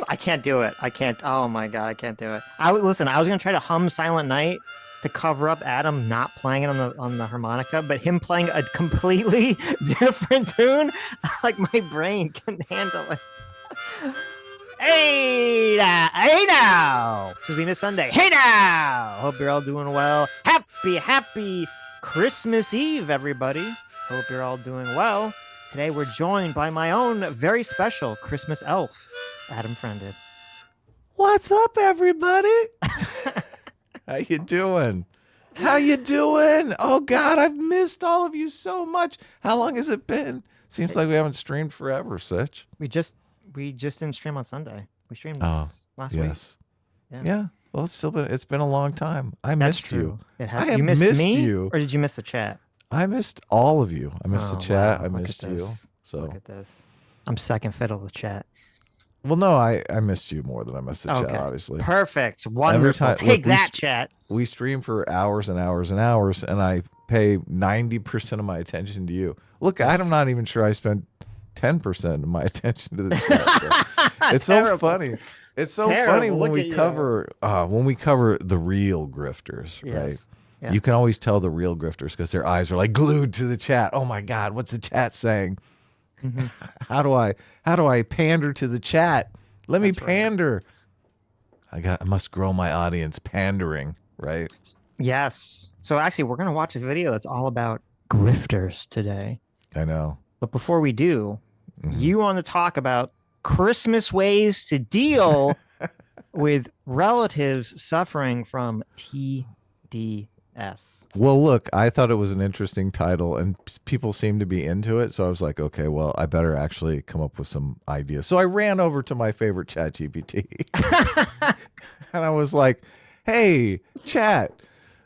I can't do it. I can't. Oh my god, I can't do it. Listen. I was gonna try to hum Silent Night to cover up Adam not playing it on the harmonica, but him playing a completely different tune, like my brain can handle it. Hey now! This is Venus Sunday. Hey now! Hope you're all doing well. Happy Christmas Eve, everybody. Hope you're all doing well. Today we're joined by my own very special Christmas elf, Adam Friended. What's up, everybody? How you doing? How you doing? Oh God, I've missed all of you so much. How long has it been? Seems like we haven't streamed forever, Sitch. We just didn't stream on Sunday. We streamed last week. Yeah. Well, it's been a long time. I missed you. You missed me, or did you miss the chat? I missed all of you. I missed the chat. Wow. I missed you. So look at this. I'm second fiddle to the chat. Well, no, I missed you more than I missed the chat, obviously. Perfect. Wonderful. Take that, chat. We stream for hours and hours and hours, and I pay 90% of my attention to you. Look, I'm not even sure I spent 10% of my attention to the chat. So. It's so funny. It's so funny when we cover the real grifters, right? Yeah. You can always tell the real grifters because their eyes are like glued to the chat. Oh my God, what's the chat saying? Mm-hmm. How do I pander to the chat? Let me pander. Right. I must grow my audience pandering, right? Yes. So actually, we're gonna watch a video that's all about grifters today. I know. But before we do, you want to talk about Christmas ways to deal with relatives suffering from TDS. Well, look, I thought it was an interesting title, and people seem to be into it. So I was like, okay, well, I better actually come up with some ideas. So I ran over to my favorite chat GPT, and I was like, hey, chat,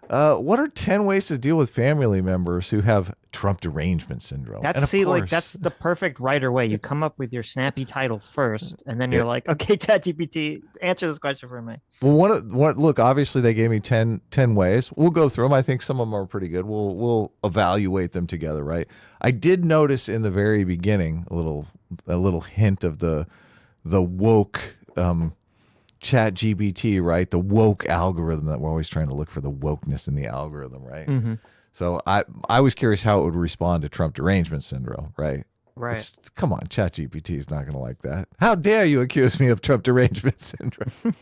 what are 10 ways to deal with family members who have Trump derangement syndrome? That's the perfect writer way. You come up with your snappy title first, and then you're like, okay, ChatGPT, answer this question for me. Well, look, obviously they gave me 10 ways. We'll go through them. I think some of them are pretty good. We'll evaluate them together, right? I did notice in the very beginning a little hint of the woke ChatGPT, right? The woke algorithm that we're always trying to look for the wokeness in the algorithm, right? Mm-hmm. So I was curious how it would respond to Trump derangement syndrome, right? Right. Come on, ChatGPT is not going to like that. How dare you accuse me of Trump derangement syndrome?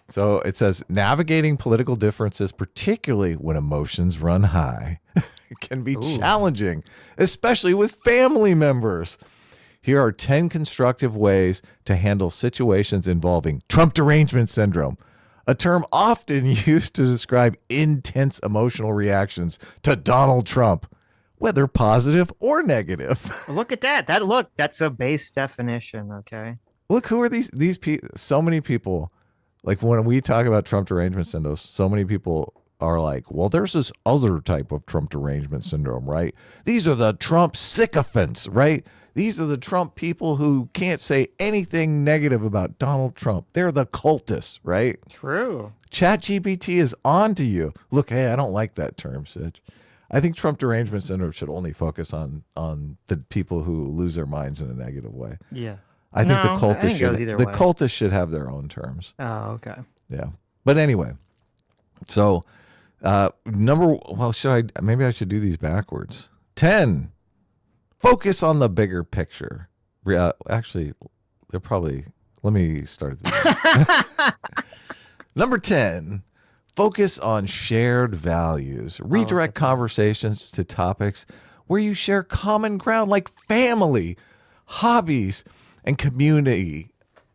So it says, navigating political differences, particularly when emotions run high, can be challenging, especially with family members. Here are 10 constructive ways to handle situations involving Trump derangement syndrome, a term often used to describe intense emotional reactions to Donald Trump, whether positive or negative. Look at that. That's a base definition, okay? Look, who are these people? So many people, like when we talk about Trump derangement syndrome, so many people are like, well, there's this other type of Trump derangement syndrome, right? These are the Trump sycophants, right? These are the Trump people who can't say anything negative about Donald Trump. They're the cultists, right? True. ChatGPT is on to you. Look, hey, I don't like that term, Sitch. I think Trump derangement syndrome should only focus on the people who lose their minds in a negative way. Yeah. I think the cultists should have their own terms. Oh, okay. Yeah. But anyway, so maybe I should do these backwards. 10. Focus on the bigger picture. Actually, let me start. Number 10, focus on shared values. Redirect conversations to topics where you share common ground like family, hobbies, and community,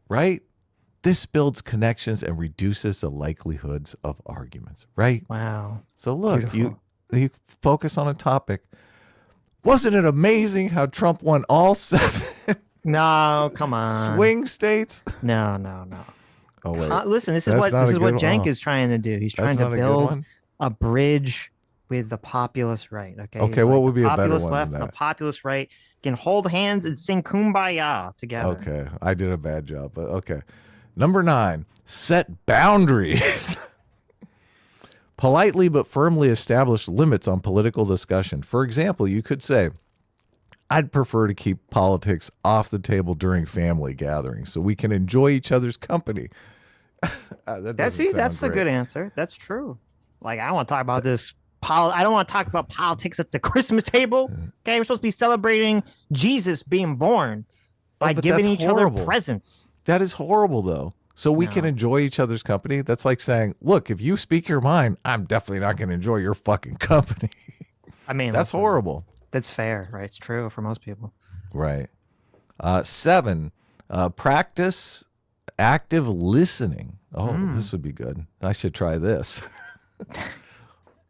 right? This builds connections and reduces the likelihoods of arguments, right? Wow. So look, you focus on a topic. Wasn't it amazing how Trump won all 7? No, come on. Swing states? No. Oh wait. Listen, this is what Cenk is trying to do. He's trying to build a bridge with the populist right. Okay. Okay. What would be a better one than that? Populist left, the populist right can hold hands and sing "Kumbaya" together. Okay, I did a bad job, but okay. Number 9, set boundaries. Politely but firmly establish limits on political discussion. For example, you could say, I'd prefer to keep politics off the table during family gatherings so we can enjoy each other's company. That's a good answer. That's true. Like, I don't want to talk about this. I don't want to talk about politics at the Christmas table. Okay, we're supposed to be celebrating Jesus being born by giving each other presents. That is horrible, though. So we can enjoy each other's company. That's like saying, look, if you speak your mind, I'm definitely not going to enjoy your fucking company. I mean, that's horrible. That's fair, right? It's true for most people. Right. 7, practice active listening. Oh, this would be good. I should try this.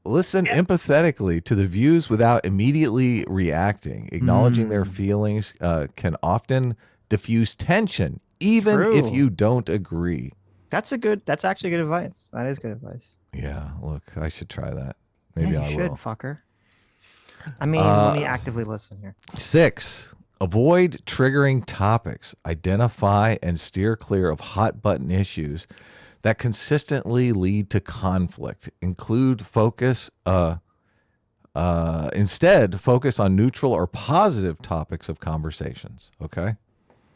Listen empathetically to the views without immediately reacting. Acknowledging their feelings can often diffuse tension, even if you don't agree. That's actually good advice. That is good advice. Yeah, look, I should try that. Maybe I should, will. Fucker. I mean, let me actively listen here. 6, avoid triggering topics. Identify and steer clear of hot button issues that consistently lead to conflict. Instead, focus on neutral or positive topics of conversations. Okay.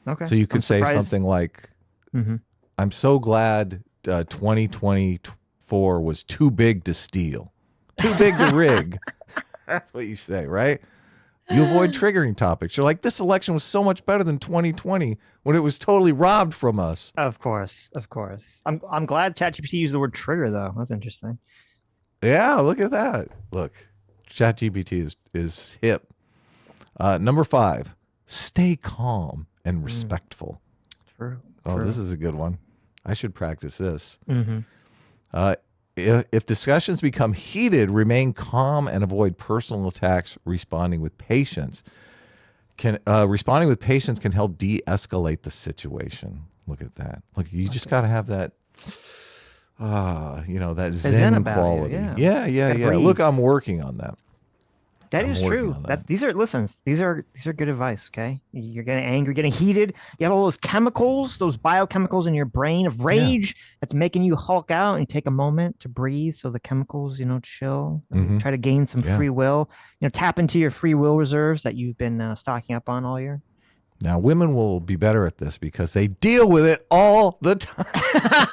Okay. So you could say something like, I'm so glad 2024 was too big to steal, too big to rig. That's what you say, right? You avoid triggering topics. You're like, this election was so much better than 2020 when it was totally robbed from us. Of course. I'm glad ChatGPT used the word trigger, though. That's interesting. Yeah, look at that. Look, ChatGPT is hip. Number 5, stay calm and respectful. True. This is a good one. I should practice this. If discussions become heated, remain calm and avoid personal attacks. Responding with patience can help de-escalate the situation. Look at that. Look, you just got to have that, that zen quality. Yeah. Look, I'm working on that. That is true. These are good advice. Okay, you're getting angry, getting heated. You have all those chemicals, those biochemicals in your brain of rage that's making you hulk out, and take a moment to breathe so the chemicals, chill. Try to gain some free will. Tap into your free will reserves that you've been stocking up on all year. Now, women will be better at this because they deal with it all the time.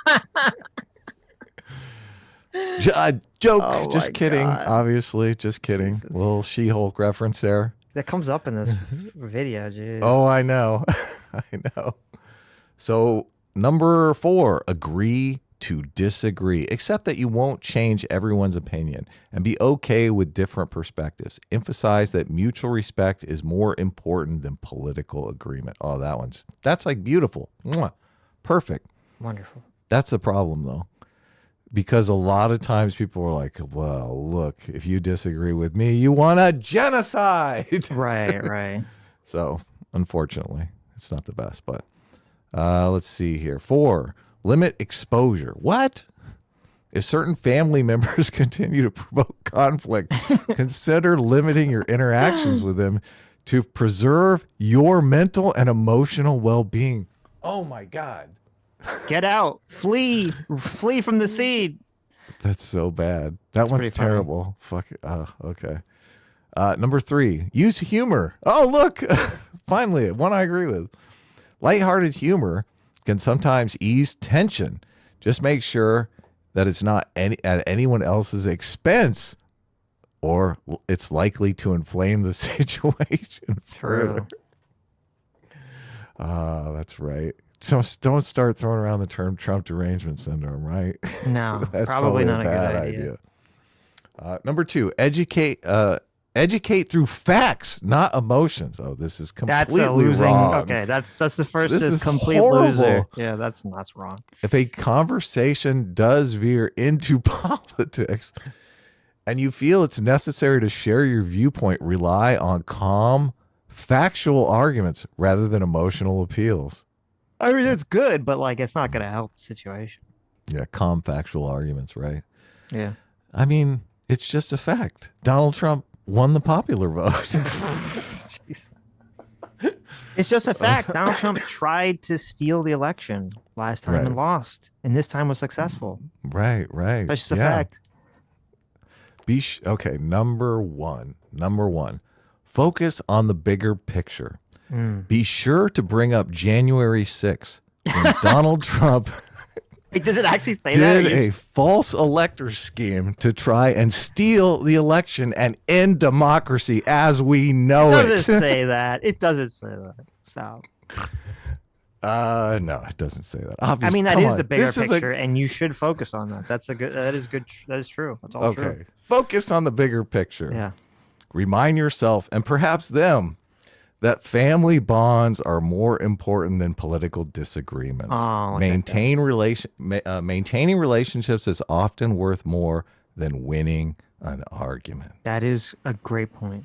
Joke, just kidding. God. Obviously, just kidding. Jesus. Little She-Hulk reference there. That comes up in this video, dude. Oh, I know. I know. So, number 4, agree to disagree. Accept that you won't change everyone's opinion and be okay with different perspectives. Emphasize that mutual respect is more important than political agreement. Oh, that's like beautiful. Mwah. Perfect. Wonderful. That's the problem, though. Because a lot of times people are like, well, look, if you disagree with me, you want a genocide. Right. So, unfortunately, it's not the best. But let's see here. 4, limit exposure. What? If certain family members continue to provoke conflict, consider limiting your interactions with them to preserve your mental and emotional well-being. Oh, my God. Get out. Flee from the seed. That's so bad. That's one's terrible. Fuck it. Okay. Number 3, use humor. Oh, look. Finally, one I agree with. Lighthearted humor can sometimes ease tension. Just make sure that it's not at anyone else's expense, or it's likely to inflame the situation further. That's right. So don't start throwing around the term Trump derangement syndrome, right? No, that's probably not a bad good idea. Number 2, educate through facts, not emotions. Oh, this is completely wrong. Okay, that's the first. This is complete horrible. Loser. Yeah, that's wrong. If a conversation does veer into politics, and you feel it's necessary to share your viewpoint, rely on calm, factual arguments rather than emotional appeals. I mean, it's good, but it's not going to help the situation. Yeah, calm, factual arguments, right? Yeah. I mean, it's just a fact. Donald Trump won the popular vote. It's just a fact. Donald Trump tried to steal the election last time and lost, and this time was successful. Right. That's just a fact. Okay, number one. Focus on the bigger picture. Mm. Be sure to bring up January 6th when Donald Trump Wait, does it actually say did that? a false elector scheme to try and steal the election and end democracy as we know It it. doesn't say that. It doesn't say that. Stop. No, it doesn't say that. Obviously, I mean, that come is on. the bigger This is picture, and you should focus on that. That is good. That is true. That's all okay. true. Focus on the bigger picture. Yeah. Remind yourself and perhaps them that family bonds are more important than political disagreements. Oh, Maintaining relationships is often worth more than winning an argument. That is a great point.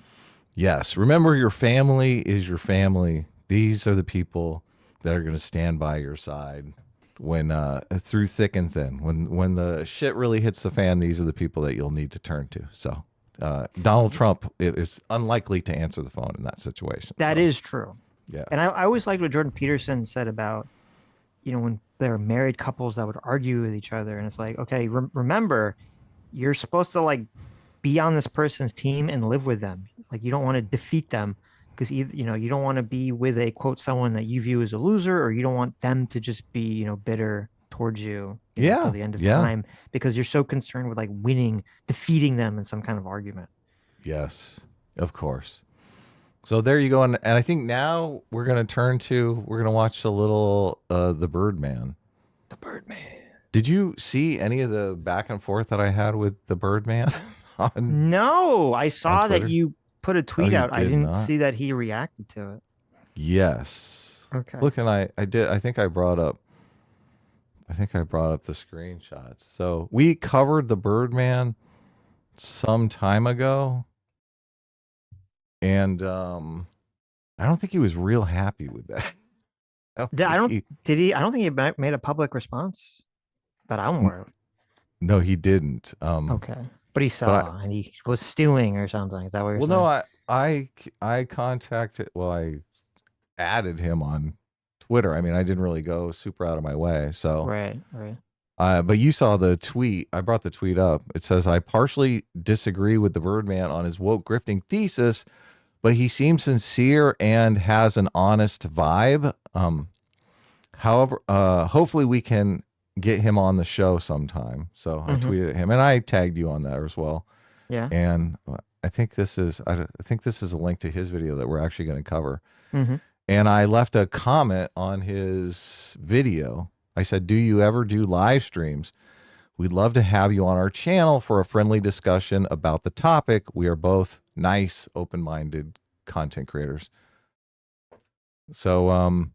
Yes, remember your family is your family. These are the people that are going to stand by your side when through thick and thin. When the shit really hits the fan, these are the people that you'll need to turn to. So Donald Trump is unlikely to answer the phone in that situation. That is true. Yeah. And I always liked what Jordan Peterson said about, when there are married couples that would argue with each other. And it's like, okay, remember, you're supposed to like be on this person's team and live with them. Like you don't want to defeat them because either, you don't want to be with a quote, someone that you view as a loser, or you don't want them to just be, bitter towards you until the end of time because you're so concerned with like defeating them in some kind of argument. Yes, of course. So there you go. And I think now we're going to watch a little The Birdman. The Birdman. Did you see any of the back and forth that I had with The Birdman? No, I saw that you put a tweet out. I didn't see that he reacted to it. Yes. Okay. Look, and I did. I think I brought up the screenshots. So we covered The Birdman some time ago, and I don't think he was real happy with that. I don't think he made a public response that I'm aware of. No, he didn't. Okay. But he saw and he was stewing or something. Is that what you're saying? Well, no, I added him on Twitter. I mean, I didn't really go super out of my way. So right. But you saw the tweet. I brought the tweet up. It says, I partially disagree with the Birdman on his woke grifting thesis, but he seems sincere and has an honest vibe. However, hopefully we can get him on the show sometime. So I tweeted at him, and I tagged you on that as well. Yeah. And I think this is a link to his video that we're actually going to cover. Mm-hmm. And I left a comment on his video. I said, do you ever do live streams? We'd love to have you on our channel for a friendly discussion about the topic. We are both nice, open-minded content creators. So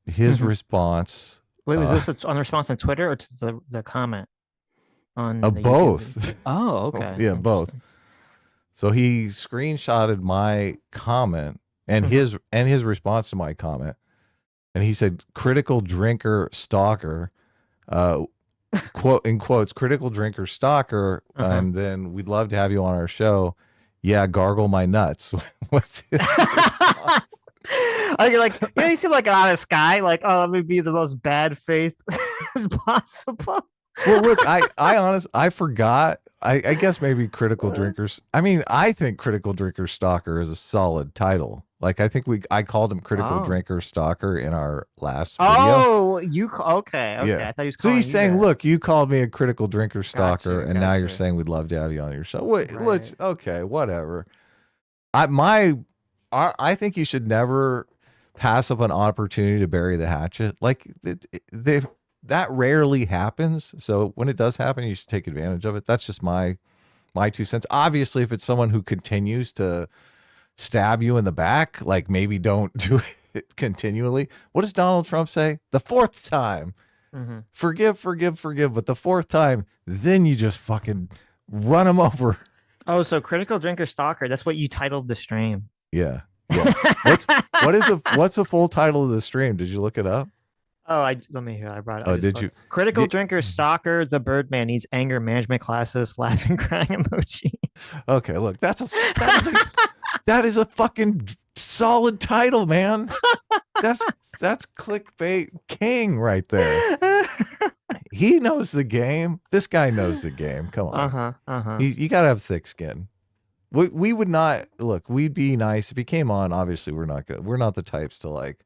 his response... Wait, was this on the response on Twitter or to the comment on both? Oh, okay. Yeah, both. So he screenshotted my comment and his response to my comment, and he said, "Critical drinker stalker," quote in quotes, "critical drinker stalker," and then we'd love to have you on our show. Yeah, gargle my nuts. What's it? You're like, you seem like an honest guy. Like, oh, let me be the most bad faith as possible. Well, look, I forgot. I guess maybe critical drinkers. I mean, I think critical drinker stalker is a solid title. Like, I think I called him critical drinker stalker in our last video. Oh, okay. Yeah. I thought he was. So he's saying, look, you called me a critical drinker stalker, and now you're gotcha. saying we'd love to have you on your show. Wait, look, okay, whatever. I think you should never pass up an opportunity to bury the hatchet. Like that rarely happens. So when it does happen, you should take advantage of it. That's just my 2 cents. Obviously, if it's someone who continues to stab you in the back, like maybe don't do it continually. What does Donald Trump say? The fourth time. Forgive. But the fourth time, then you just fucking run them over. Oh, so critical drinker stalker. That's what you titled the stream. Yeah. What's the full title of the stream? Did you look it up? Oh, let me hear. I brought it. Oh, did you? Critical drinker stalker. The Birdman needs anger management classes. Laughing, crying emoji. Okay, look, that is a fucking solid title, man. That's clickbait king right there. He knows the game. This guy knows the game. Come on. You gotta have thick skin. We would not look. We'd be nice if he came on. Obviously, we're not good. We're not the types to like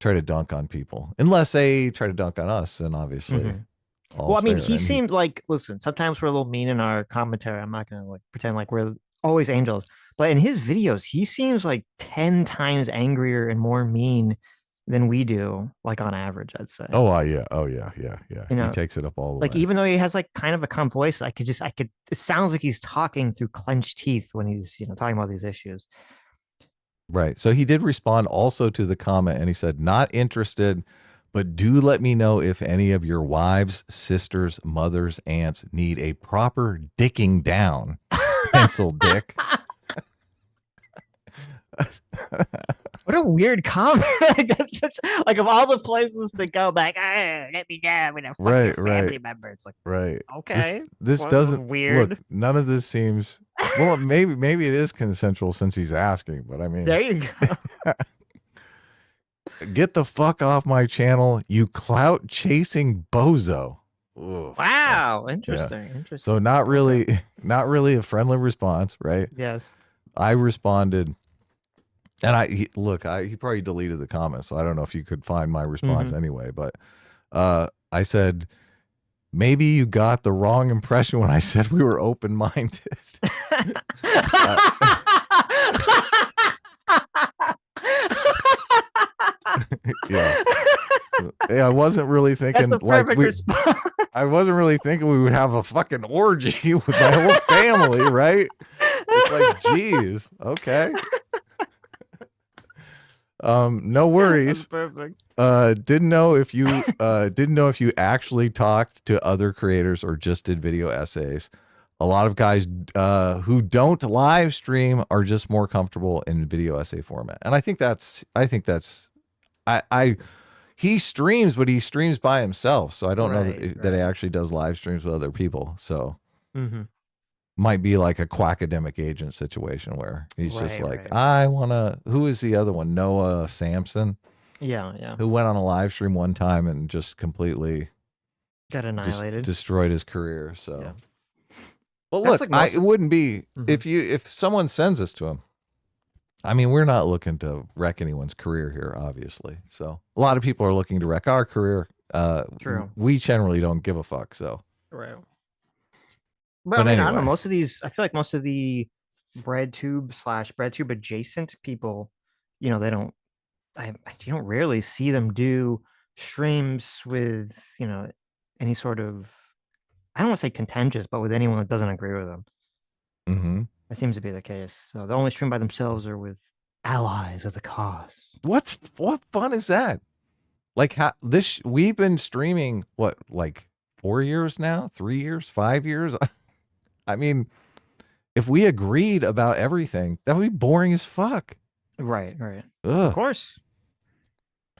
try to dunk on people unless they try to dunk on us. And obviously, Well, I mean, fair. he And seemed like, listen, sometimes we're a little mean in our commentary. I'm not gonna like pretend like we're always angels, but in his videos, he seems like 10 times angrier and more mean than we do, like on average, I'd say. yeah, yeah. You He know, takes it up all the like way. even though he has like kind of a calm voice, it sounds like he's talking through clenched teeth when he's, talking about these issues. Right. So he did respond also to the comment, and he said, "Not interested, but do let me know if any of your wives, sisters, mothers, aunts need a proper dicking down, pencil dick." What a weird comment. Like, that's such, like of all the places to go back, let me know, I'm gonna fuck your family member. It's like, Right. okay. This Well, doesn't weird. look. None of this seems. Well, maybe it is consensual since he's asking, but I mean, There you go. get the fuck off my channel, you clout chasing bozo. Ooh, Wow. yeah. Interesting. So not really a friendly response, right? Yes. I responded, and he probably deleted the comment, so I don't know if you could find my response anyway. But I said, maybe you got the wrong impression when I said we were open minded. Yeah. I wasn't really thinking That's a perfect response. I wasn't really thinking we would have a fucking orgy with my whole family, right? It's like, geez, okay. No worries. That's perfect. Didn't know if you actually talked to other creators or just did video essays. A lot of guys who don't live stream are just more comfortable in video essay format. And I think that's he streams, but he streams by himself. So I don't know that he actually does live streams with other people. So might be like a quackademic agent situation where he's just like, I want to, who is the other one? Noah Sampson. Yeah. Who went on a live stream one time and just completely got annihilated, destroyed his career. So, yeah. Well, look, it wouldn't be if someone sends this to him. I mean, we're not looking to wreck anyone's career here, obviously. So a lot of people are looking to wreck our career. True. We generally don't give a fuck. So right. But I mean, anyway. I don't know. Most of these, I feel like most of the breadtube adjacent people, they don't. You don't rarely see them do streams with any sort of, I don't want to say contentious, but with anyone that doesn't agree with them. That seems to be the case. So the only stream by themselves are with allies of the cause. What fun is that? Like we've been streaming like 4 years now, 3 years, 5 years. I mean, if we agreed about everything, that would be boring as fuck. Right. Ugh. Of course.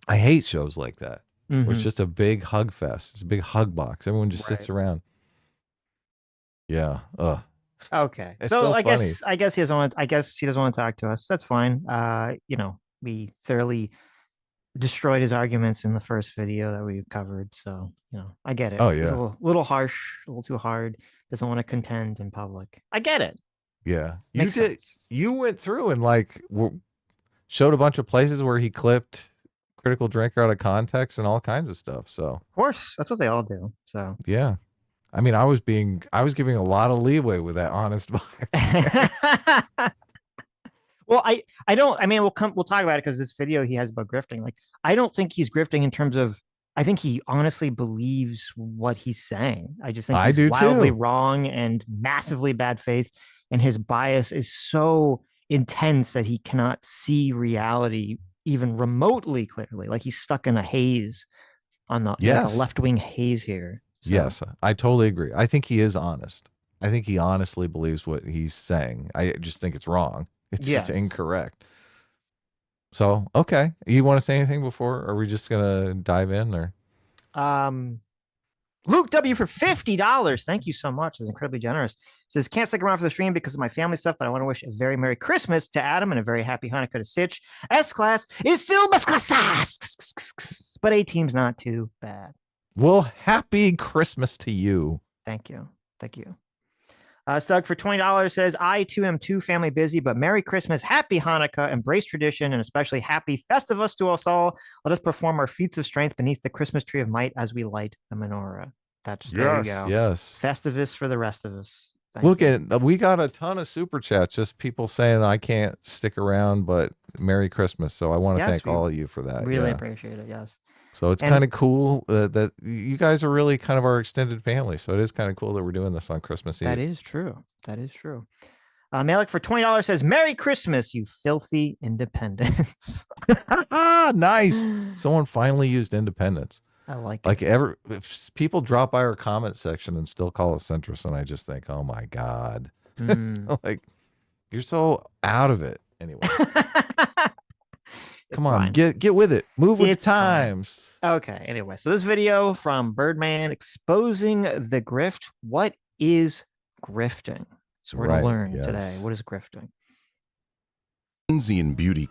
I hate shows like that. Where it's just a big hug fest. It's a big hug box. Everyone just sits around. Yeah. Okay. So I guess he doesn't want to talk to us. That's fine. We thoroughly destroyed his arguments in the first video that we covered. So, I get it. Oh, yeah. It's a little harsh, a little too hard. Doesn't want to contend in public. I get it. Yeah. Makes sense. You went through and showed a bunch of places where he clipped Critical Drinker out of context and all kinds of stuff. So of course, that's what they all do. So yeah. I mean, I was giving a lot of leeway with that honest vibe. Well, I don't. I mean, we'll talk about it because this video he has about grifting. Like, I don't think he's grifting in terms of. I think he honestly believes what he's saying. I just think he's wildly wrong and massively bad faith, and his bias is so intense that he cannot see reality even remotely clearly. Like he's stuck in a haze on the like a left-wing haze here. So. Yes, I totally agree. I think he is honest. I think he honestly believes what he's saying. I just think it's wrong. It's just incorrect. So, okay. You want to say anything before? Are we just going to dive in or? Luke W for $50. Thank you so much. It's incredibly generous. Says, can't stick around for the stream because of my family stuff, but I want to wish a very Merry Christmas to Adam and a very Happy Hanukkah to Sitch. S-Class is still but A-Team's not too bad. Well, Happy Christmas to you. Thank you. Stug for $20 says, I too am too family busy, but Merry Christmas, Happy Hanukkah, embrace tradition, and especially Happy Festivus to us all. Let us perform our feats of strength beneath the Christmas tree of might as we light the menorah. There you go. Yes. Festivus for the rest of us. Look at, we got a ton of super chats, just people saying I can't stick around, but Merry Christmas. So I want to thank all of you for that. Really appreciate it. Yes. So it's kind of cool that you guys are really kind of our extended family. So it is kind of cool that we're doing this on Christmas Eve. That is true. That is true. Malik for $20 says, Merry Christmas, you filthy independents. Nice. Someone finally used independents. I like it. If people drop by our comment section and still call us centrist, and I just think, oh my God. Like, you're so out of it. Anyway. Come on, get with it. Move with the times. Okay. Anyway, so this video from Birdman exposing the grift. What is grifting? So we're going to learn today. What is grifting? Keynesian beauty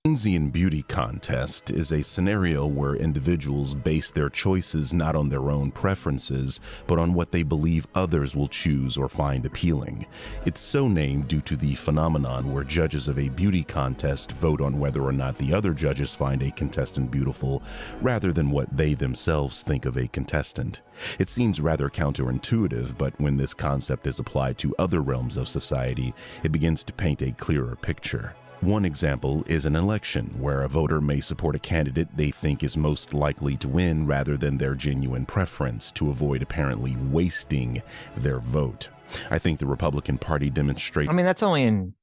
Keynesian beauty contest is a scenario where individuals base their choices not on their own preferences, but on what they believe others will choose or find appealing. It's so named due to the phenomenon where judges of a beauty contest vote on whether or not the other judges find a contestant beautiful, rather than what they themselves think of a contestant. It seems rather counterintuitive, but when this concept is applied to other realms of society, it begins to paint a clearer picture. One example is an election, where a voter may support a candidate they think is most likely to win rather than their genuine preference, to avoid apparently wasting their vote. I think the Republican Party demonstrates... I mean, that's not in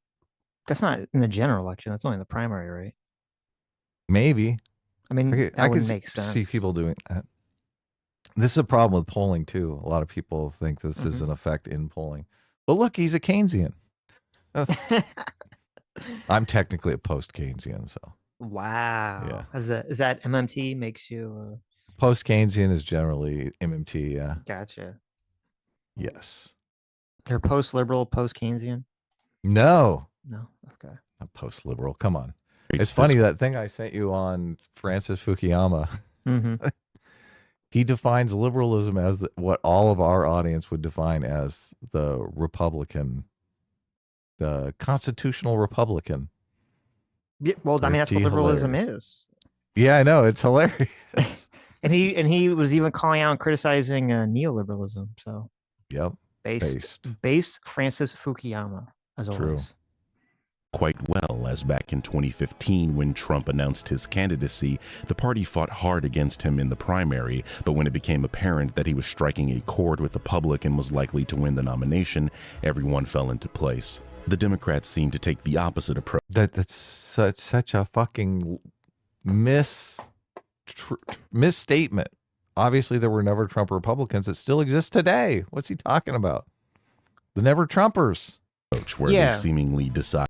the general election. That's only in the primary, right? Maybe. I mean, that would make sense. See people doing that. This is a problem with polling, too. A lot of people think this is an effect in polling. But look, he's a Keynesian. I'm technically a post-Keynesian, so. Wow. Yeah. Is that MMT makes you... Post-Keynesian is generally MMT, yeah. Gotcha. Yes. You're post-liberal, post-Keynesian? No. No? Okay. I'm post-liberal. Come on. It's funny, that thing I sent you on Francis Fukuyama. He defines liberalism as what all of our audience would define as the Republican... the constitutional Republican. Yeah, well, I mean, that's what liberalism is. Yeah, I know. It's hilarious. and he was even calling out and criticizing neoliberalism. So, yep. Based Francis Fukuyama, as always. Quite well, as back in 2015 when Trump announced his candidacy, the party fought hard against him in the primary, but when it became apparent that he was striking a chord with the public and was likely to win the nomination, everyone fell into place. The Democrats seem to take the opposite approach. That's such a fucking misstatement. Obviously, there were never Trump Republicans that still exist today. What's he talking about? The never Trumpers. Where they seemingly decide.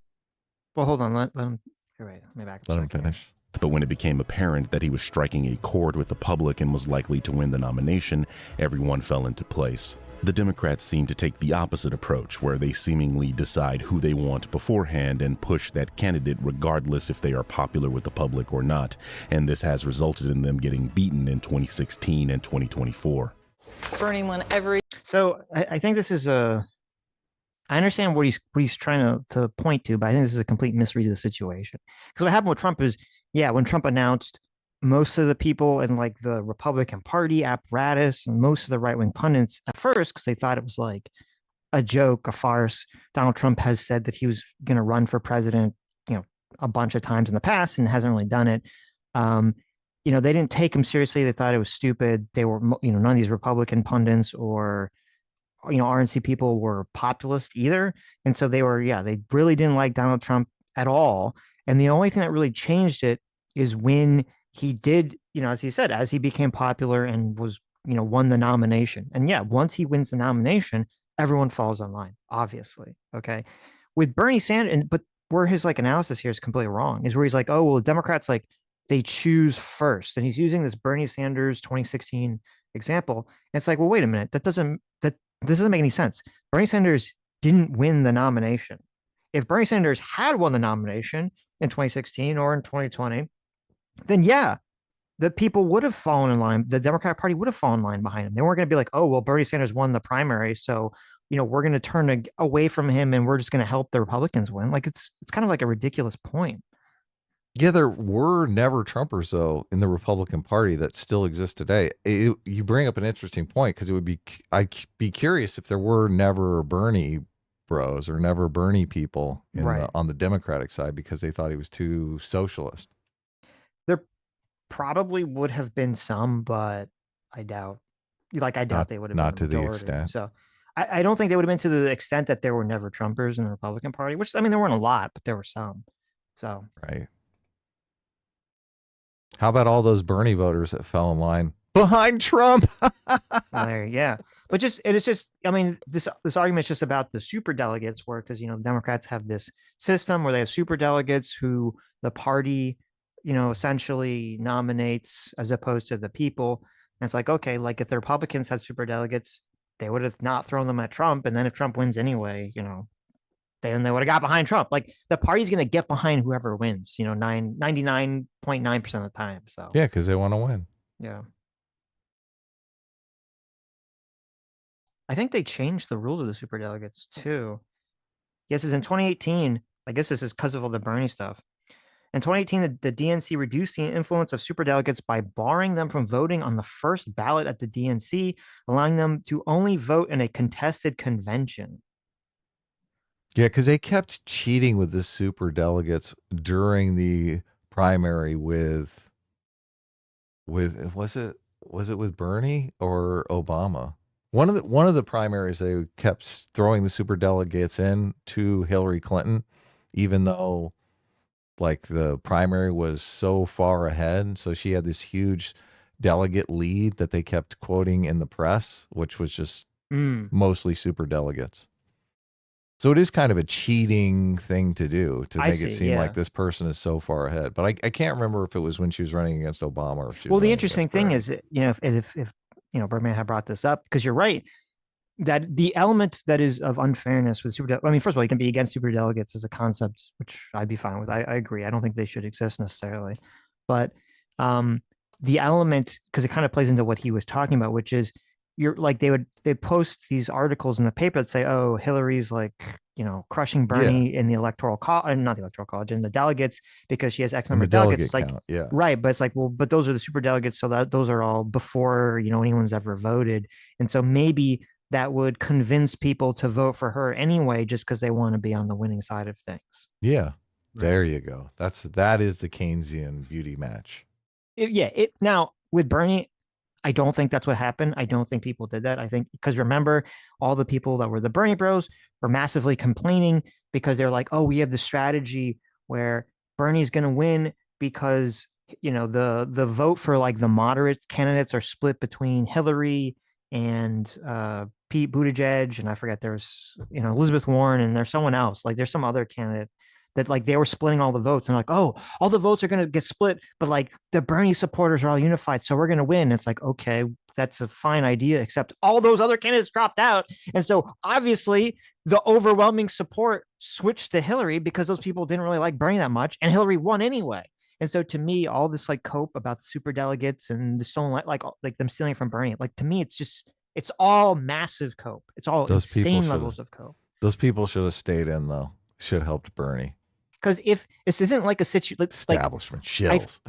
Well, hold on. Let him. You're right. Let him finish. But when it became apparent that he was striking a chord with the public and was likely to win the nomination, everyone fell into place. The Democrats seem to take the opposite approach, where they seemingly decide who they want beforehand and push that candidate regardless if they are popular with the public or not, and this has resulted in them getting beaten in 2016 and 2024. Bernie won every... So I think this is I understand what he's trying to point to, but I think this is a complete misread of the situation. Because what happened with Trump is, when Trump announced, most of the people in like the Republican Party apparatus and most of the right-wing pundits at first, because they thought it was like a joke, a farce. Donald Trump has said that he was going to run for president, a bunch of times in the past and hasn't really done it. They didn't take him seriously. They thought it was stupid. They were, none of these Republican pundits or, RNC people were populist either. And so they were, they really didn't like Donald Trump at all. And the only thing that really changed it is when he did, as he said, as he became popular and was, won the nomination. And once he wins the nomination, everyone falls in line, obviously. Okay. With Bernie Sanders, but where his analysis here is completely wrong is where he's like, oh, well, the Democrats, they choose first. And he's using this Bernie Sanders 2016 example. And it's like, well, wait a minute. This doesn't make any sense. Bernie Sanders didn't win the nomination. If Bernie Sanders had won the nomination in 2016 or in 2020, then the people would have fallen in line. The Democratic Party would have fallen in line behind him. They weren't going to be like, oh, well, Bernie Sanders won the primary, so we're going to turn away from him and we're just going to help the Republicans win. Like it's kind of like a ridiculous point. Yeah, there were never Trumpers though in the Republican Party that still exist today. You bring up an interesting point because I'd be curious if there were never Bernie bros or never Bernie people on the Democratic side because they thought he was too socialist. There probably would have been some, but I doubt. I doubt they would have been not to the majority. extent. So I don't think they would have been to the extent that there were never Trumpers in the Republican Party. Which I mean, there weren't a lot, but there were some. So right. How about all those Bernie voters that fell in line behind Trump? Yeah. But it's just, I mean, this argument's just about the super delegates where, because, Democrats have this system where they have super delegates who the party, essentially nominates as opposed to the people. And it's like, okay, like if the Republicans had super delegates, they would have not thrown them at Trump. And then if Trump wins anyway, then they would have got behind Trump. Like the party's going to get behind whoever wins, 99.9% of the time. So yeah, because they want to win. Yeah. I think they changed the rules of the super delegates too. Yes, it's in 2018. I guess this is because of all the Bernie stuff. In 2018, the DNC reduced the influence of superdelegates by barring them from voting on the first ballot at the DNC, allowing them to only vote in a contested convention. Yeah, because they kept cheating with the superdelegates during the primary with was it with Bernie or Obama? One of the primaries they kept throwing the superdelegates in to Hillary Clinton, even though like the primary was so far ahead. So she had this huge delegate lead that they kept quoting in the press, which was just mostly superdelegates. So it is kind of a cheating thing to do to make it seem like this person is so far ahead. But I can't remember if it was when she was running against Obama or if she was the interesting thing is, if Birdman had brought this up, because you're right, that the element that is of unfairness with I mean, first of all, you can be against super delegates as a concept, which I'd be fine with. I agree. I don't think they should exist necessarily, but the element, because it kind of plays into what he was talking about, which is they post these articles in the paper that say, oh, Hillary's like, crushing Bernie in the electoral college, not the electoral college, in the delegates because she has X number of delegates. It's like, right. But it's like, well, but those are the super delegates. So that those are all before, anyone's ever voted. And so maybe that would convince people to vote for her anyway, just because they want to be on the winning side of things. Yeah. There you go. That is the Keynesian beauty match. Now with Bernie, I don't think that's what happened. I don't think people did that. I think because remember, all the people that were the Bernie bros were massively complaining because they're like, oh, we have the strategy where Bernie's going to win because, the vote for like the moderate candidates are split between Hillary and Pete Buttigieg. And I forget there's, Elizabeth Warren and there's someone else. Like there's some other candidate that like they were splitting all the votes and like, oh, all the votes are going to get split, but like the Bernie supporters are all unified, so we're going to win. It's like, okay, that's a fine idea, except all those other candidates dropped out. And so obviously the overwhelming support switched to Hillary because those people didn't really like Bernie that much, and Hillary won anyway. And so to me, all this like cope about the super delegates and the stolen, like them stealing from Bernie, like to me, it's all massive cope. It's all insane levels of cope. Those people should have stayed in though. Should have helped Bernie. Because if this isn't like a situation, establishment shills,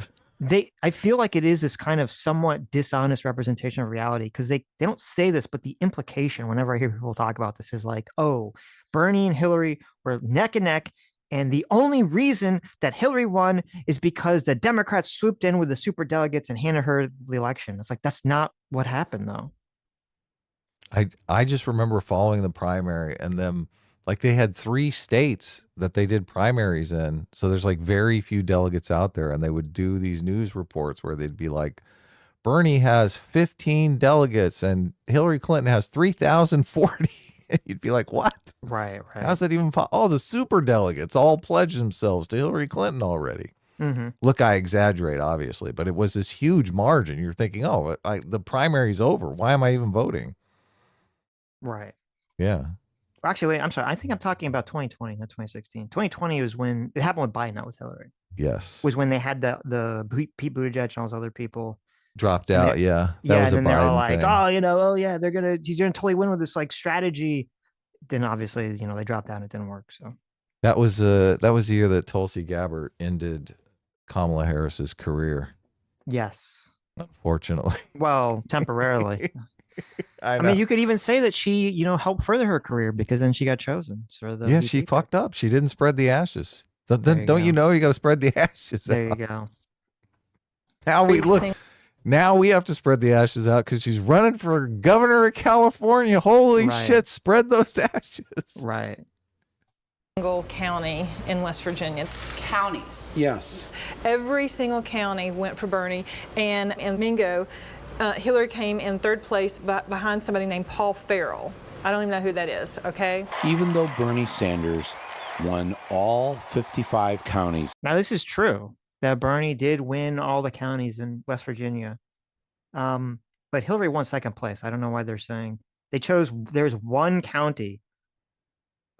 I feel like it is this kind of somewhat dishonest representation of reality, because they don't say this, but the implication whenever I hear people talk about this is like, oh, Bernie and Hillary were neck and neck, and the only reason that Hillary won is because the Democrats swooped in with the super delegates and handed her the election. It's like, that's not what happened though. I just remember following the primary and them. Like they had 3 states that they did primaries in. So there's like very few delegates out there. And they would do these news reports where they'd be like, Bernie has 15 delegates and Hillary Clinton has 3,040. And you'd be like, what? Right. How's that even possible? Oh, the super delegates all pledged themselves to Hillary Clinton already. Mm-hmm. Look, I exaggerate, obviously, but it was this huge margin. You're thinking, oh, the primary's over. Why am I even voting? Right. Yeah. Actually, wait, I'm sorry. I think I'm talking about 2020, not 2016. 2020 was when it happened with Biden, not with Hillary. Yes. Was when they had the Pete Buttigieg and all those other people dropped out. That was and then they're all like, thing. oh, he's gonna totally win with this like strategy then obviously, you know, they dropped out and it didn't work. So That was the year that Tulsi Gabbard ended Kamala Harris's career. yes. Unfortunately. Well, temporarily. I mean, you could even say that she, you know, helped further her career because then she got chosen. For the yeah, VP she pick. fucked up. She didn't spread the ashes. Don't go. you know you got to spread the ashes There you out? go. Now we look. Now we have to spread the ashes out because she's running for governor of California. Holy Right. shit! Spread those ashes. Right. Single county in West Virginia. Counties. Yes. Every single county went for Bernie, and in Mingo, Hillary came in third place behind somebody named Paul Farrell. I don't even know who that is, okay? Even though Bernie Sanders won all 55 counties. Now, this is true that Bernie did win all the counties in West Virginia. But Hillary won second place. I don't know why they're saying there's one county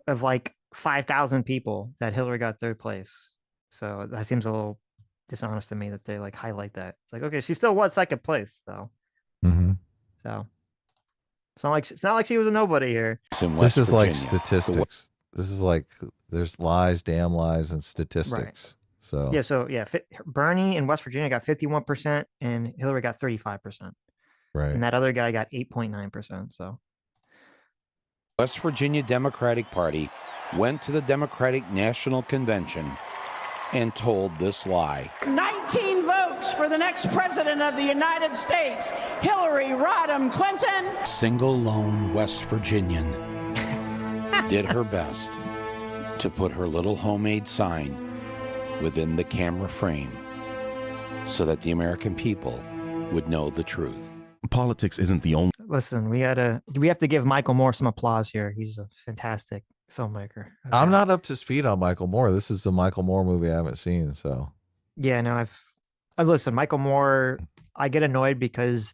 of like 5,000 people that Hillary got third place. So that seems a little dishonest to me that they like highlight that. It's like, okay, she still won second place though. Mm-hmm. So it's not like she was a nobody here. This is like statistics. This is like there's lies, damn lies, and statistics. So Bernie in West Virginia got 51% and Hillary got 35%. Right. And that other guy got 8.9%. So West Virginia Democratic Party went to the Democratic National Convention and told this lie. 19 votes for the next president of the United States, Hillary Rodham Clinton. Single lone West Virginian did her best to put her little homemade sign within the camera frame so that the American people would know the truth. Politics isn't the only. Listen, we have to give Michael Moore some applause here. He's a fantastic filmmaker. Okay. I'm not up to speed on Michael Moore. This is the Michael Moore movie I haven't seen. So yeah, no, I've listened. Michael Moore, I get annoyed because,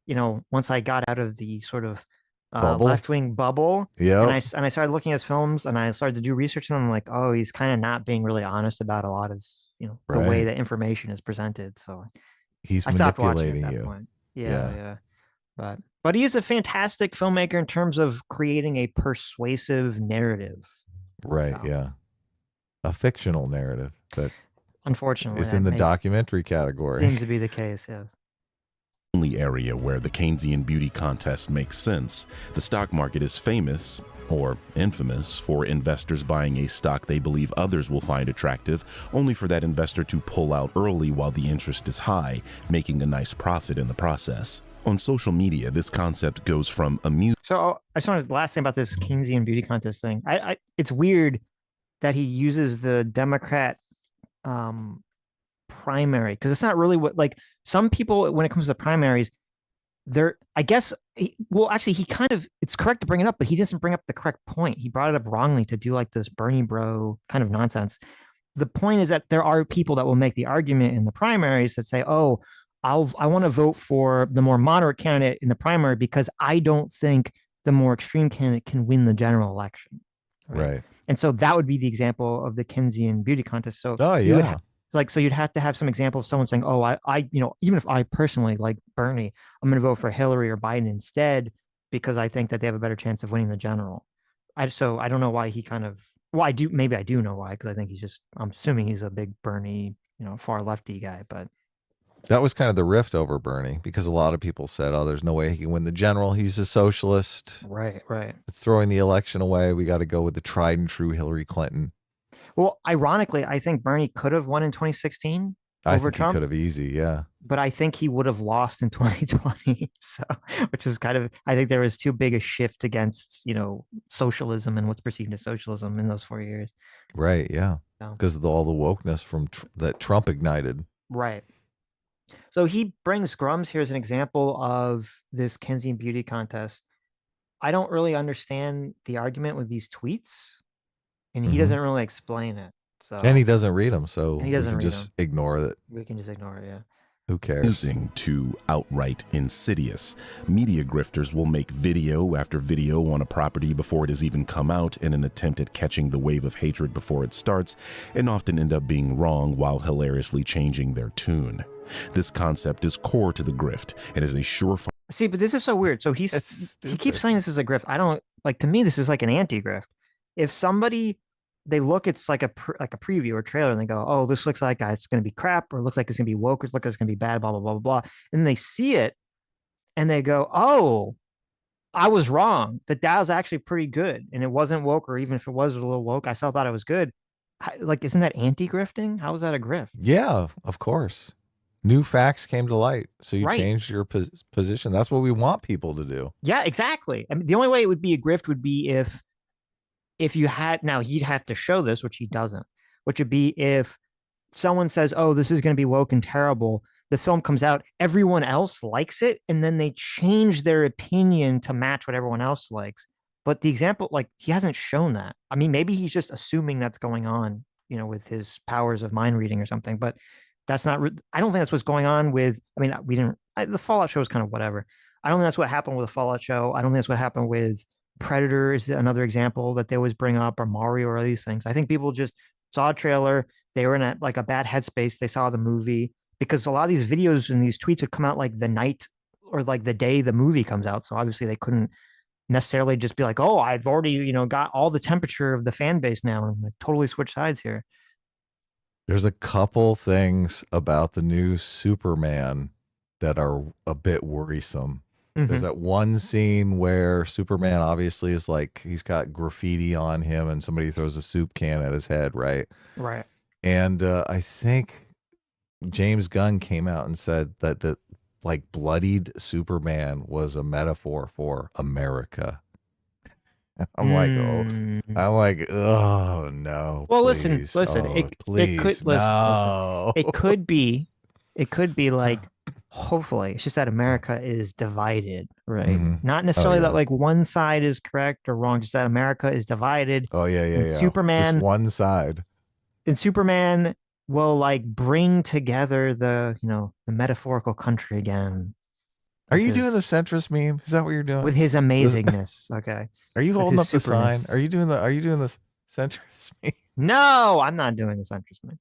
you know, once I got out of the sort of left-wing bubble, yeah, and I started looking at his films and I started to do research, and I'm like, oh, he's kind of not being really honest about a lot of, you know, the way that information is presented. So he's I stopped watching manipulating at that you. point. Yeah. But he is a fantastic filmmaker in terms of creating a persuasive narrative. Right. So, Yeah. A fictional narrative that unfortunately is in the documentary category. Seems to be the case. Yes. Only area where the Keynesian beauty contest makes sense. The stock market is famous, or infamous, for investors buying a stock they believe others will find attractive, only for that investor to pull out early while the interest is high, making a nice profit in the process. On social media, this concept goes from So I just wanted the last thing about this Keynesian beauty contest thing. It's weird that he uses the Democrat primary, because it's not really what, like, some people, when it comes to primaries, I guess, he kind of, it's correct to bring it up, but he doesn't bring up the correct point. He brought it up wrongly to do like this Bernie bro kind of nonsense. The point is that there are people that will make the argument in the primaries that say, oh, I want to vote for the more moderate candidate in the primary because I don't think the more extreme candidate can win the general election. Right. And so that would be the example of the Keynesian beauty contest. So you'd have to have some example of someone saying, oh, I you know, even if I personally like Bernie, I'm going to vote for Hillary or Biden instead because I think that they have a better chance of winning the general. So I don't know why he kind of, well, maybe I do know why, because I think I'm assuming he's a big Bernie, you know, far lefty guy, but. That was kind of the rift over Bernie, because a lot of people said, oh, there's no way he can win the general. He's a socialist. Right. It's throwing the election away. We got to go with the tried and true Hillary Clinton. Well, ironically, I think Bernie could have won in 2016 over Trump. He could have easy, yeah. But I think he would have lost in 2020. So, which is kind of, I think there was too big a shift against, you know, socialism and what's perceived as socialism in those 4 years. Right, yeah. Because of all the wokeness from that Trump ignited. Right. So he brings Grums here as an example of this Keynesian beauty contest. I don't really understand the argument with these tweets, and he doesn't really explain it. So, and he doesn't read them, so he doesn't we can just ignore it. We can just ignore it, yeah. Who cares? Using to outright insidious. Media grifters will make video after video on a property before it has even come out in an attempt at catching the wave of hatred before it starts, and often end up being wrong while hilariously changing their tune. This concept is core to the grift and is a surefire. See, but this is so weird. So he keeps saying this is a grift. like to me, this is like an anti-grift. If somebody they look, it's like a preview or trailer, and they go, "Oh, this looks like it's going to be crap," or "It looks like it's going to be woke," or "It looks like it's going to be bad," blah blah blah blah blah, and they see it, and they go, "Oh, I was wrong. That was actually pretty good, and it wasn't woke, or even if it was a little woke, I still thought it was good." Like, isn't that anti-grifting? How is that a grift? Yeah, of course. New facts came to light, so you Right. changed your position. That's what we want people to do. Yeah, exactly. I mean, the only way it would be a grift would be if you had, now he'd have to show this, which he doesn't, which would be if someone says, "Oh, this is going to be woke and terrible." The film comes out, everyone else likes it, and then they change their opinion to match what everyone else likes. But the example, like, he hasn't shown that. I mean, maybe he's just assuming that's going on, with his powers of mind reading or something. But that's not. I don't think that's what's going on with. I mean, we didn't. The Fallout show is kind of whatever. I don't think that's what happened with the Fallout show. I don't think that's what happened with Predator. Is another example that they always bring up, or Mario, or these things. I think people just saw a trailer. They were in a bad headspace. They saw the movie, because a lot of these videos and these tweets would come out like the night or like the day the movie comes out. So obviously they couldn't necessarily just be like, "Oh, I've already, got all the temperature of the fan base now and like totally switch sides here." There's a couple things about the new Superman that are a bit worrisome. There's that one scene where Superman obviously is like, he's got graffiti on him and somebody throws a soup can at his head, right? Right. And I think James Gunn came out and said that the like bloodied Superman was a metaphor for America. I'm like, oh no. Well, please. listen. Oh, It please, could no. It could be like, hopefully, it's just that America is divided, right? Mhm. Not necessarily yeah. that like one side is correct or wrong, just that America is divided. Oh yeah, And yeah. Superman, just one side. and Superman will like bring together the metaphorical country again. Are you doing the centrist meme? Is that what you're doing? With his amazingness? Okay. Are you With holding up his the sign? superness. Are you doing the centrist meme? No, I'm not doing the centrist meme.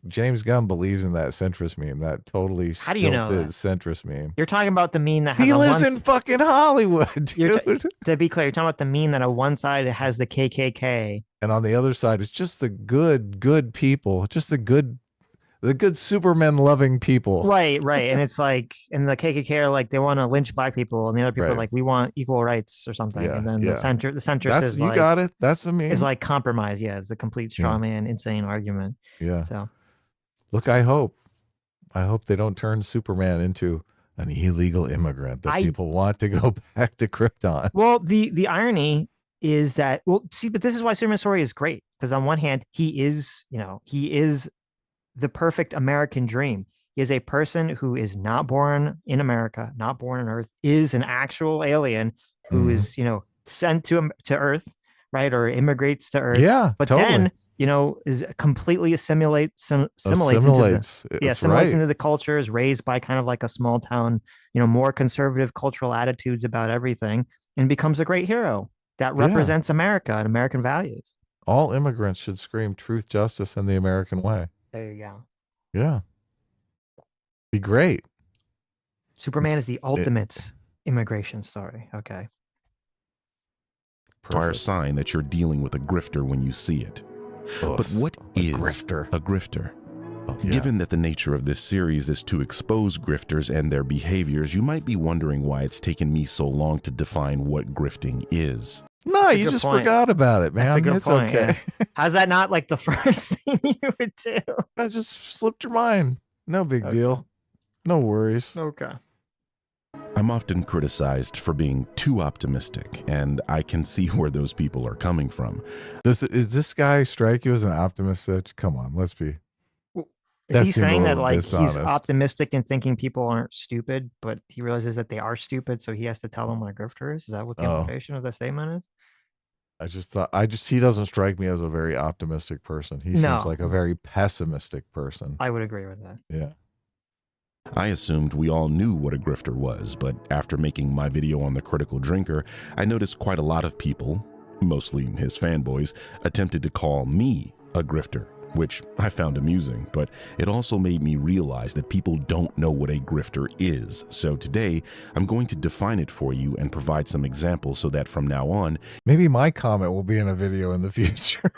James Gunn believes in that centrist meme. That totally How do you know that? centrist meme. You're talking about the meme that has He lives in fucking Hollywood, dude. To be clear, you're talking about the meme that on one side it has the KKK, and on the other side it's just the good people, just the good Superman loving people. Right. And it's like, and the KKK are like, they want to lynch black people, and the other people are like, we want equal rights or something. Yeah, and then the centrist That's, is you like, got it. That's the meme. It's like compromise. Yeah, it's a complete straw man, insane argument. Yeah. So, look, I hope they don't turn Superman into an illegal immigrant that people want to go back to Krypton. Well, the irony is that, but this is why Superman's story is great, because on one hand, he is the perfect American dream. He is a person who is not born in America, not born on Earth, is an actual alien who is, sent to Earth, right? Or immigrates to Earth. Yeah, but totally. then, is completely assimilates into the culture, is raised by kind of like a small town, more conservative cultural attitudes about everything, and becomes a great hero that represents America and American values. All immigrants should scream truth, justice, and the American way. There you go. Yeah. Be great. Superman is the ultimate immigration story. Okay. Fire sign that you're dealing with a grifter when you see it. But what is a grifter? Given that the nature of this series is to expose grifters and their behaviors, you might be wondering why it's taken me so long to define what grifting is. No, you just forgot about it, man. That's a good point. Okay. Yeah. How's that not like the first thing you would do? That just slipped your mind. No big deal. No worries. Okay. I'm often criticized for being too optimistic, and I can see where those people are coming from. Is this guy strike you as an optimist, Sitch? Come on, let's be. Is he saying that like he's optimistic and thinking people aren't stupid, but he realizes that they are stupid, so he has to tell them what a grifter is? Is that what the implication of that statement is? He doesn't strike me as a very optimistic person. He seems like a very pessimistic person. I would agree with that. Yeah. I assumed we all knew what a grifter was, but after making my video on the critical drinker, I noticed quite a lot of people, mostly his fanboys, attempted to call me a grifter which I found amusing, but it also made me realize that people don't know what a grifter is. So today, I'm going to define it for you and provide some examples so that from now on, maybe my comment will be in a video in the future.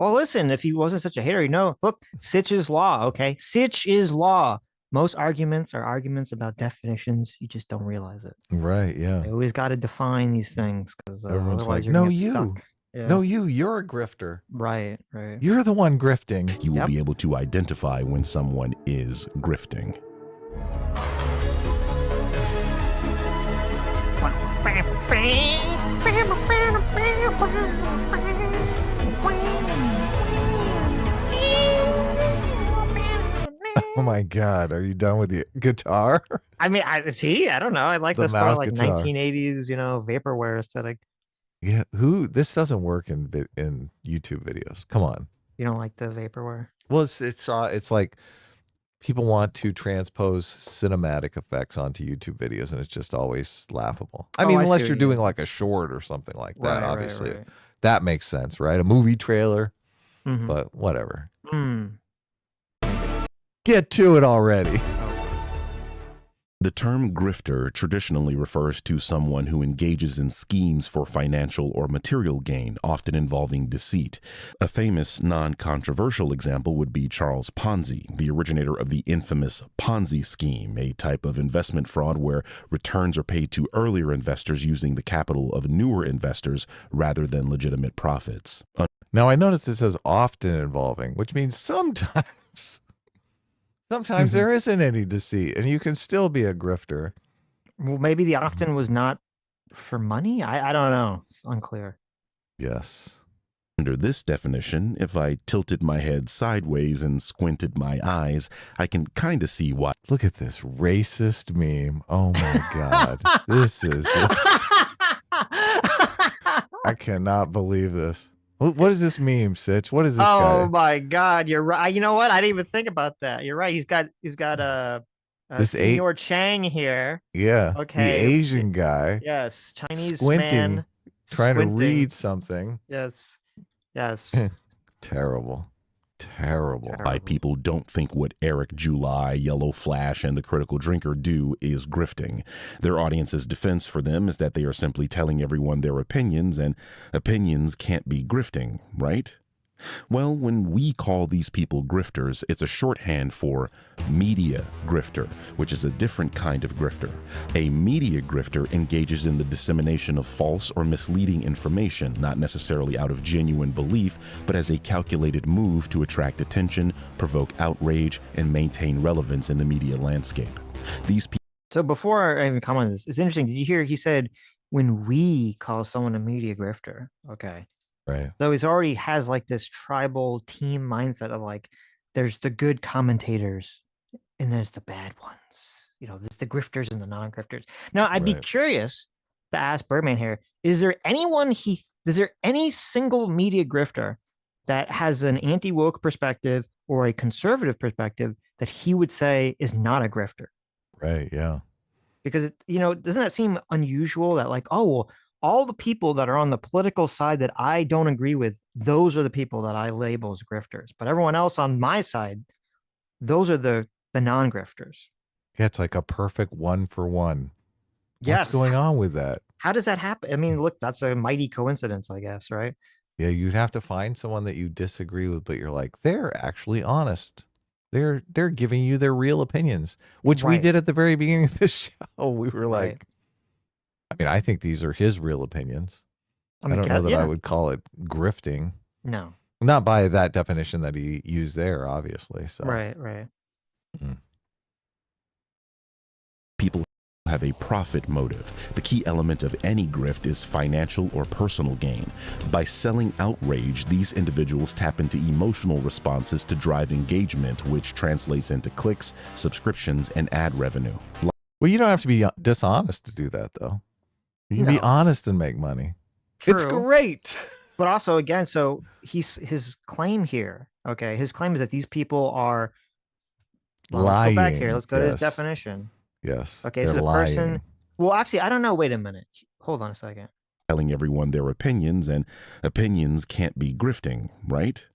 Well, listen, if he wasn't such a hater, you know, look, Sitch is law, okay? Sitch is law. Most arguments are arguments about definitions. You just don't realize it. Right, yeah. You always got to define these things because Everyone's otherwise like, you're no, gonna get you. stuck. Yeah. No, you're a grifter. Right, right. You're the one grifting. you will Yep. be able to identify when someone is grifting. Oh my God, are you done with the guitar? I mean, I don't know. I like The this part mouth like guitar. 1980s, you know, vaporware aesthetic. Yeah, this doesn't work in YouTube videos. Come on. You don't like the vaporware? Well, it's like people want to transpose cinematic effects onto YouTube videos, and it's just always laughable. I Oh, mean, I see unless what you're you doing mean. like a short or something like that, Right, obviously. right. That makes sense, right? A movie trailer, Mhm. but whatever. Mm. Get to it already. The term grifter traditionally refers to someone who engages in schemes for financial or material gain, often involving deceit. A famous, non-controversial example would be Charles Ponzi, the originator of the infamous Ponzi scheme, a type of investment fraud where returns are paid to earlier investors using the capital of newer investors rather than legitimate profits. Now, I noticed it says often involving, which means sometimes. Sometimes there isn't any deceit, and you can still be a grifter. Well, maybe the often was not for money. I don't know. It's unclear. Yes. Under this definition, if I tilted my head sideways and squinted my eyes, I can kind of see why. Look at this racist meme. Oh my God. This is. I cannot believe this. What is this meme, Sitch? What is this Oh guy? my God, you're right. You know what? I didn't even think about that. You're right. He's got This Senor Chang here. Yeah. Okay. The Asian guy. Yes, Chinese Squinting, man trying squinting. to read something. Yes, yes. Terrible. Terrible. Why people don't think what Eric July, Yellow Flash, and the Critical Drinker do is grifting. Their audience's defense for them is that they are simply telling everyone their opinions, and opinions can't be grifting, right? Well, when we call these people grifters, it's a shorthand for media grifter, which is a different kind of grifter. A media grifter engages in the dissemination of false or misleading information, not necessarily out of genuine belief, but as a calculated move to attract attention, provoke outrage, and maintain relevance in the media landscape. These people. So before I even comment on this, it's interesting. Did you hear he said when we call someone a media grifter? Okay. Right. So he's already has like this tribal team mindset of like, there's the good commentators and there's the bad ones. You know, there's the grifters and the non-grifters. Now, I'd be Right. curious to ask Birdman here, is there any single media grifter that has an anti-woke perspective or a conservative perspective that he would say is not a grifter? Right. Yeah. Because, doesn't that seem unusual that like, oh, well, all the people that are on the political side that I don't agree with, those are the people that I label as grifters. But everyone else on my side, those are the non-grifters. Yeah, it's like a perfect 1-for-1. Yes. What's going on with that? How does that happen? I mean, look, that's a mighty coincidence, I guess, right? Yeah, you'd have to find someone that you disagree with, but you're like, they're actually honest. They're giving you their real opinions, which we Right. did at the very beginning of the show. We were Right. like, I mean, I think these are his real opinions. I mean, don't know that yeah. I would call it grifting. No. Not by that definition that he used there, obviously. So Right. People have a profit motive. The key element of any grift is financial or personal gain. By selling outrage, these individuals tap into emotional responses to drive engagement, which translates into clicks, subscriptions, and ad revenue. Well, you don't have to be dishonest to do that, though. You can be No. honest and make money. It's True. great. But also, again, so his claim here, okay, his claim is that these people are, well, let's go back here. Lying, Let's go to his yes. definition. Yes. Okay, so they're the person, lying. well, actually, I don't know. Wait a minute. Hold on a second. Telling everyone their opinions, and opinions can't be grifting, right?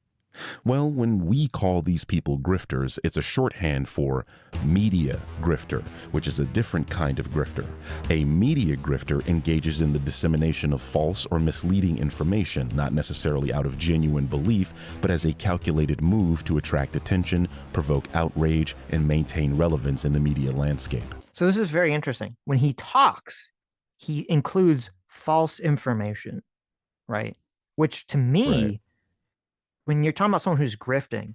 Well, when we call these people grifters, it's a shorthand for media grifter, which is a different kind of grifter. A media grifter engages in the dissemination of false or misleading information, not necessarily out of genuine belief, but as a calculated move to attract attention, provoke outrage, and maintain relevance in the media landscape. So this is very interesting. When he talks, he includes false information, right? Which to me, Right. when you're talking about someone who's grifting,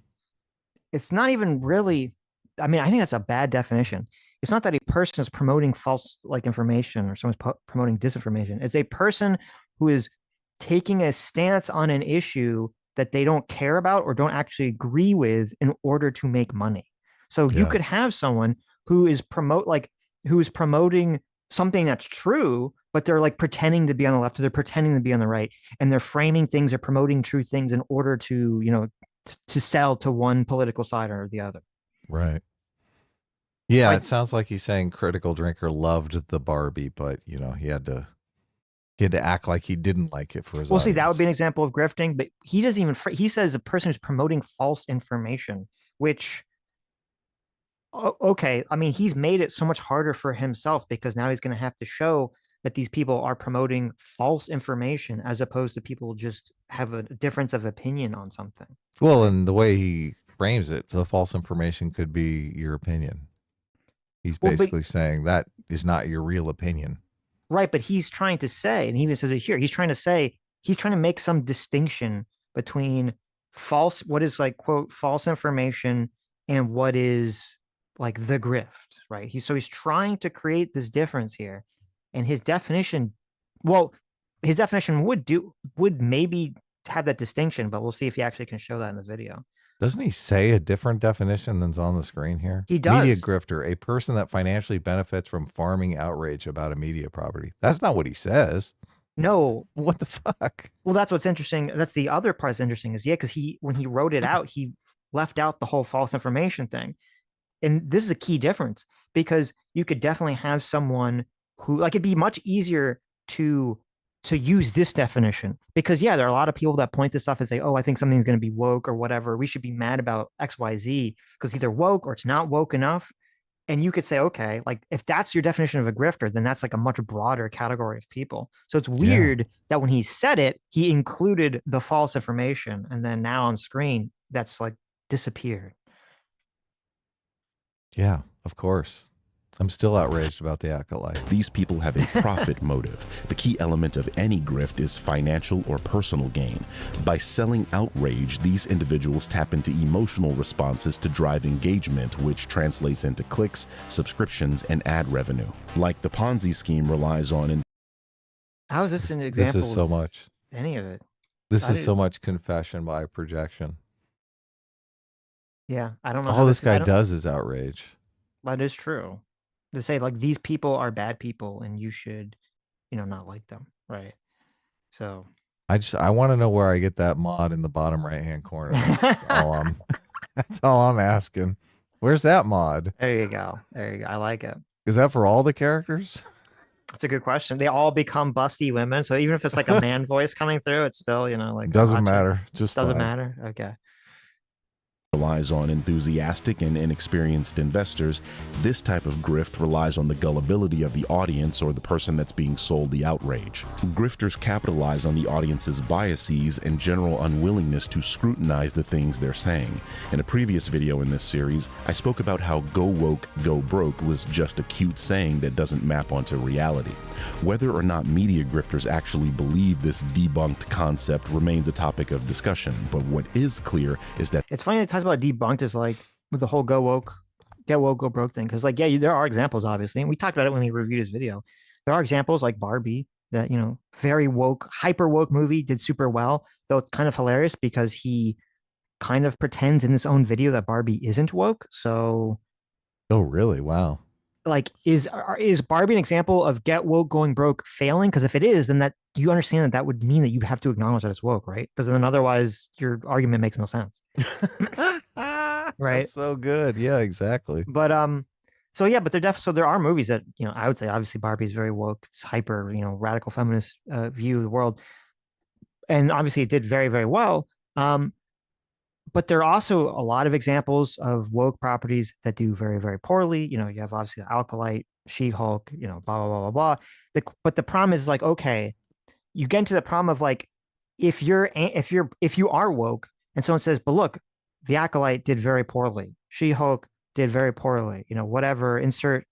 it's not even really, I mean, I think that's a bad definition. It's not that a person is promoting false like information or someone's promoting disinformation. It's a person who is taking a stance on an issue that they don't care about or don't actually agree with in order to make money. So you Yeah. could have someone who is promoting something that's true, but they're like pretending to be on the left or they're pretending to be on the right, and they're framing things or promoting true things in order to, you know, to sell to one political side or the other. Right. Yeah, Like, it sounds like he's saying Critical Drinker loved the Barbie, but you know, he had to act like he didn't like it for his we'll see, that would be an audience. example of grifting, but he doesn't even, he says a person who's promoting false information, which, okay, I mean, he's made it so much harder for himself because now he's going to have to show that these people are promoting false information as opposed to people just have a difference of opinion on something. Well, and the way he frames it, the false information could be your opinion. He's Well, but basically saying that is not your real opinion. right, but he's trying to say, and he even says it here, he's trying to say, he's trying to make some distinction between false, what is like, quote, false information and what is like the grift, right? He's trying to create this difference here. And his definition, well, his definition would maybe have that distinction, but we'll see if he actually can show that in the video. Doesn't he say a different definition than's on the screen here? He Media does. grifter, a person that financially benefits from farming outrage about a media property. That's not what he says. No, What the fuck? well, that's what's interesting. That's the other part that's interesting is, yeah, because when he wrote it out, he left out the whole false information thing. And this is a key difference because you could definitely have someone who, like, it'd be much easier to use this definition because, yeah, there are a lot of people that point this stuff and say, oh, I think something's going to be woke or whatever, we should be mad about XYZ because either woke or it's not woke enough. And you could say, okay, like if that's your definition of a grifter, then that's like a much broader category of people. So it's weird that when he said it, he included the false information, and then now on screen that's like disappeared. Yeah, of course. I'm still outraged about the acolyte. These people have a profit motive. The key element of any grift is financial or personal gain. By selling outrage, these individuals tap into emotional responses to drive engagement, which translates into clicks, subscriptions, and ad revenue. Like the Ponzi scheme relies on. How is this an example? This is so of much. any of it? This is so much confession by projection. Yeah, I don't know. All this guy does is outrage. That is true. To say like these people are bad people and you should, you know, not like them, right? So I want to know where I get that mod in the bottom right hand corner. That's all I'm asking. Where's that mod? there you go. There you go. I like it. Is that for all the characters? That's a good question. They all become busty women, so even if it's like a man voice coming through, it's still, you know, like Doesn't matter. Just doesn't fine. matter. Okay. Relies on enthusiastic and inexperienced investors. This type of grift relies on the gullibility of the audience or the person that's being sold the outrage. Grifters capitalize on the audience's biases and general unwillingness to scrutinize the things they're saying. In a previous video in this series, I spoke about how go woke, go broke was just a cute saying that doesn't map onto reality. Whether or not media grifters actually believe this debunked concept remains a topic of discussion, but what is clear is that It's funny that it talks about debunked is like with the whole go woke, get woke, go broke thing. Because like, yeah, there are examples, obviously, and we talked about it when we reviewed his video. There are examples like Barbie that, you know, very woke, hyper woke movie, did super well, though it's kind of hilarious because he kind of pretends in his own video that Barbie isn't woke. So, Oh, really? Wow. like, is Barbie an example of get woke, going broke failing? Because if it is, then that you understand that would mean that you have to acknowledge that it's woke, right? Because then otherwise your argument makes no sense. Right. That's so good. Yeah, exactly. But so yeah, but there are movies that, you know, I would say obviously Barbie is very woke, it's hyper, you know, radical feminist view of the world, and obviously it did very, very well. but there are also a lot of examples of woke properties that do very, very poorly. You have obviously the Alkalite, She-Hulk, blah, blah, blah, blah, blah. But the problem is like, okay, you get into the problem of like, if you are woke and someone says, but look, the Acolyte did very poorly. She-Hulk did very poorly. Whatever, insert,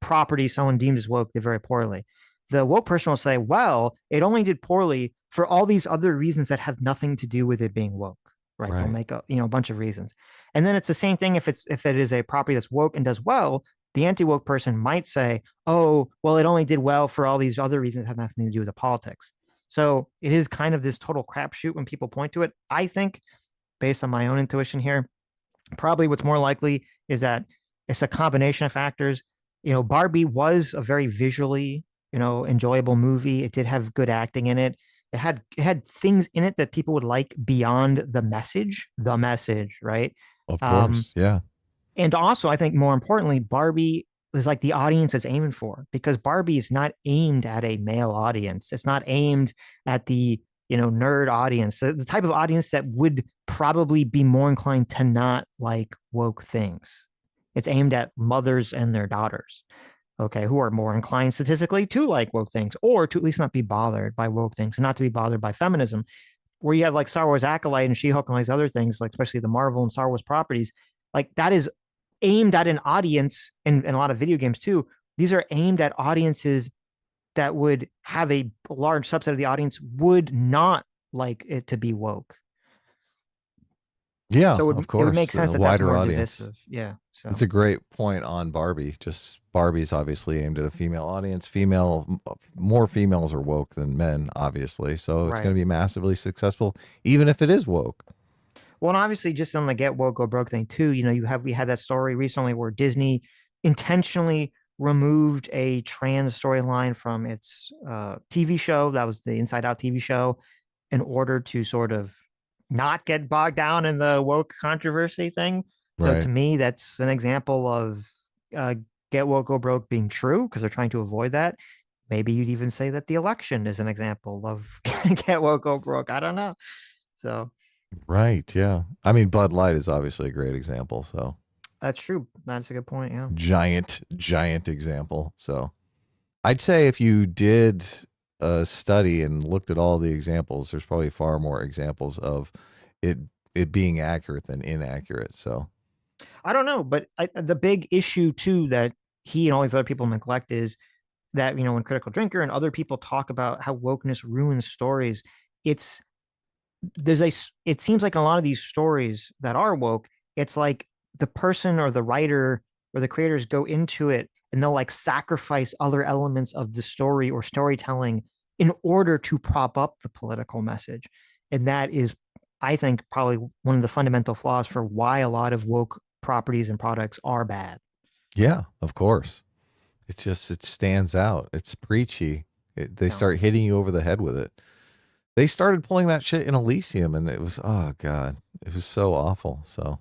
property someone deemed as woke did very poorly. The woke person will say, well, it only did poorly for all these other reasons that have nothing to do with it being woke. Right. They'll make a bunch of reasons. And then it's the same thing if it is a property that's woke and does well, the anti-woke person might say, oh, well, it only did well for all these other reasons that have nothing to do with the politics. So it is kind of this total crapshoot when people point to it. I think, based on my own intuition here, probably what's more likely is that it's a combination of factors. Barbie was a very visually, enjoyable movie. It did have good acting in it. It had things in it that people would like beyond the message, right? Of course, yeah. And also, I think more importantly, Barbie is like the audience it's aiming for, because Barbie is not aimed at a male audience. It's not aimed at the, nerd audience, the type of audience that would probably be more inclined to not like woke things. It's aimed at mothers and their daughters, okay, who are more inclined statistically to like woke things, or to at least not be bothered by woke things, and not to be bothered by feminism. Where you have like Star Wars Acolyte and She-Hulk and all these other things, like especially the Marvel and Star Wars properties, like that is aimed at an audience, and a lot of video games too. These are aimed at audiences that would have a large subset of the audience would not like it to be woke. Yeah, so of course. It would make sense that that's more audience. Divisive. Yeah. So it's a great point on Barbie. Just Barbie's obviously aimed at a female audience. More females are woke than men, obviously. So it's going to be massively successful, even if it is woke. Well, and obviously, just on the get woke, go broke thing too. We had that story recently where Disney intentionally removed a trans storyline from its TV show. That was the Inside Out TV show, in order to sort of not get bogged down in the woke controversy thing. So to me, that's an example of get woke, go broke being true, because they're trying to avoid that. Maybe you'd even say that the election is an example of get woke, go broke. I don't know. So. Right. Yeah. I mean, Bud Light is obviously a great example. So that's true. That's a good point. Yeah. Giant example. So I'd say if you did a study and looked at all the examples, there's probably far more examples of it being accurate than inaccurate. So I don't know, but the big issue too that he and all these other people neglect is that, when Critical Drinker and other people talk about how wokeness ruins stories, it seems like in a lot of these stories that are woke, it's like the person or the writer or the creators go into it and they'll like sacrifice other elements of the story or storytelling in order to prop up the political message. And that is, I think, probably one of the fundamental flaws for why a lot of woke properties and products are bad. Yeah, of course. It stands out. It's preachy. They start hitting you over the head with it. They started pulling that shit in Elysium, and it was, oh God, it was so awful. So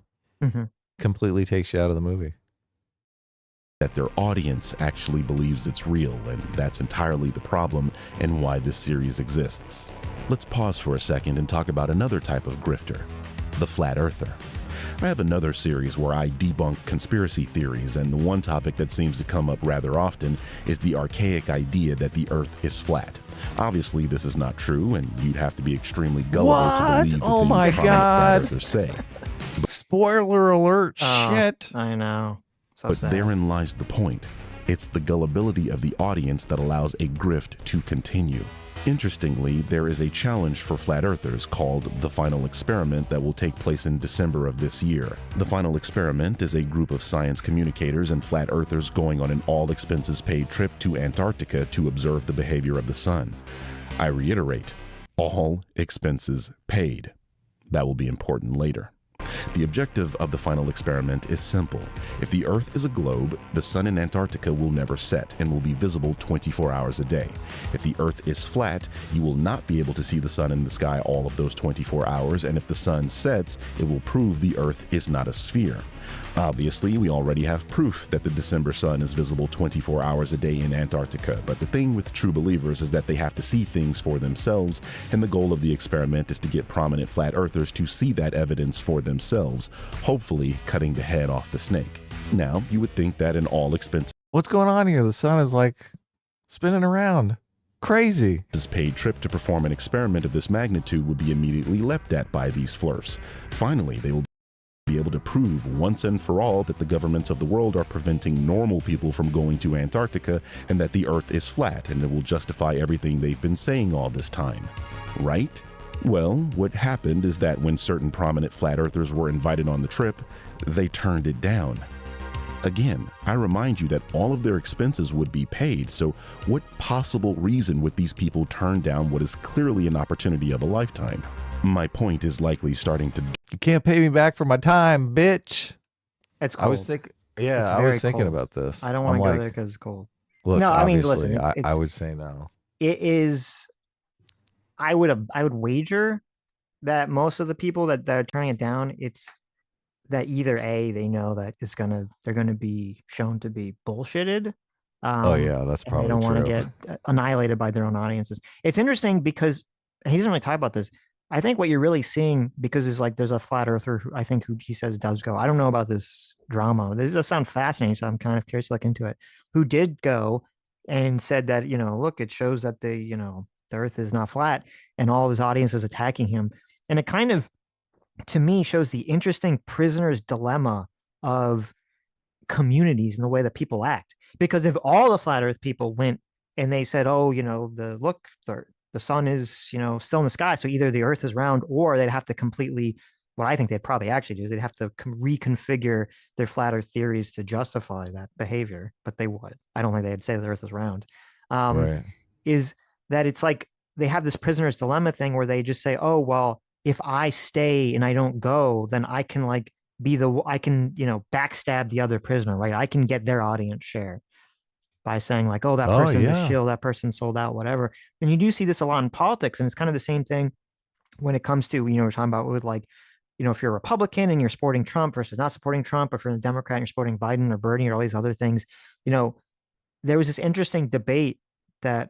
completely takes you out of the movie. That their audience actually believes it's real, and that's entirely the problem and why this series exists. Let's pause for a second and talk about another type of grifter, the flat earther. I have another series where I debunk conspiracy theories, and the one topic that seems to come up rather often is the archaic idea that the earth is flat. Obviously, this is not true, and you'd have to be extremely gullible to believe the things flat earthers say. Spoiler alert, shit. I know. So but sad. Therein lies the point. It's the gullibility of the audience that allows a grift to continue. Interestingly, there is a challenge for flat earthers called The Final Experiment that will take place in December of this year. The Final Experiment is a group of science communicators and flat earthers going on an all-expenses-paid trip to Antarctica to observe the behavior of the sun. I reiterate, all expenses paid. That will be important later. The objective of the final experiment is simple. If the Earth is a globe, the sun in Antarctica will never set and will be visible 24 hours a day. If the Earth is flat, you will not be able to see the sun in the sky all of those 24 hours, and if the sun sets, it will prove the Earth is not a sphere. Obviously, we already have proof that the December sun is visible 24 hours a day in Antarctica, but the thing with true believers is that they have to see things for themselves, and the goal of the experiment is to get prominent flat earthers to see that evidence for themselves, hopefully cutting the head off the snake. Now, you would think that an all-expenses What's going on here? The sun is like spinning around. Crazy. paid trip to perform an experiment of this magnitude would be immediately leapt at by these flirts. Finally, they will be able to prove once and for all that the governments of the world are preventing normal people from going to Antarctica and that the Earth is flat, and it will justify everything they've been saying all this time. Right? Well, what happened is that when certain prominent flat earthers were invited on the trip, they turned it down. Again, I remind you that all of their expenses would be paid, so what possible reason would these people turn down what is clearly an opportunity of a lifetime? My point is likely starting to... You can't pay me back for my time, bitch. It's cold. I was thinking, yeah, It's I was very thinking cold. about this. I don't want I'm to go like, there because it's cold. Look, No, I mean, obviously, listen, I it's would say no. it is. I would wager that most of the people that are turning it down, it's that either A, they know that they're gonna be shown to be bullshitted. Oh yeah, that's And they probably don't want to true. get annihilated by their own audiences. It's interesting because he doesn't really talk about this. I think what you're really seeing, because it's like there's a flat earther who I think who he says does go. I don't know about this drama. This does sound fascinating, so I'm kind of curious to look into it. Who did go and said that, look, it shows that the Earth is not flat, and all of his audience is attacking him. And it kind of, to me, shows the interesting prisoner's dilemma of communities and the way that people act. Because if all the flat earth people went and they said, oh, the sun is, still in the sky, so either the earth is round, or they'd have to completely, what I think they'd probably actually do is they'd have to reconfigure their flat earth theories to justify that behavior. But they would. I don't think they'd say the earth is round. Right. Is that it's like they have this prisoner's dilemma thing where they just say, oh, well, if I stay and I don't go, then I can backstab the other prisoner, right? I can get their audience share by saying like, oh, that person's a shill, that person sold out, whatever. And you do see this a lot in politics, and it's kind of the same thing when it comes to, we're talking about with like, if you're a Republican and you're supporting Trump versus not supporting Trump, or if you're a Democrat and you're supporting Biden or Bernie or all these other things, there was this interesting debate that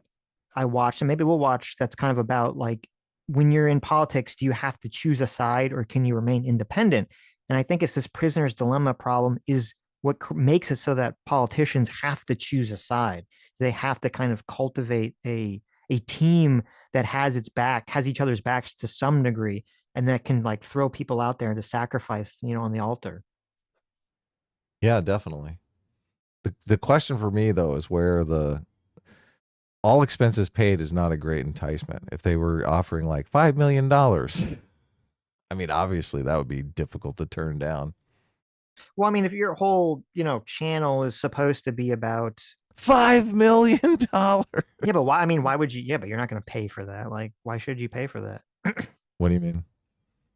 I watched, and maybe we'll watch, that's kind of about like, when you're in politics, do you have to choose a side or can you remain independent? And I think it's this prisoner's dilemma problem is what makes it so that politicians have to choose a side. They have to kind of cultivate a team that has each other's backs to some degree, and that can like throw people out there to sacrifice, on the altar. Yeah, definitely. The question for me though is where the all expenses paid is not a great enticement. If they were offering like $5 million, I mean, obviously that would be difficult to turn down. Well, I mean, if your whole, channel is supposed to be about $5 million. Yeah, but why? I mean, why would you? Yeah, but you're not going to pay for that. Like, why should you pay for that? What do you mean?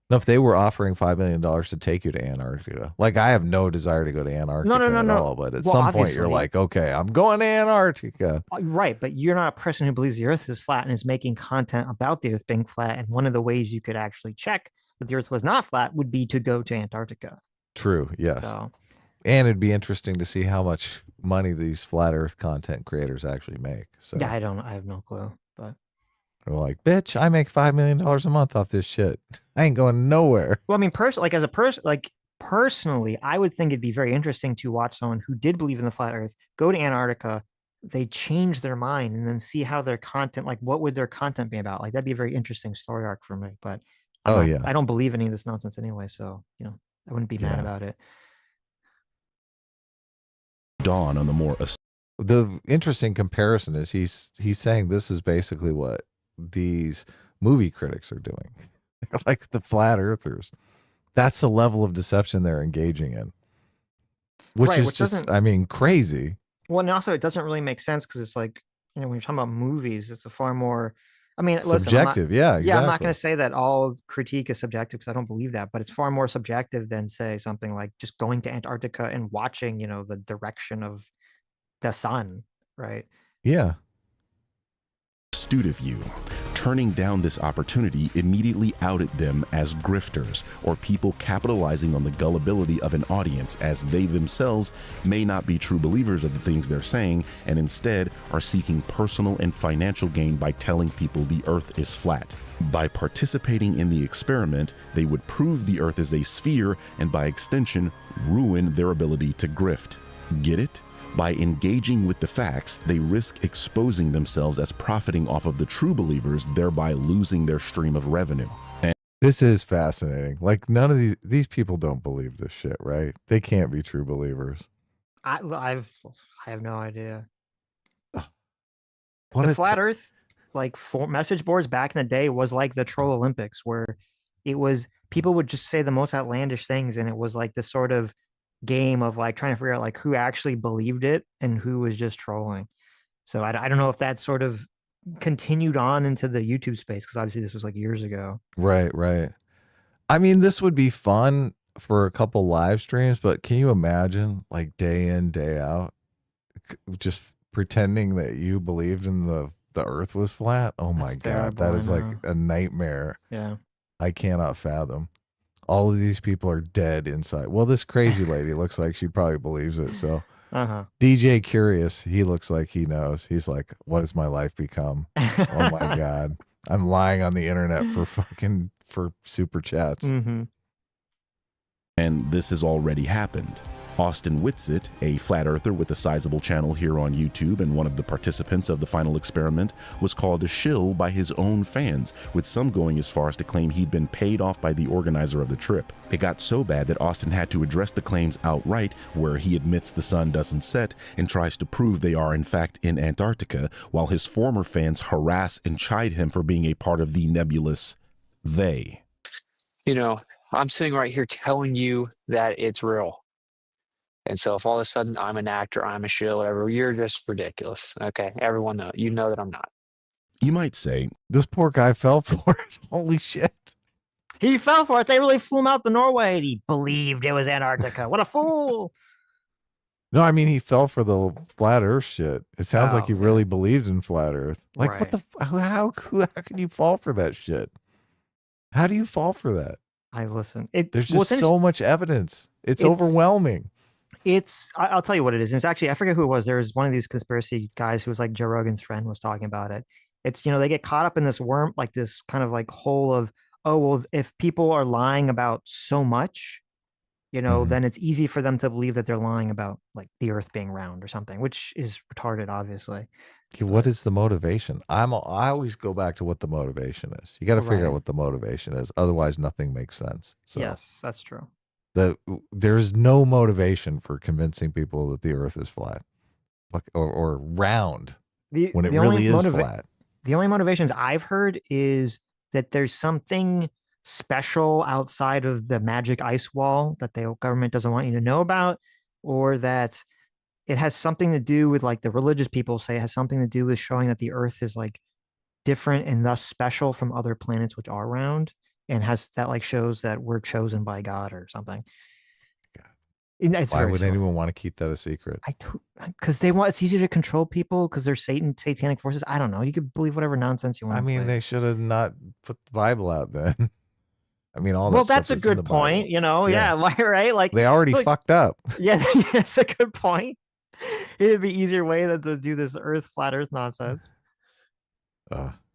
No, if they were offering $5 million to take you to Antarctica, like I have no desire to go to Antarctica at all, but at some point you're like, okay, I'm going to Antarctica. Right, but you're not a person who believes the Earth is flat and is making content about the Earth being flat. And one of the ways you could actually check that the Earth was not flat would be to go to Antarctica. True, yes. So, and it'd be interesting to see how much money these flat Earth content creators actually make. So yeah, I have no clue, but they're like, bitch, I make $5 million a month off this shit. I ain't going nowhere. Well, I mean, personally, I would think it'd be very interesting to watch someone who did believe in the flat Earth go to Antarctica, they change their mind, and then see how their content, like what would their content be about? Like that'd be a very interesting story arc for me. But I don't believe any of this nonsense anyway, so I wouldn't be mad about it. Dawn on the more. The interesting comparison is he's saying this is basically what these movie critics are doing. They're like the flat earthers. That's the level of deception they're engaging in, which is just, I mean, crazy. Well, and also it doesn't really make sense because it's like, when you're talking about movies, it's a far more, I mean, subjective. Yeah, exactly. Yeah, I'm not going to say that all critique is subjective because I don't believe that, but it's far more subjective than say something like just going to Antarctica and watching, the direction of the sun, right? Yeah. Astute of you. turning down this opportunity immediately outed them as grifters, or people capitalizing on the gullibility of an audience, as they themselves may not be true believers of the things they're saying and instead are seeking personal and financial gain by telling people the earth is flat. By participating in the experiment, they would prove the earth is a sphere and by extension ruin their ability to grift. Get it? By engaging with the facts, they risk exposing themselves as profiting off of the true believers, thereby losing their stream of revenue. And This is fascinating. Like, none of these people don't believe this shit, right? They can't be true believers. I have no idea. What The a flat Earth, like message boards back in the day, was like the Troll Olympics, where it was people would just say the most outlandish things, and it was like this sort of game of like trying to figure out like who actually believed it and who was just trolling. So I don't know if that sort of continued on into the YouTube space, because obviously this was like years ago. Right, right. I mean, this would be fun for a couple live streams, but can you imagine like day in, day out, just pretending that you believed in the earth was flat? Oh my That's God, terrible, that I is like know. a nightmare. Yeah. I cannot fathom. All of these people are dead inside. Well, this crazy lady looks like she probably believes it. So DJ Curious, he looks like he knows. He's like, what has my life become? Oh my God. I'm lying on the internet for super chats. and this has already happened. Austin Whitsitt, a flat earther with a sizable channel here on YouTube and one of the participants of the final experiment, was called a shill by his own fans, with some going as far as to claim he'd been paid off by the organizer of the trip. It got so bad that Austin had to address the claims outright, where he admits the sun doesn't set and tries to prove they are in fact in Antarctica, while his former fans harass and chide him for being a part of the nebulous they. You know, I'm sitting right here telling you that it's real. And so if all of a sudden I'm an actor, I'm a shill, whatever, you're just ridiculous. Okay, everyone knows. You know that I'm not. You might say, this poor guy fell for it. Holy shit. He fell for it. They really flew him out to Norway, and he believed it was Antarctica. What a fool. No, I mean, he fell for the flat earth shit. It sounds like he really believed in flat earth. Like, what the, how can you fall for that shit? How do you fall for that? There's just so much evidence. It's overwhelming. I'll tell you what it is. It's actually, I forget who it was. There was one of these conspiracy guys who was like Joe Rogan's friend was talking about it. It's, they get caught up in this worm, like this kind of like hole of, oh, well, if people are lying about so much, then it's easy for them to believe that they're lying about like the earth being round or something, which is retarded, obviously. What is the motivation? I always go back to what the motivation is. You got to figure out what the motivation is. Otherwise, nothing makes sense. So. Yes, that's true. There's no motivation for convincing people that the earth is flat or round when it really is flat. The only motivations I've heard is that there's something special outside of the magic ice wall that the government doesn't want you to know about, or that it has something to do with, like, the religious people say it has something to do with showing that the earth is like different and thus special from other planets which are round, and has that like shows that we're chosen by God or something. Why would anyone want to keep that a secret? Because it's easier to control people because they're satanic forces. I don't know. You could believe whatever nonsense you want. I mean, they should have not put the Bible out then. I mean, that's a good point. Yeah, right. Like they already fucked up. Yeah, that's a good point. It'd be easier way than to do this flat Earth nonsense.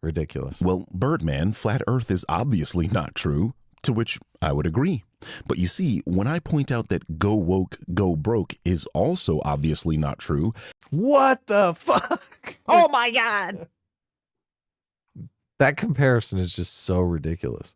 Ridiculous. Well, Birdman, flat Earth is obviously not true, to which I would agree. But you see, when I point out that go woke, go broke is also obviously not true. What the fuck? Oh my God. That comparison is just so ridiculous.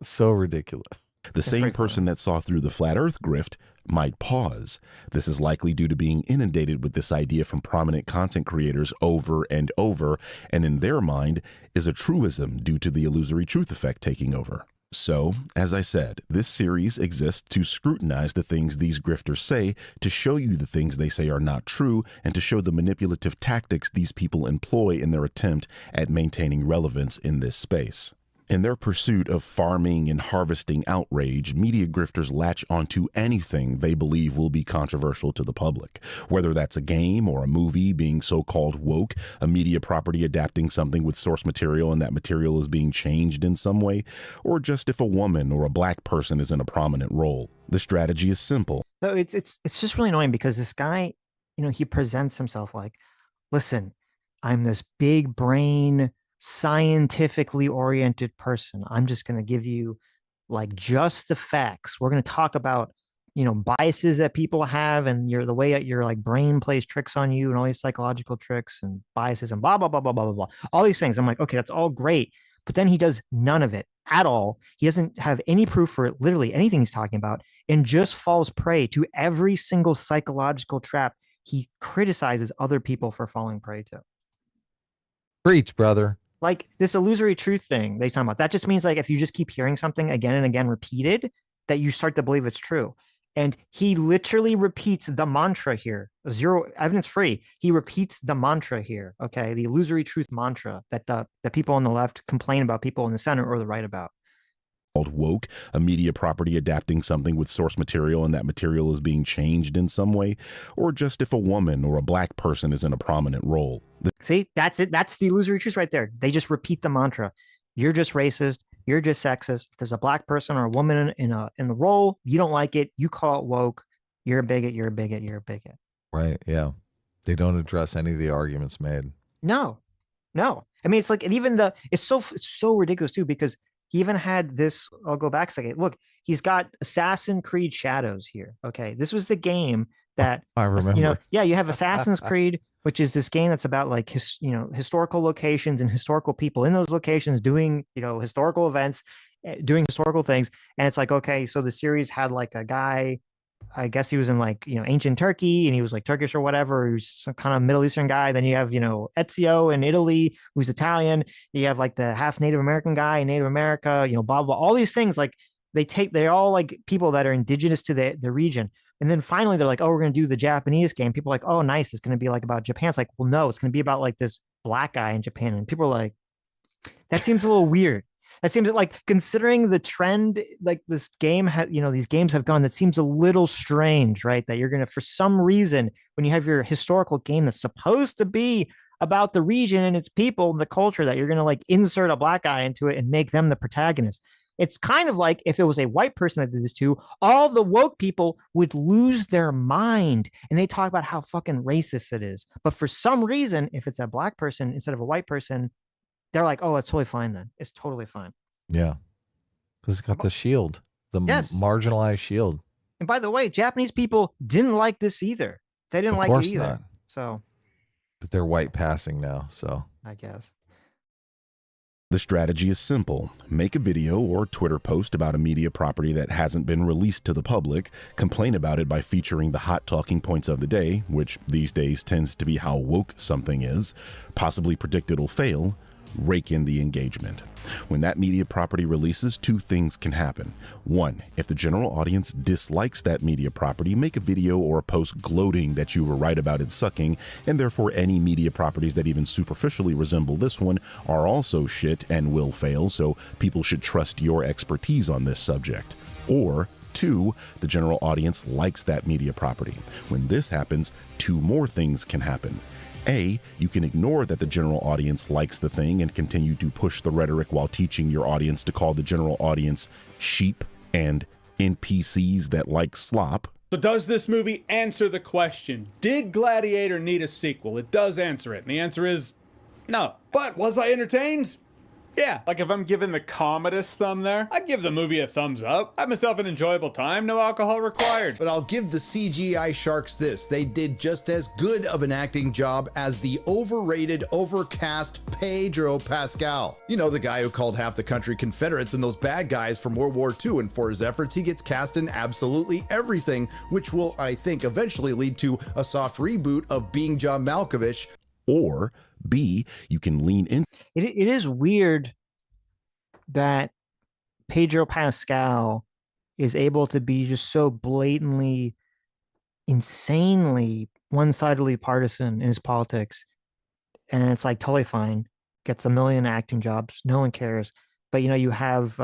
So ridiculous. The same person that saw through the flat Earth grift might pause. This is likely due to being inundated with this idea from prominent content creators over and over, and in their mind is a truism due to the illusory truth effect taking over. So, as I said, this series exists to scrutinize the things these grifters say, to show you the things they say are not true, and to show the manipulative tactics these people employ in their attempt at maintaining relevance in this space. In their pursuit of farming and harvesting outrage, media grifters latch onto anything they believe will be controversial to the public. Whether that's a game or a movie being so-called woke, a media property adapting something with source material and that material is being changed in some way, or just if a woman or a black person is in a prominent role. The strategy is simple. So it's just really annoying because this guy, he presents himself like, listen, I'm this big brain, scientifically oriented person. I'm just going to give you like just the facts. We're going to talk about, biases that people have and the way that your like brain plays tricks on you and all these psychological tricks and biases and blah, blah, blah, blah, blah, blah, blah. All these things. I'm like, okay, that's all great. But then he does none of it at all. He doesn't have any proof for literally anything he's talking about and just falls prey to every single psychological trap he criticizes other people for falling prey to. Preach, brother. Like this illusory truth thing they talk about, that just means like if you just keep hearing something again and again repeated, that you start to believe it's true. And he literally repeats the mantra here, zero evidence free. He repeats the mantra here, okay? The illusory truth mantra that the people on the left complain about people in the center or the right about. Called woke, a media property adapting something with source material and that material is being changed in some way, or just if a woman or a black person is in a prominent role. See, that's it. That's the illusory truth right there. They just repeat the mantra. You're just racist. You're just sexist. If there's a black person or a woman in the role, you don't like it. You call it woke. You're a bigot. You're a bigot. You're a bigot. Right. Yeah. They don't address any of the arguments made. No. I mean, it's like, and even it's so ridiculous too, because he even had this, I'll go back a second. Look, he's got Assassin's Creed Shadows here. Okay. This was the game that, I remember. You have Assassin's Creed, which is this game that's about like historical locations and historical people in those locations doing, historical events, doing historical things. And it's like, okay, so the series had like a guy, I guess he was in like, ancient Turkey and he was like Turkish or whatever. He was some kind of Middle Eastern guy. Then you have, Ezio in Italy, who's Italian. You have like the half Native American guy in Native America, blah, blah, all these things. Like they're all like people that are indigenous to the region. And then finally they're like, oh, we're going to do the Japanese game. People are like, oh, nice. It's going to be like about Japan. It's like, well, no, it's going to be about like this black guy in Japan. And people are like, that seems a little weird. That seems like, considering the trend, like this game, these games have gone, that seems a little strange, right? That you're going to, for some reason, when you have your historical game that's supposed to be about the region and its people and the culture, that you're going to like insert a black guy into it and make them the protagonist. It's kind of like if it was a white person that did this too, all the woke people would lose their mind and they talk about how fucking racist it is. But for some reason, if it's a black person instead of a white person, they're like, oh, it's totally fine then. It's totally fine. Yeah. Because it's got the shield, the marginalized shield. And by the way, Japanese people didn't like this either. They didn't like it either. Not. So. But they're white passing now, so. I guess. The strategy is simple. Make a video or Twitter post about a media property that hasn't been released to the public, complain about it by featuring the hot talking points of the day, which these days tends to be how woke something is, possibly predict it'll fail, rake in the engagement. When that media property releases, two things can happen. One, if the general audience dislikes that media property, make a video or a post gloating that you were right about it sucking, and therefore any media properties that even superficially resemble this one are also shit and will fail, so people should trust your expertise on this subject. Or two, the general audience likes that media property. When this happens, two more things can happen. A, you can ignore that the general audience likes the thing and continue to push the rhetoric while teaching your audience to call the general audience sheep and NPCs that like slop. So does this movie answer the question, did Gladiator need a sequel? It does answer it, and the answer is no. But was I entertained? Yeah, like if I'm giving the Commodus thumb there, I'd give the movie a thumbs up. I had myself an enjoyable time, no alcohol required. But I'll give the CGI sharks this. They did just as good of an acting job as the overrated, overcast Pedro Pascal. You know, the guy who called half the country Confederates and those bad guys from World War II, and for his efforts, he gets cast in absolutely everything, which will, I think, eventually lead to a soft reboot of Being John Malkovich. Or B, you can lean in. It is weird that Pedro Pascal is able to be just so blatantly, insanely one-sidedly partisan in his politics. And it's like totally fine. Gets a million acting jobs. No one cares. But you have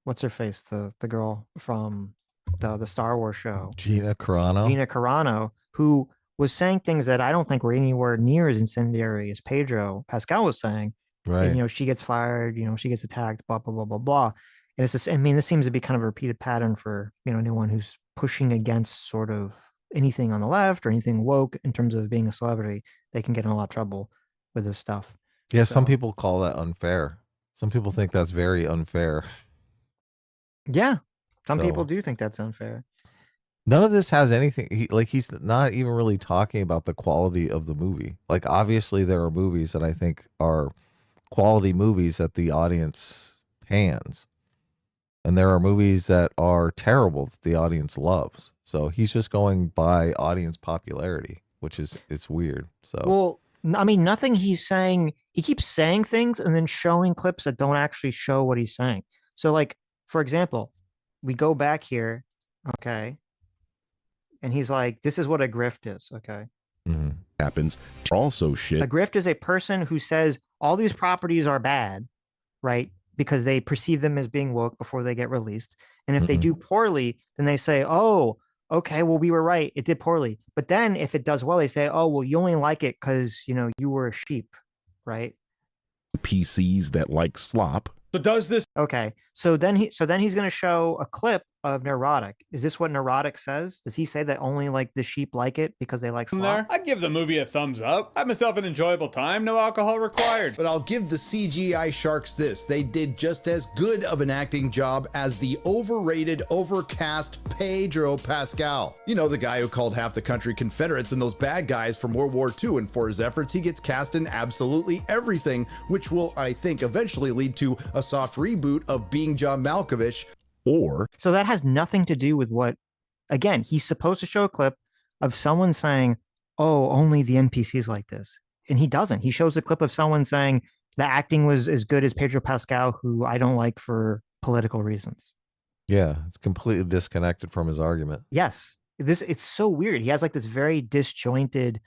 what's her face, the girl from the Star Wars show, Gina Carano, who was saying things that I don't think were anywhere near as incendiary as Pedro Pascal was saying. Right. And she gets fired, she gets attacked, blah blah blah blah blah. And it's just, I mean, this seems to be kind of a repeated pattern for anyone who's pushing against sort of anything on the left or anything woke in terms of being a celebrity. They can get in a lot of trouble with this stuff. Yeah, some people call that unfair. Some people think that's very unfair. Yeah, some people do think that's unfair. None of this has anything. He's not even really talking about the quality of the movie. Like, obviously, there are movies that I think are quality movies at the audience hands, and there are movies that are terrible that the audience loves. So he's just going by audience popularity, which is, it's weird. So, well, I mean, nothing he's saying, he keeps saying things and then showing clips that don't actually show what he's saying. So, like, for example, we go back here, okay, and he's like, this is what a grift is, okay? Happens. Also shit. A grift is a person who says all these properties are bad, right? Because they perceive them as being woke before they get released. And if they do poorly, then they say, oh, okay, well, we were right. It did poorly. But then if it does well, they say, oh, well, you only like it because, you were a sheep, right? PCs that like slop. So does this? Okay. So then he's going to show a clip of Neurotic. Is this what Neurotic says? Does he say that only like the sheep like it because they like slop? There, I'd give the movie a thumbs up. I have myself an enjoyable time. No alcohol required. But I'll give the CGI sharks this. They did just as good of an acting job as the overrated, overcast Pedro Pascal. The guy who called half the country Confederates and those bad guys from World War II, and for his efforts, he gets cast in absolutely everything, which will, I think, eventually lead to a soft reboot of Being John Malkovich. So that has nothing to do with what, again, he's supposed to show a clip of someone saying, oh, only the NPCs like this. And he doesn't. He shows a clip of someone saying the acting was as good as Pedro Pascal, who I don't like for political reasons. Yeah, it's completely disconnected from his argument. Yes. It's so weird. He has like this very disjointed,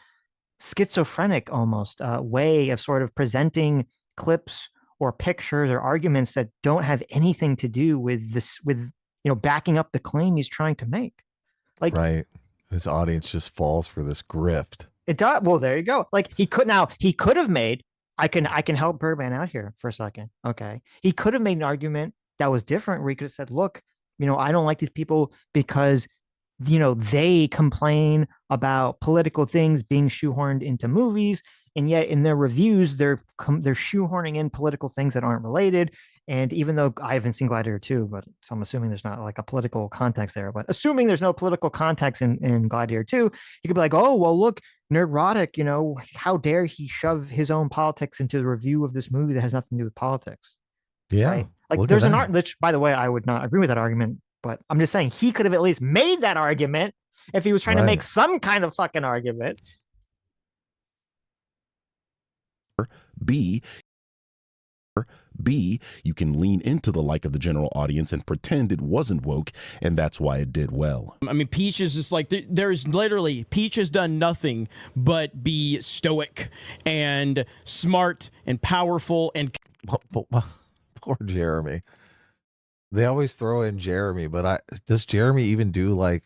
schizophrenic almost way of sort of presenting clips or pictures or arguments that don't have anything to do with this, with backing up the claim he's trying to make. Like, right, his audience just falls for this grift. It does. Well, there you go. Like he could have made. I can help Birdman out here for a second. Okay, he could have made an argument that was different, where he could have said, "Look, I don't like these people because they complain about political things being shoehorned into movies." And yet in their reviews, they're shoehorning in political things that aren't related. And even though I haven't seen Gladiator 2, but so I'm assuming there's not like a political context there, but assuming there's no political context in Gladiator 2, you could be like, oh, well, look, Neurotic, how dare he shove his own politics into the review of this movie that has nothing to do with politics. Yeah. Right? Like there's an argument, which by the way, I would not agree with that argument, but I'm just saying he could have at least made that argument if he was trying to make some kind of fucking argument. B, you can lean into the like of the general audience and pretend it wasn't woke, and that's why it did well. I mean, Peach is just like, there's literally, Peach has done nothing but be stoic and smart and powerful and... Poor Jeremy. They always throw in Jeremy, but does Jeremy even do like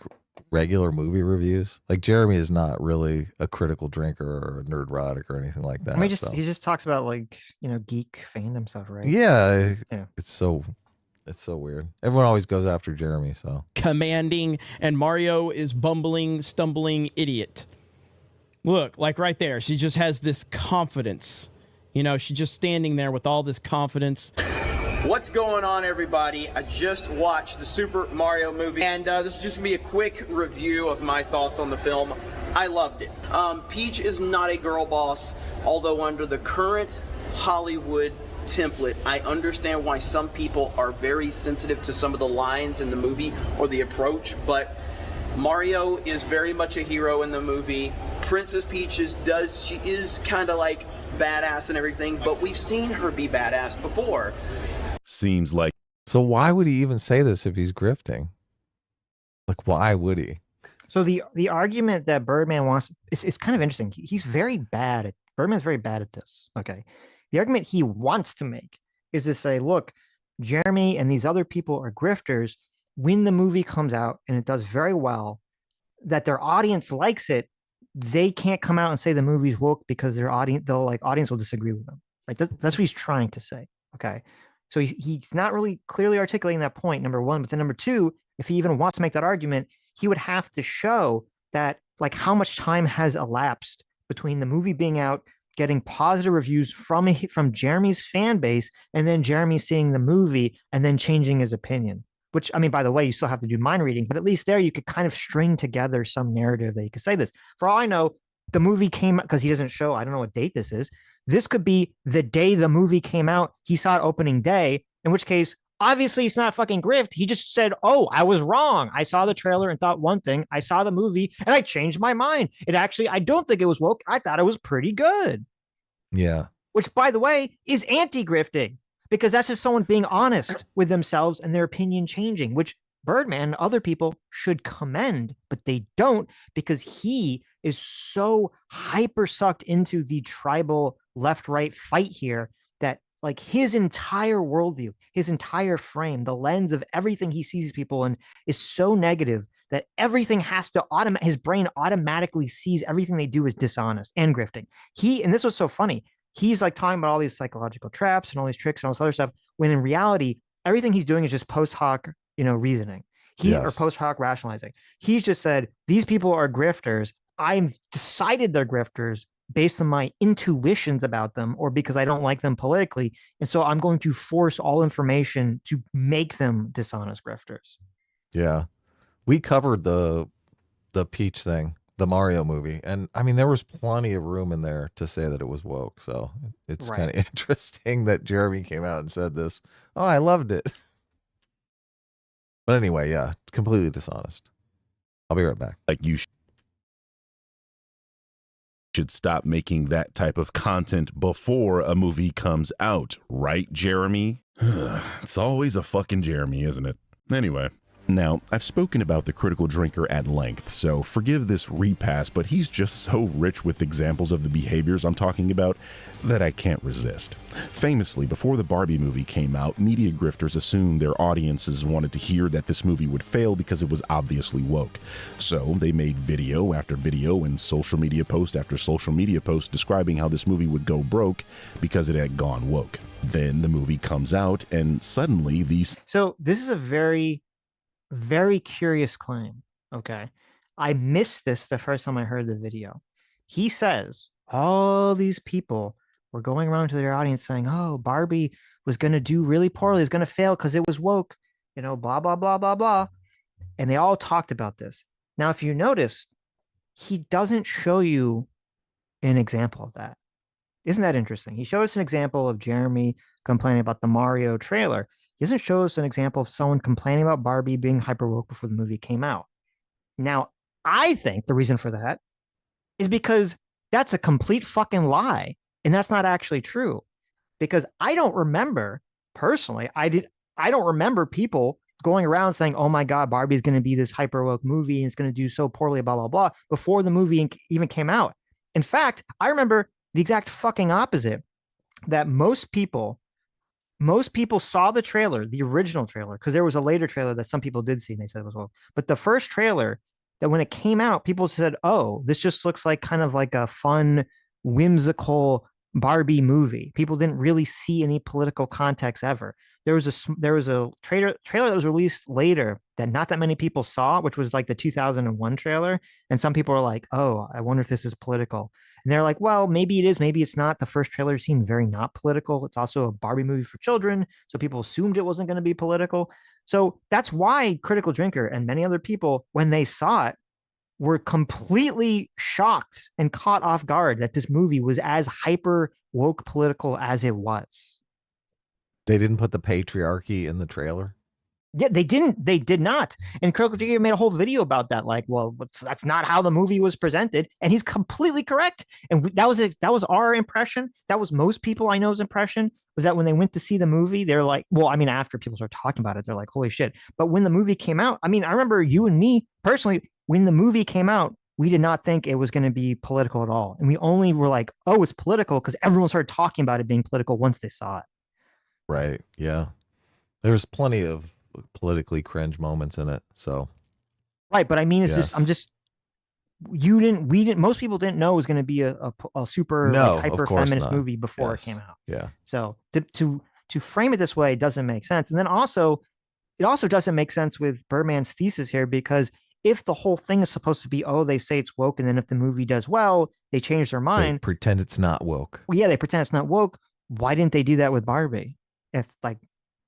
regular movie reviews? Like Jeremy is not really a critical drinker or a nerdrotic or anything like that. I mean, he just talks about like geek fandom stuff, right? Yeah. It's so weird. Everyone always goes after Jeremy. So commanding, and Mario is bumbling, stumbling idiot. Look, like right there, she just has this confidence. She's just standing there with all this confidence. What's going on, everybody? I just watched the Super Mario movie, and this is just gonna be a quick review of my thoughts on the film. I loved it. Peach is not a girl boss, although under the current Hollywood template, I understand why some people are very sensitive to some of the lines in the movie or the approach, but Mario is very much a hero in the movie. Princess Peach she is kind of like badass and everything, but we've seen her be badass before. Seems like. So why would he even say this if he's grifting? Like, why would he? So the argument that Birdman wants, it's kind of interesting. He's very bad at, Birdman's very bad at this. Okay. The argument he wants to make is to say, look, Jeremy and these other people are grifters when the movie comes out and it does very well, that their audience likes it, they can't come out and say the movie's woke because their audience, audience will disagree with them. Right? That's what he's trying to say. Okay. So he's not really clearly articulating that point, number one. But then number two, if he even wants to make that argument, he would have to show that like how much time has elapsed between the movie being out, getting positive reviews from Jeremy's fan base, and then Jeremy seeing the movie and then changing his opinion. Which, I mean, by the way, you still have to do mind reading, but at least there you could kind of string together some narrative that you could say this. For all I know, the movie came, because he doesn't show, I don't know what date this is. This could be the day the movie came out. He saw it opening day, in which case, obviously it's not fucking grift. He just said, oh, I was wrong. I saw the trailer and thought one thing. I saw the movie and I changed my mind. It actually, I don't think it was woke. I thought it was pretty good. Yeah. Which, by the way, is anti-grifting, because that's just someone being honest with themselves and their opinion changing, which Birdman and other people should commend, but they don't, because he is so hyper sucked into the tribal left-right fight here that like his entire worldview, his entire frame, the lens of everything he sees people in is so negative that everything has to his brain automatically sees everything they do as dishonest and grifting. And this was so funny. He's like talking about all these psychological traps and all these tricks and all this other stuff, when in reality, everything he's doing is just post hoc, reasoning. Or post hoc rationalizing. He's just said, these people are grifters. I've decided they're grifters based on my intuitions about them, or because I don't like them politically. And so I'm going to force all information to make them dishonest grifters. Yeah. We covered the Peach thing, the Mario movie. And I mean, there was plenty of room in there to say that it was woke. So it's kind of interesting that Jeremy came out and said this. Oh, I loved it. But anyway, yeah, completely dishonest. I'll be right back. Like you should stop making that type of content before a movie comes out, right, Jeremy? It's always a fucking Jeremy, isn't it? Anyway. Now, I've spoken about the critical drinker at length, so forgive this repass, but he's just so rich with examples of the behaviors I'm talking about that I can't resist. Famously, before the Barbie movie came out, media grifters assumed their audiences wanted to hear that this movie would fail because it was obviously woke. So they made video after video and social media post after social media post describing how this movie would go broke because it had gone woke. Then the movie comes out and suddenly these... So this is a very curious claim. Okay. I missed this the first time I heard the video. He says all these people were going around to their audience saying, oh, Barbie was going to do really poorly. It's going to fail because it was woke, blah, blah, blah, blah, blah. And they all talked about this. Now, if you notice, he doesn't show you an example of that. Isn't that interesting? He showed us an example of Jeremy complaining about the Mario trailer. He doesn't show us an example of someone complaining about Barbie being hyper woke before the movie came out. Now, I think the reason for that is because that's a complete fucking lie. And that's not actually true. Because I don't remember, personally, I don't remember people going around saying, oh my God, Barbie's going to be this hyper woke movie and it's going to do so poorly, blah, blah, blah, before the movie even came out. In fact, I remember the exact fucking opposite, that most people saw the trailer, the original trailer, because there was a later trailer that some people did see and they said it was woke. But the first trailer, that when it came out, people said, oh, this just looks like kind of like a fun, whimsical Barbie movie. People didn't really see any political context ever. There was a trailer that was released later that not that many people saw, which was like the 2001 trailer. And some people were like, oh, I wonder if this is political. And they're like, well, maybe it is, maybe it's not. The first trailer seemed very not political. It's also a Barbie movie for children. So people assumed it wasn't going to be political. So that's why Critical Drinker and many other people, when they saw it, were completely shocked and caught off guard that this movie was as hyper woke political as it was. They didn't put the patriarchy in the trailer? Yeah, they didn't. They did not. And Critical Drinker made a whole video about that. Like, well, that's not how the movie was presented. And he's completely correct. And that was our impression. That was most people I know's impression, was that when they went to see the movie, they're like, well, I mean, after people start talking about it, they're like, holy shit. But when the movie came out, I mean, I remember you and me personally, when the movie came out, we did not think it was going to be political at all. And we only were like, oh, it's political, because everyone started talking about it being political once they saw it. Right. Yeah. There's plenty of politically cringe moments in it. So Right, but I mean, it's Yes. we didn't, most people didn't know it was going to be a super No, like of hyper course feminist not. movie before Yes. it came out. Yeah. So to frame it this way doesn't make sense. And then also, it also doesn't make sense with Birdman's thesis here, because if the whole thing is supposed to be, oh, they say it's woke, and then if the movie does well, they change their They mind. pretend it's not woke. Well, yeah, they pretend it's not woke. Why didn't they do that with Barbie? If like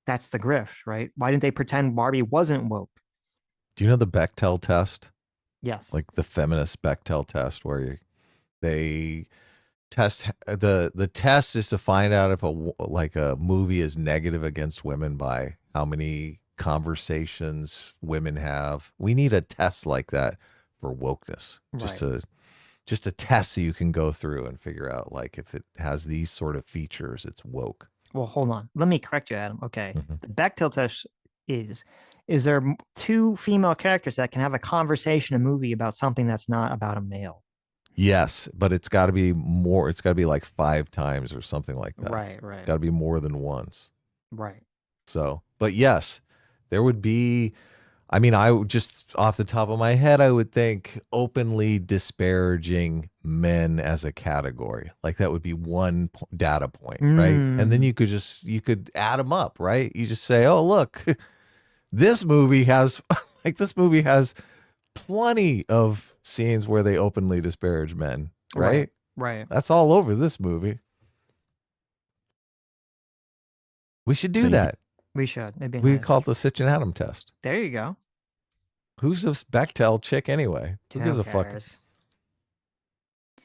that's the grift, right? Why didn't they pretend Barbie wasn't woke? Do you know the Bechdel test? Yes. Like the feminist Bechdel test, where they test the test is to find out if a movie is negative against women by how many conversations women have. We need a test like that for wokeness, just a test so you can go through and figure out like if it has these sort of features, it's woke. Well, hold on. Let me correct you, Adam. Okay. Mhm. The Bechdel test is there two female characters that can have a conversation, a movie about something that's not about a male? Yes, but it's got to be more. It's got to be like 5 times or something like that. Right, It's right, got to be more than once. right. So, but yes, there would be. I mean, I would just off the top of my head, I would think openly disparaging men as a category. Like that would be one data point, right? And then you could add them up, right? You just say, oh, look, this movie has plenty of scenes where they openly disparage men, right? Right. That's all over this movie. We should do that. We should. It'd be We nice. call it the Sitch and Adam test. There you go. Who's this Bechdel chick anyway? Who gives a fuck?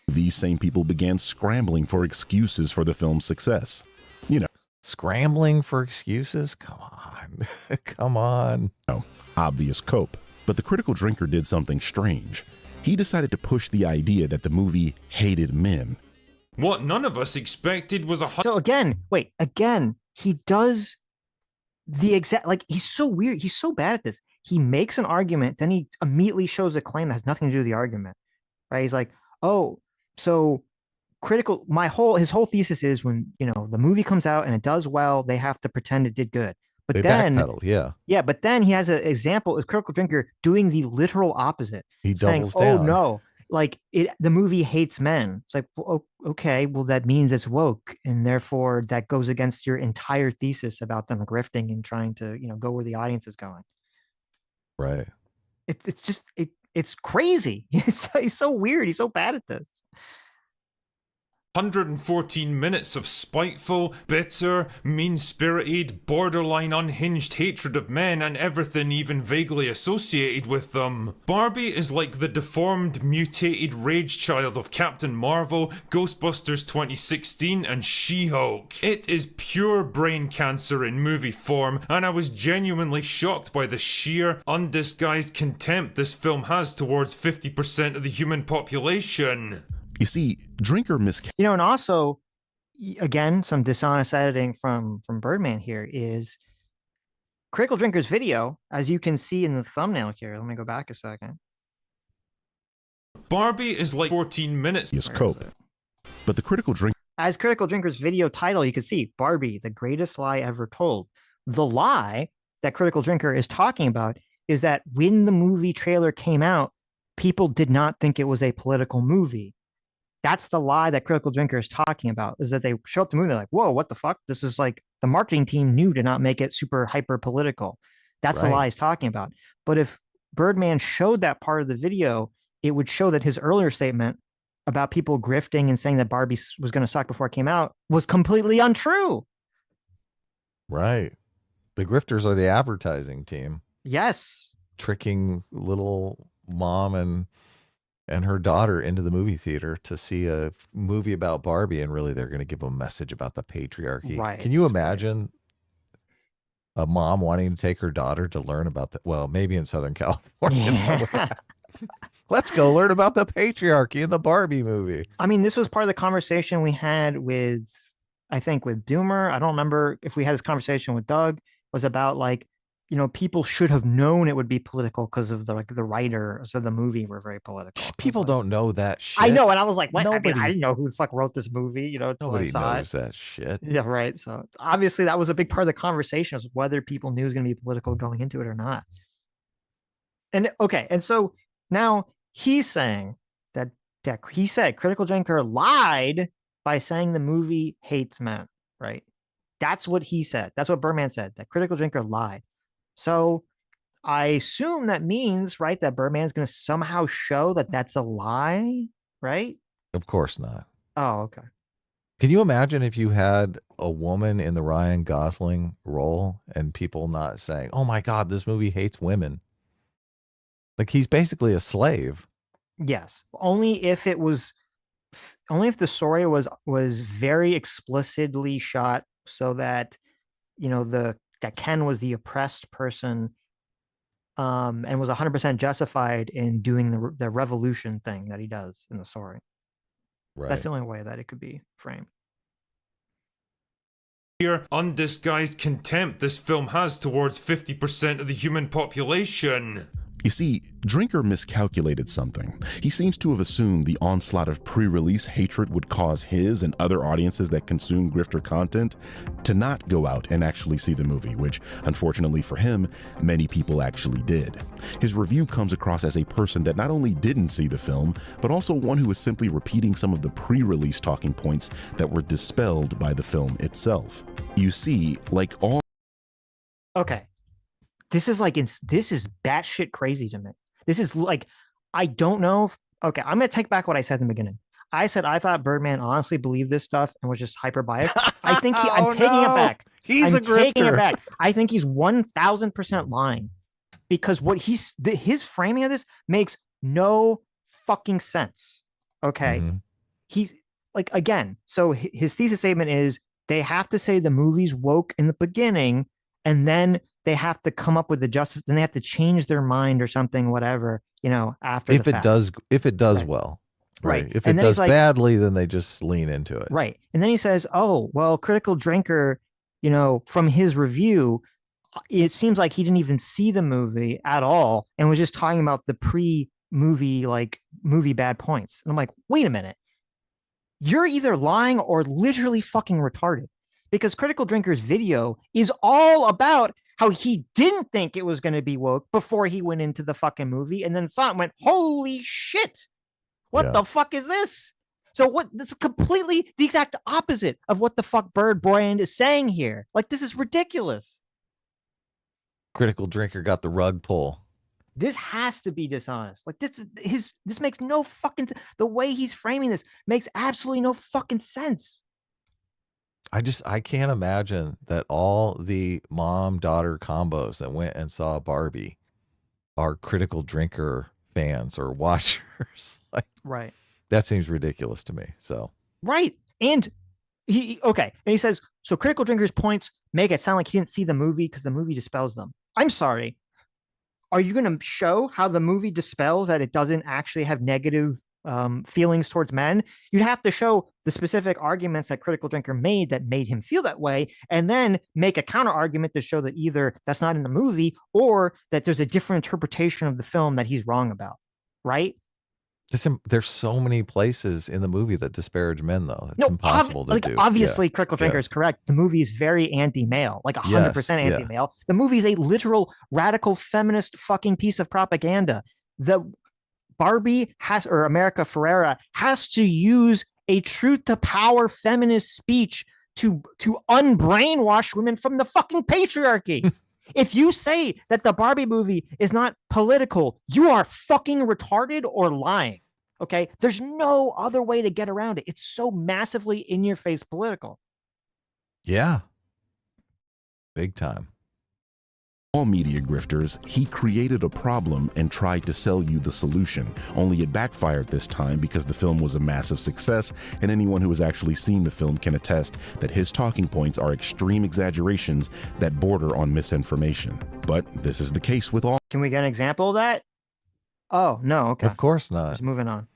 These same people began scrambling for excuses for the film's success. You know, Scrambling for excuses? Come on. Come on. obvious cope. But the critical drinker did something strange. He decided to push the idea that the movie hated men. What none of us expected was a So again, he does the exact, like, he's so weird. He's so bad at this. He makes an argument, then he immediately shows a claim that has nothing to do with the argument, right? He's like, oh, so his whole thesis is when, the movie comes out and it does well, they have to pretend it did good. But They then, backpedaled, yeah. but then he has an example of critical drinker doing the literal opposite. He saying, doubles oh down. no, like the movie hates men. It's like, well, okay, well that means it's woke, and therefore that goes against your entire thesis about them grifting and trying to, go where the audience is going. Right. It's crazy. He's so weird. He's so bad at this. 114 minutes of spiteful, bitter, mean-spirited, borderline unhinged hatred of men and everything even vaguely associated with them. Barbie is like the deformed, mutated rage child of Captain Marvel, Ghostbusters 2016, and She-Hulk. It is pure brain cancer in movie form, and I was genuinely shocked by the sheer, undisguised contempt this film has towards 50% of the human population. You see, Drinker and also, again, some dishonest editing from Birdman here is Critical Drinker's video, as you can see in the thumbnail here. Let me go back a second. Barbie is like 14 minutes. Yes, cope. But the Critical Drinker... As Critical Drinker's video title, you can see Barbie, the greatest lie ever told. The lie that Critical Drinker is talking about is that when the movie trailer came out, people did not think it was a political movie. That's the lie that Critical Drinker is talking about, is that they show up the movie, they're like, whoa, what the fuck? This is like, the marketing team knew to not make it super hyper political. That's the lie he's talking about. But if Birdman showed that part of the video, it would show that his earlier statement about people grifting and saying that Barbie was going to suck before it came out was completely untrue. Right. The grifters are the advertising team. Yes. Tricking little mom and her daughter into the movie theater to see a movie about Barbie, and really they're going to give a message about the patriarchy. Right. Can you imagine a mom wanting to take her daughter to learn about well, maybe in Southern California. Yeah. Let's go learn about the patriarchy in the Barbie movie. I mean, this was part of the conversation we had I think with Doomer. I don't remember if we had this conversation with Doug, was about like people should have known it would be political because of the writers of the movie were very political. People don't know that shit. I know, and I was like, what? Nobody, I didn't know who the fuck wrote this movie, until I saw knows it. that shit. Yeah, right. So obviously that was a big part of the conversation, was whether people knew it was going to be political going into it or not. And okay, and so now he's saying that he said Critical Drinker lied by saying the movie hates men, right? That's what he said. That's what Birdman said, that Critical Drinker lied. So I assume that means, right, that Birdman's going to somehow show that that's a lie, right? Of course not. Oh, okay. Can you imagine if you had a woman in the Ryan Gosling role and people not saying, oh my God, this movie hates women? Like, he's basically a slave. Yes. Only if the story was very explicitly shot so that, that Ken was the oppressed person, and was 100% justified in doing the revolution thing that he does in the story. Right. That's the only way that it could be framed. Here, undisguised contempt this film has towards 50% of the human population. You see, Drinker miscalculated something. He seems to have assumed the onslaught of pre-release hatred would cause his and other audiences that consume grifter content to not go out and actually see the movie, which, unfortunately for him, many people actually did. His review comes across as a person that not only didn't see the film, but also one who is simply repeating some of the pre-release talking points that were dispelled by the film itself. You see, like all... Okay. This is batshit crazy to me. This is like, I don't know if, okay, I'm going to take back what I said in the beginning. I said I thought Birdman honestly believed this stuff and was just hyper biased. I think I'm taking it back. I'm taking it back. I think he's 1000% lying, because what his framing of this makes no fucking sense. Okay. Mm-hmm. He's like, again, so his thesis statement is they have to say the movie's woke in the beginning, and then they have to come up with then they have to change their mind or something, whatever, after if the it fact. does, Right. well, right. If And it then does he's like, badly, then they just lean into it. Right. And then he says, oh, well, Critical Drinker, from his review, it seems like he didn't even see the movie at all and was just talking about the pre-movie, movie bad points. And I'm like, wait a minute. You're either lying or literally fucking retarded, because Critical Drinker's video is all about how he didn't think it was going to be woke before he went into the fucking movie, and then saw it and went, holy shit, what the fuck is this? So this is completely the exact opposite of what the fuck Birdman is saying here. Like, this is ridiculous. Critical Drinker got the rug pull. This has to be dishonest. Like, this makes no fucking, the way he's framing this makes absolutely no fucking sense. I can't imagine that all the mom-daughter combos that went and saw Barbie are Critical Drinker fans or watchers. Like, right. That seems ridiculous to me. So right. And he says, so Critical Drinker's points make it sound like he didn't see the movie because the movie dispels them. I'm sorry. Are you going to show how the movie dispels that it doesn't actually have negative feelings towards men? You'd have to show the specific arguments that Critical Drinker made that made him feel that way, and then make a counter argument to show that either that's not in the movie or that there's a different interpretation of the film that he's wrong about. Right? There's so many places in the movie that disparage men, though. It's impossible to do. Obviously, Critical Drinker is correct. The movie is very anti-male, like 100% anti-male. The movie is a literal radical feminist fucking piece of propaganda. The Barbie or America Ferrera has to use a truth to power feminist speech to unbrainwash women from the fucking patriarchy. If you say that the Barbie movie is not political, you are fucking retarded or lying. Okay? There's no other way to get around it. It's so massively in your face political. Yeah. Big time. All media grifters, he created a problem and tried to sell you the solution, only it backfired this time because the film was a massive success, and anyone who has actually seen the film can attest that his talking points are extreme exaggerations that border on misinformation. But this is the case with all. Can we get an example of that? Oh, no, okay. Of course not. Just moving on.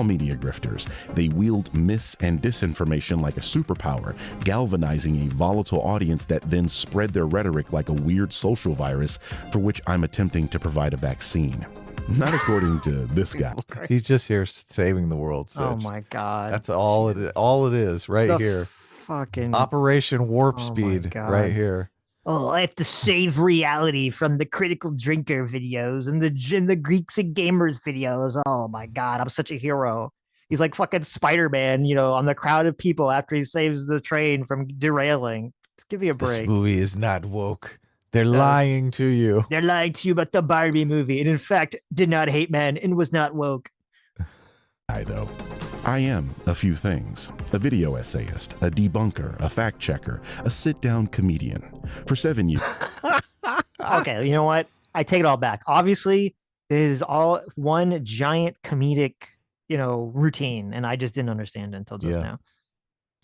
Media grifters. They wield mis and disinformation like a superpower, galvanizing a volatile audience that then spread their rhetoric like a weird social virus for which I'm attempting to provide a vaccine. Not according to this guy. He's just here saving the world. Sitch. Oh my God. That's all it is right The here. Fucking Operation Warp Oh my Speed God. right here. Oh, I have to save reality from the critical drinker videos and the Greeks and gamers videos. Oh my God, I'm such a hero. He's like fucking Spider-Man, you know, on the crowd of people after he saves the train from derailing. Give me a This break. movie is not woke. They're lying to you. They're lying to you about the Barbie movie, and in fact, did not hate men and was not woke. Though I am a few things: a video essayist, a debunker, a fact checker, a sit-down comedian. For 7 years. Okay, you know what? I take it all back. Obviously, this is all one giant comedic, you know, routine, and I just didn't understand it until just now.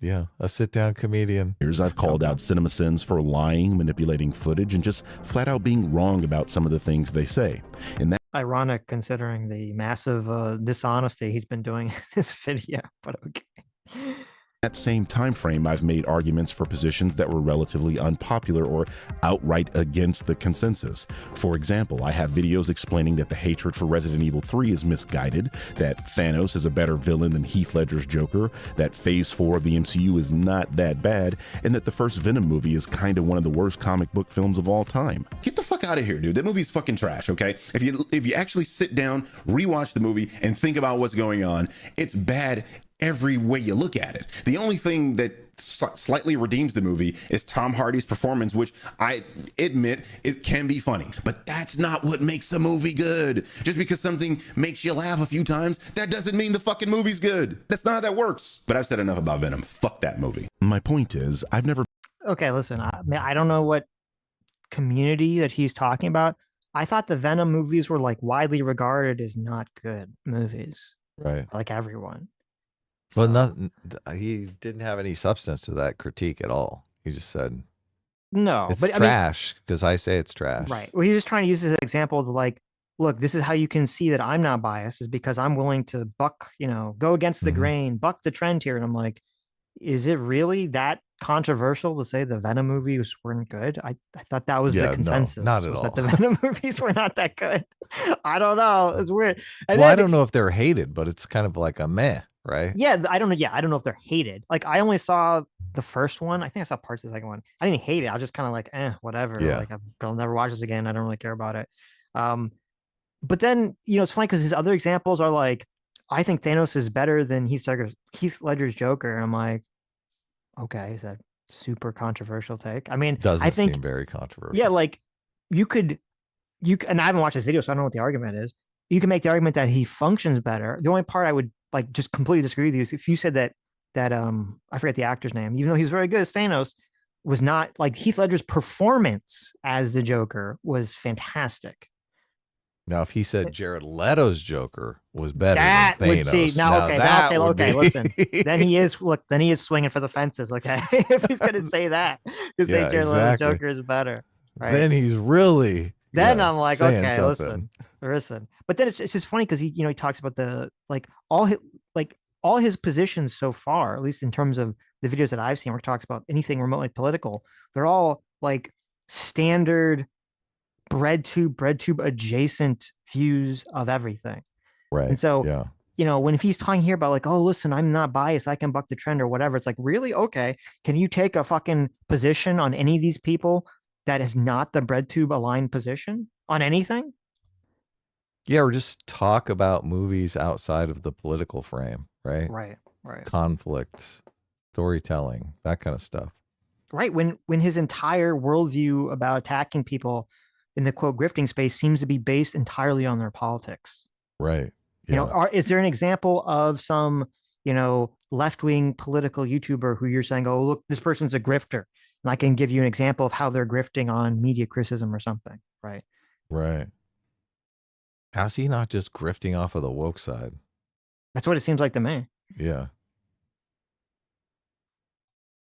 Yeah, a sit-down comedian. I've called out CinemaSins for lying, manipulating footage, and just flat out being wrong about some of the things they say. And that Ironic considering the massive dishonesty he's been doing in this video, but okay. that same time frame, I've made arguments for positions that were relatively unpopular or outright against the consensus. For example, I have videos explaining that the hatred for Resident Evil 3 is misguided, that Thanos is a better villain than Heath Ledger's Joker, that Phase 4 of the MCU is not that bad, and that the first Venom movie is kind of one of the worst comic book films of all time. Get the fuck out of here, dude. That movie's fucking trash, okay? If you actually sit down, rewatch the movie, and think about what's going on, it's bad every way you look at it. The only thing that slightly redeems the movie is Tom Hardy's performance, which I admit it can be funny, but that's not what makes a movie good. Just because something makes you laugh a few times, that doesn't mean the fucking movie's good. That's not how that works. But I've said enough about Venom. Fuck that movie. My point is, I've never... Okay, listen, I don't know what community that he's talking about. I thought the Venom movies were like widely regarded as not good movies. Right. Like everyone. Well, nothing. He didn't have any substance to that critique at all. He just said, No, it's but trash because I say it's trash. Right. Well, he's just trying to use this as an example of like, look, this is how you can see that I'm not biased, is because I'm willing to buck, you know, go against the grain, buck the trend here. And I'm like, is it really that controversial to say the Venom movies weren't good? I thought that was the consensus. No, not at all. That the Venom movies were not that good. I don't know. It's weird. And Well, then, I don't know if they're hated, but it's kind of like a meh, right? yeah, I don't know. Yeah, I don't know if they're hated. Like I only saw the first one. I think I saw parts of the second one. I didn't hate it. I was just kind of like, whatever. Yeah. Like I'll never watch this again. I don't really care about it. But then, you know, it's funny because his other examples are like, I think Thanos is better than Heath Ledger's Joker. And I'm like, okay, is that super controversial take? I mean, Doesn't seem very controversial. Yeah, like you and I haven't watched this video, so I don't know what the argument is. You can make the argument that he functions better. The only part I would like just completely disagree with you is if you said that I forget the actor's name, even though he's very good as Thanos, was not like Heath Ledger's performance as the Joker was fantastic. Now, if he said Jared Leto's Joker was better That than would see Thanos, now. Okay, then I'll say, okay, listen. be- Then he is swinging for the fences. Okay, if he's gonna say that, to say Jared Leto's Joker is better, right? Then he's really. Then I'm like, saying okay, something. listen. But then it's just funny because he talks about the all his positions so far, at least in terms of the videos that I've seen, where he talks about anything remotely political, they're all like standard bread tube adjacent views of everything. Right. And so, yeah. you know, when if he's talking here about like, oh, listen, I'm not biased, I can buck the trend or whatever, it's like, really? Okay. Can you take a fucking position on any of these people that is not the bread tube aligned position on anything? Yeah, or just talk about movies outside of the political frame, right? Right. Conflict, storytelling, that kind of stuff. Right. When his entire worldview about attacking people in the quote grifting space seems to be based entirely on their politics. Right. You know, is there an example of some, you know, left-wing political YouTuber who you're saying, oh, look, this person's a grifter, and I can give you an example of how they're grifting on media criticism or something, right? Right. How's he not just grifting off of the woke side? That's what it seems like to me. Yeah.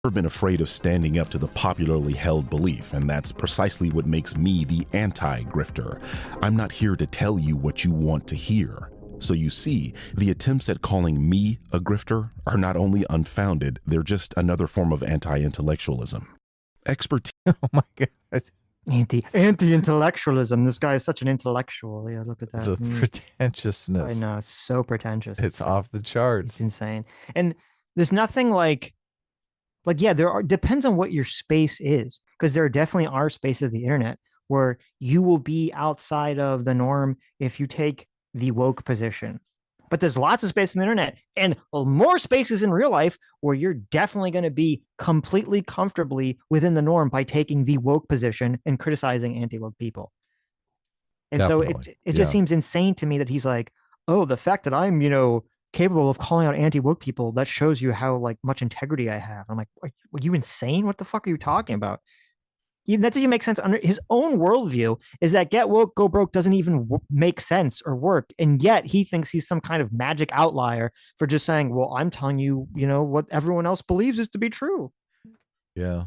I've been afraid of standing up to the popularly held belief, and that's precisely what makes me the anti-grifter. I'm not here to tell you what you want to hear. So you see, the attempts at calling me a grifter are not only unfounded, they're just another form of anti-intellectualism. Expertise. Oh my God. Anti-intellectualism. This guy is such an intellectual. Yeah, look at that. The pretentiousness. I know, it's so pretentious. It's off the charts. It's insane. And there's nothing like yeah, depends on what your space is, because there definitely are spaces of the internet where you will be outside of the norm if you take the woke position. But there's lots of space in the internet and more spaces in real life where you're definitely going to be completely comfortably within the norm by taking the woke position and criticizing anti-woke people. And Definitely. so it just seems insane to me that he's like, oh, the fact that I'm, capable of calling out anti-woke people, that shows you how like much integrity I have. I'm like, are you insane? What the fuck are you talking about? That doesn't even make sense. Under his own worldview is that get woke, go broke doesn't even make sense or work. And yet he thinks he's some kind of magic outlier for just saying, well, I'm telling you, what everyone else believes is to be true. Yeah.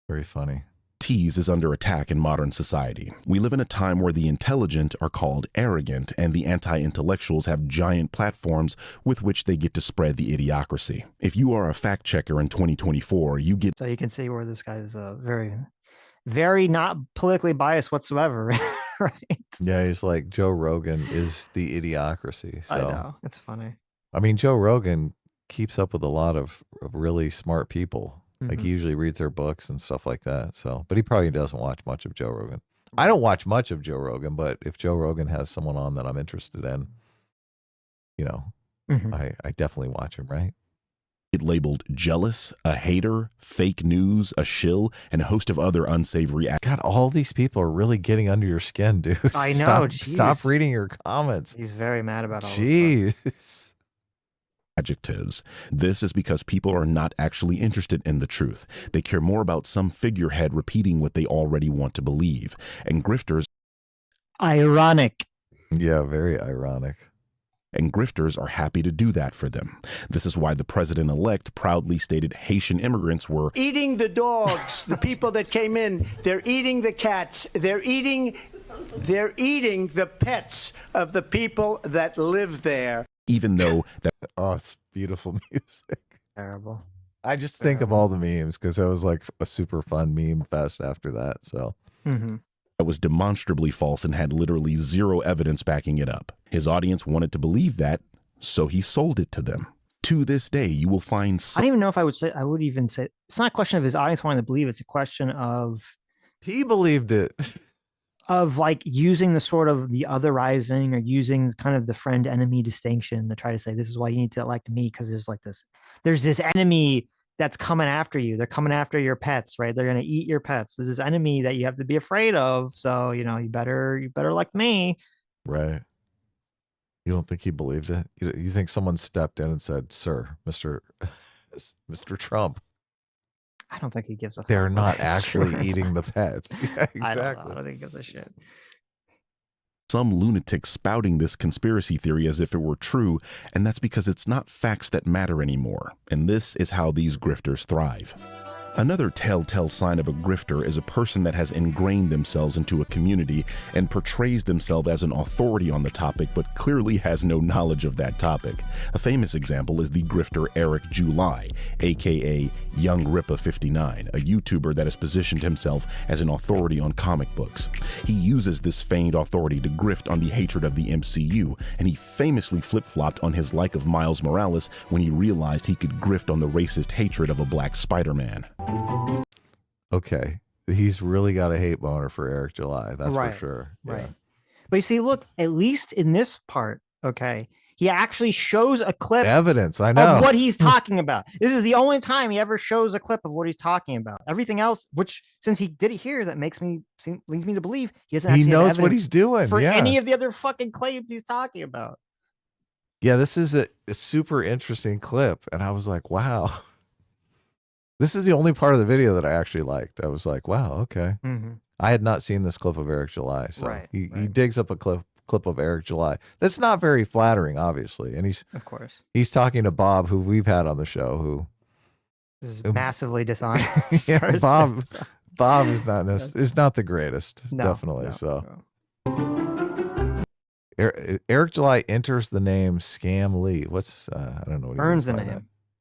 Very funny. Is under attack in modern society. We live in a time where the intelligent are called arrogant and the anti-intellectuals have giant platforms with which they get to spread the idiocracy. If you are a fact checker in 2024, you get... So you can see where this guy is very, very not politically biased whatsoever, right? Yeah, he's like, Joe Rogan is the idiocracy. So. I know, it's funny. I mean, Joe Rogan keeps up with a lot of really smart people. Like he usually reads their books and stuff like that. So, but he probably doesn't watch much of Joe Rogan. I don't watch much of Joe Rogan, but if Joe Rogan has someone on that I'm interested in, I definitely watch him, right? Get labeled jealous, a hater, fake news, a shill, and a host of other unsavory acts. God, all these people are really getting under your skin, dude. I know. Stop reading your comments. He's very mad about all this Jeez. Adjectives. This is because people are not actually interested in the truth. They care more about some figurehead repeating what they already want to believe. And grifters... Ironic. Yeah, very ironic. And grifters are happy to do that for them. This is why the president-elect proudly stated Haitian immigrants were eating the dogs, the people that came in. They're eating the cats. They're eating the pets of the people that live there. Even though that... Oh, it's beautiful music. Terrible. I just think of all the memes because it was like a super fun meme fest after that. So that was demonstrably false and had literally zero evidence backing it up. His audience wanted to believe that, so he sold it to them. To this day, you will find... I don't even know if I would even say... It's not a question of his audience wanting to believe. It's a question of... He believed it. Of like using the sort of the otherizing or using kind of the friend enemy distinction to try to say, this is why you need to elect me. Cause there's this enemy that's coming after you. They're coming after your pets, right? They're going to eat your pets. There's this enemy that you have to be afraid of. So, you better elect me. Right. You don't think he believed it? You think someone stepped in and said, sir, Mr. Trump, I don't think he gives a fuck. They're not actually eating the pets. Yeah, exactly. I don't think he gives a shit. Some lunatic spouting this conspiracy theory as if it were true, and that's because it's not facts that matter anymore. And this is how these grifters thrive. Another telltale sign of a grifter is a person that has ingrained themselves into a community and portrays themselves as an authority on the topic, but clearly has no knowledge of that topic. A famous example is the grifter Eric July, aka Young Rippa 59, a YouTuber that has positioned himself as an authority on comic books. He uses this feigned authority to grift on the hatred of the MCU, and he famously flip-flopped on his like of Miles Morales when he realized he could grift on the racist hatred of a black Spider-Man. Okay. He's really got a hate boner for Eric July. That's right, for sure. Yeah. Right. But you see, look, at least in this part, okay, he actually shows a clip evidence, I know, of what he's talking about. This is the only time he ever shows a clip of what he's talking about. Everything else, which since he did it here, that leads me to believe he doesn't actually knows have what he's doing for any of the other fucking claims he's talking about. Yeah, this is a super interesting clip. And I was like, wow. This is the only part of the video that I actually liked. I was like, wow, okay. I had not seen this clip of Eric July. So he digs up a clip of Eric July. That's not very flattering, obviously. And he's talking to Bob, who we've had on the show, who is massively dishonest. Yeah, Bob is not the greatest, definitely. Eric July enters the name Scam Lee. What's I don't know what he Earns means the by name.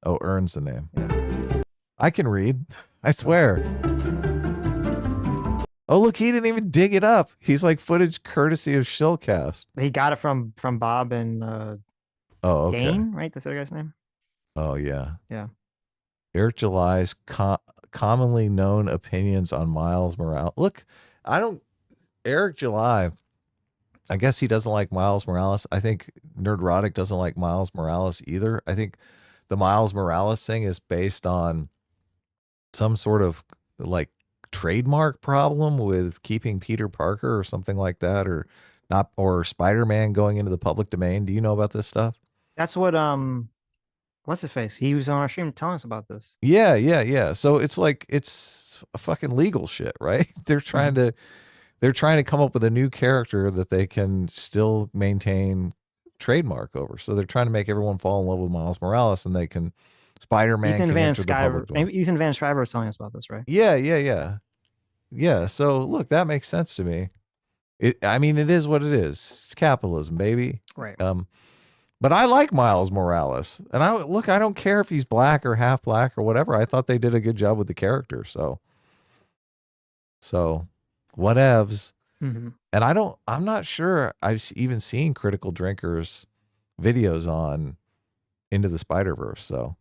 that. Oh, earns the name. Yeah. I can read. I swear. Oh, look, he didn't even dig it up. He's like footage courtesy of Shillcast. He got it from Bob and Oh, okay. Dane, right? That's the other guy's name. Oh, yeah. Yeah. Eric July's commonly known opinions on Miles Morales. Look, Eric July, I guess he doesn't like Miles Morales. I think Nerdrotic doesn't like Miles Morales either. I think the Miles Morales thing is based on some sort of like trademark problem with keeping Peter Parker or something like that, or not, or Spider-Man going into the public domain. Do you know about this stuff? That's what what's his face? He was on our stream telling us about this. Yeah. So it's like it's a fucking legal shit, right? They're trying to come up with a new character that they can still maintain trademark over. So they're trying to make everyone fall in love with Miles Morales, and they can Spider-Man. Ethan can Van enter the public domain. Ethan Van Sciver was telling us about this, right? Yeah. So look, that makes sense to me. I mean, it is what it is. It's capitalism, baby. Right. But I like Miles Morales, and I don't care if he's black or half black or whatever. I thought they did a good job with the character. So whatevs. Mm-hmm. And I'm not sure I've even seen Critical Drinkers videos on Into the Spider-Verse. So,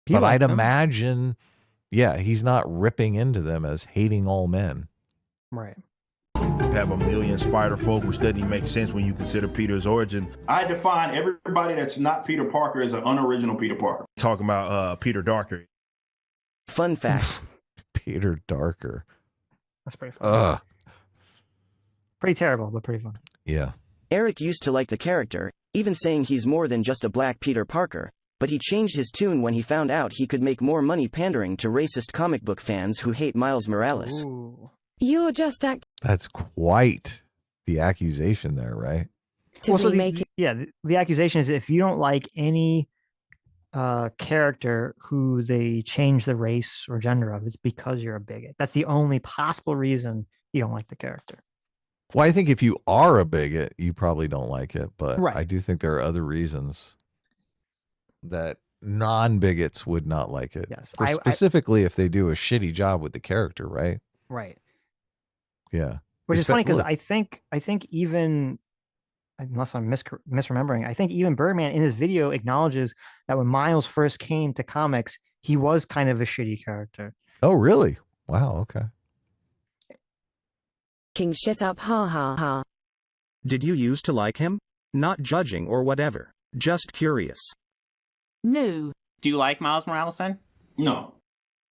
but I'd imagine, yeah, he's not ripping into them as hating all men. Right. Have a million spider folk, which doesn't even make sense when you consider Peter's origin. I define everybody that's not Peter Parker as an unoriginal Peter Parker. Talking about Peter Darker. Fun fact. Peter Darker. That's pretty funny. Pretty terrible, but pretty fun. Yeah. Eric used to like the character, even saying he's more than just a black Peter Parker, but he changed his tune when he found out he could make more money pandering to racist comic book fans who hate Miles Morales. Ooh. You're just That's quite the accusation there, right? Well, so the accusation is if you don't like any character who they change the race or gender of, it's because you're a bigot. That's the only possible reason you don't like the character. Well, I think if you are a bigot, you probably don't like it, but right. I do think there are other reasons that non-bigots would not like it. Yes. Specifically if they do a shitty job with the character, right? Right. Yeah. Which is funny because I think even, unless I'm misremembering, I think even Birdman in his video acknowledges that when Miles first came to comics, he was kind of a shitty character. Oh, really? Wow. Okay. King shit up, ha ha ha. Did you used to like him? Not judging or whatever. Just curious. No. Do you like Miles Morales then? No.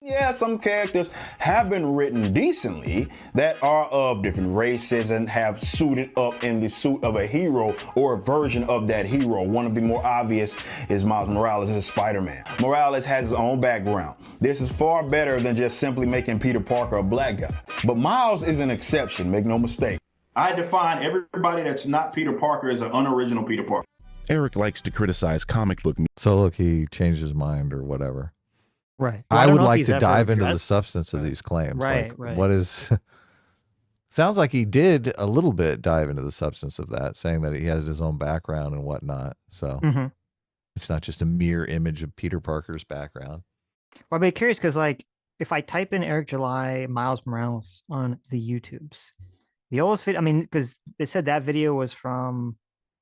Yeah, some characters have been written decently that are of different races and have suited up in the suit of a hero or a version of that hero. One of the more obvious is Miles Morales as Spider-Man. Morales has his own background. This is far better than just simply making Peter Parker a black guy. But Miles is an exception, make no mistake. I define everybody that's not Peter Parker as an unoriginal Peter Parker. Eric likes to criticize comic book. So look, he changed his mind or whatever. Right. Well, I would like to dive into the substance of these claims. Right, like, right. What is... Sounds like he did a little bit dive into the substance of that, saying that he has his own background and whatnot. So it's not just a mere image of Peter Parker's background. Well, I'd be curious because, like, if I type in Eric July, Miles Morales on the YouTubes, the oldest video, I mean, because they said that video was from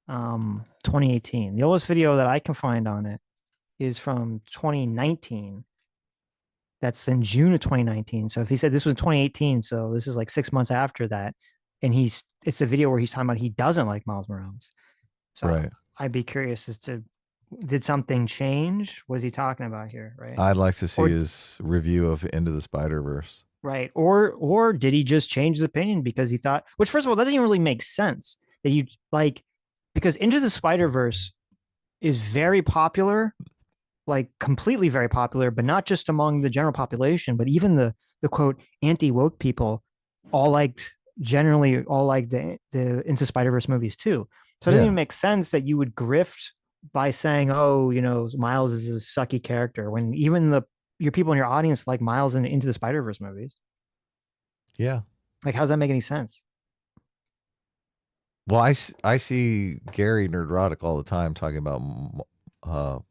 2018. The oldest video that I can find on it is from 2019. That's in June of 2019. So if he said this was 2018, so this is like 6 months after that, and it's a video where he's talking about he doesn't like Miles Morales. So right. I'd be curious as to, did something change? What is he talking about here? Right. I'd like to see his review of Into the Spider-Verse. Right. Or did he just change his opinion because he thought, which first of all, doesn't even really make sense that you like, because Into the Spider-Verse is very popular, like completely very popular, but not just among the general population, but even the quote anti-woke people generally all like the Into Spider-Verse movies too. So it doesn't even make sense that you would grift by saying, oh, you know, Miles is a sucky character when even your people in your audience like Miles and Into the Spider-Verse movies. Yeah. Like, how does that make any sense? Well, I see Gary Nerdrotic all the time talking about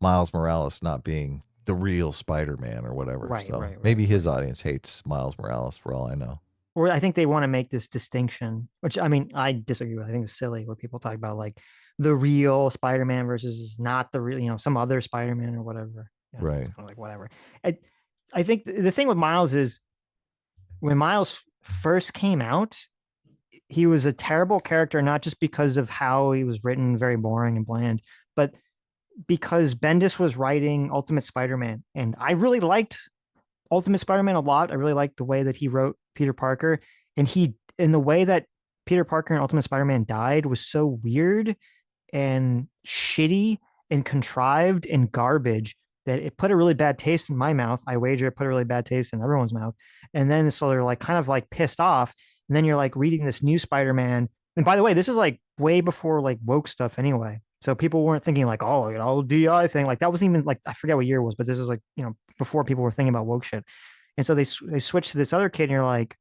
Miles Morales not being the real Spider-Man or whatever. Right, so right, maybe his audience hates Miles Morales for all I know. Or I think they want to make this distinction, which I mean, I disagree with. I think it's silly where people talk about like the real Spider-Man versus not the real, some other Spider-Man or whatever. Right. It's kind of like whatever. I think the thing with Miles is when Miles first came out, he was a terrible character, not just because of how he was written, very boring and bland, but because Bendis was writing Ultimate Spider-Man. And I really liked Ultimate Spider-Man a lot. I really liked the way that he wrote Peter Parker, and the way that Peter Parker and Ultimate Spider-Man died was so weird and shitty and contrived and garbage that it put a really bad taste in my mouth. I wager it put a really bad taste in everyone's mouth. And then so they're like kind of like pissed off. And then you're like reading this new Spider-Man. And by the way, this is like way before like woke stuff anyway. So people weren't thinking like, oh, DI thing. Like that wasn't even like, I forget what year it was, but this is like, before people were thinking about woke shit. And so they switched to this other kid and you're like,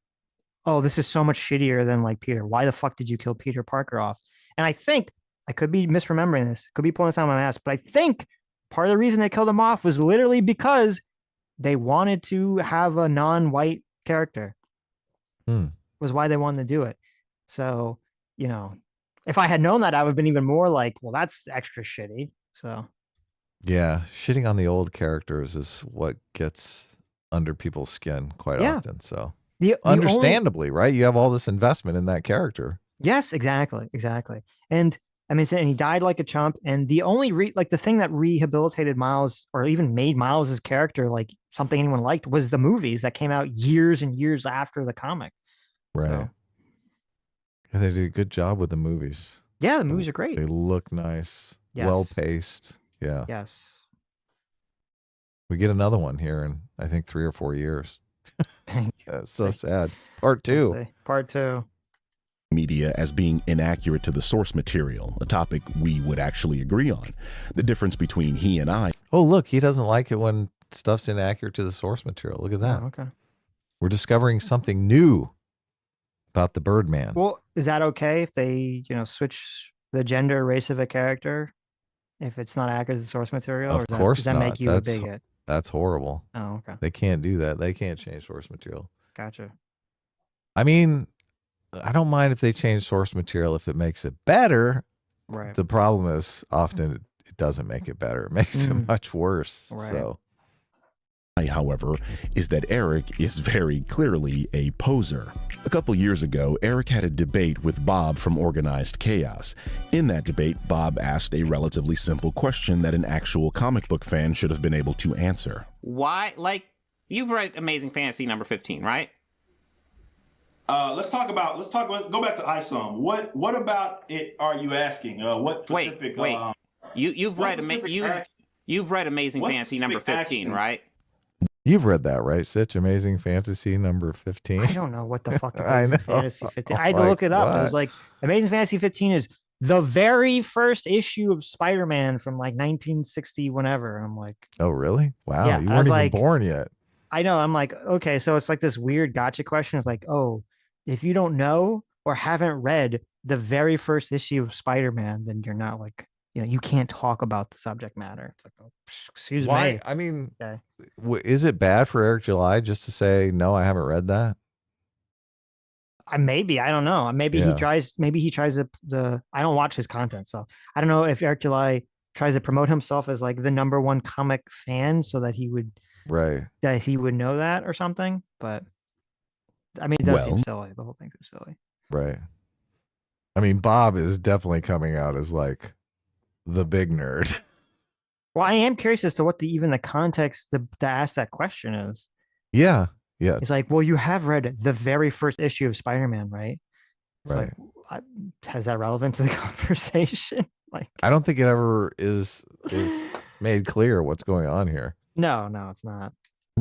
oh, this is so much shittier than like Peter. Why the fuck did you kill Peter Parker off? And I think I could be misremembering this, could be pulling this out of my ass, but I think part of the reason they killed him off was literally because they wanted to have a non-white character. Was why they wanted to do it. So, if I had known that, I would have been even more like, well, that's extra shitty. So, yeah, shitting on the old characters is what gets under people's skin quite often. So, understandably, right? You have all this investment in that character. Yes, exactly. And I mean, and he died like a chump. And the only the thing that rehabilitated Miles or even made Miles's character like something anyone liked was the movies that came out years and years after the comic. Right. So, yeah, they did a good job with the movies. Yeah, the movies are great. They look nice, yes. well paced. Yeah. Yes. We get another one here in I think 3 or 4 years. That's so sad. Part 2. Part 2. Media as being inaccurate to the source material, a topic we would actually agree on. The difference between he and I. Oh, look, he doesn't like it when stuff's inaccurate to the source material. Look at that. Oh, okay. We're discovering something new about the Birdman. Well, is that okay if they, switch the gender, race of a character if it's not accurate to the source material? Of course does that not. make you a bigot? That's horrible. Oh, okay. They can't do that. They can't change source material. Gotcha. I mean, I don't mind if they change source material if it makes it better. Right. The problem is often it doesn't make it better. It makes it much worse. Right. So, however, is that Eric is very clearly a poser. A couple years ago, Eric had a debate with Bob from Organized Chaos. In that debate, Bob asked a relatively simple question that an actual comic book fan should have been able to answer. Why, you've read Amazing Fantasy number 15, right? Let's talk about, go back to ISOM. What about it are you asking? What specific... Wait. You've read Amazing Fantasy number 15, right? You've read that, right, Sitch? Amazing Fantasy number 15? I don't know what the fuck I Amazing know. Fantasy 15. I had to look it up. It was like Amazing Fantasy 15 is the very first issue of Spider-Man from like 1960 whenever. And I'm like, oh, really? Wow. Yeah, You I weren't was even like, born yet. I know. I'm like, okay, so it's like this weird gotcha question. It's like, oh, if you don't know or haven't read the very first issue of Spider-Man, then you're not like, you can't talk about the subject matter. It's like, oh, excuse me. I mean, okay. Is it bad for Eric July just to say, no, I haven't read that? Maybe, I don't know. Maybe he tries the I don't watch his content, so I don't know if Eric July tries to promote himself as like the #1 comic fan so that he would know that or something. But I mean, it does seem silly. The whole thing seems silly. Right. I mean, Bob is definitely coming out as like the big nerd. Well, I am curious as to what the context to ask that question is. Yeah. It's like, well, you have read the very first issue of Spider-Man, right? It's right. Like, has that relevant to the conversation? Like, I don't think it ever is made clear what's going on here. No, it's not.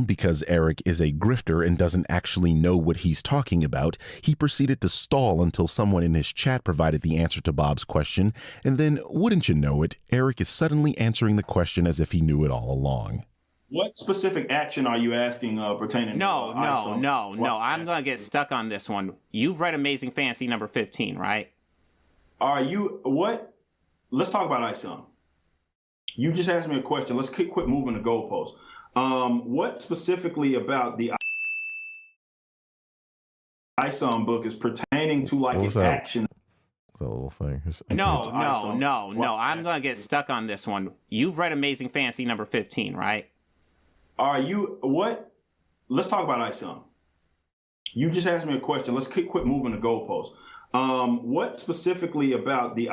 Because Eric is a grifter and doesn't actually know what he's talking about, he proceeded to stall until someone in his chat provided the answer to Bob's question, and then, wouldn't you know it, Eric is suddenly answering the question as if he knew it all along. What specific action are you asking pertaining No, to no, ISOM? no, no. I'm gonna get stuck on this one. You've read Amazing Fantasy number 15, right? Are you what? Let's talk about ISOM. You just asked me a question. Let's quit moving the goalposts. What specifically about the ISOM book is pertaining to like an action? The little thing. No, no, no, no. I'm gonna get stuck on this one. You've read Amazing Fantasy number 15, right? Are you what? Let's talk about ISOM. You just asked me a question. Let's quit moving the goalposts. What specifically about the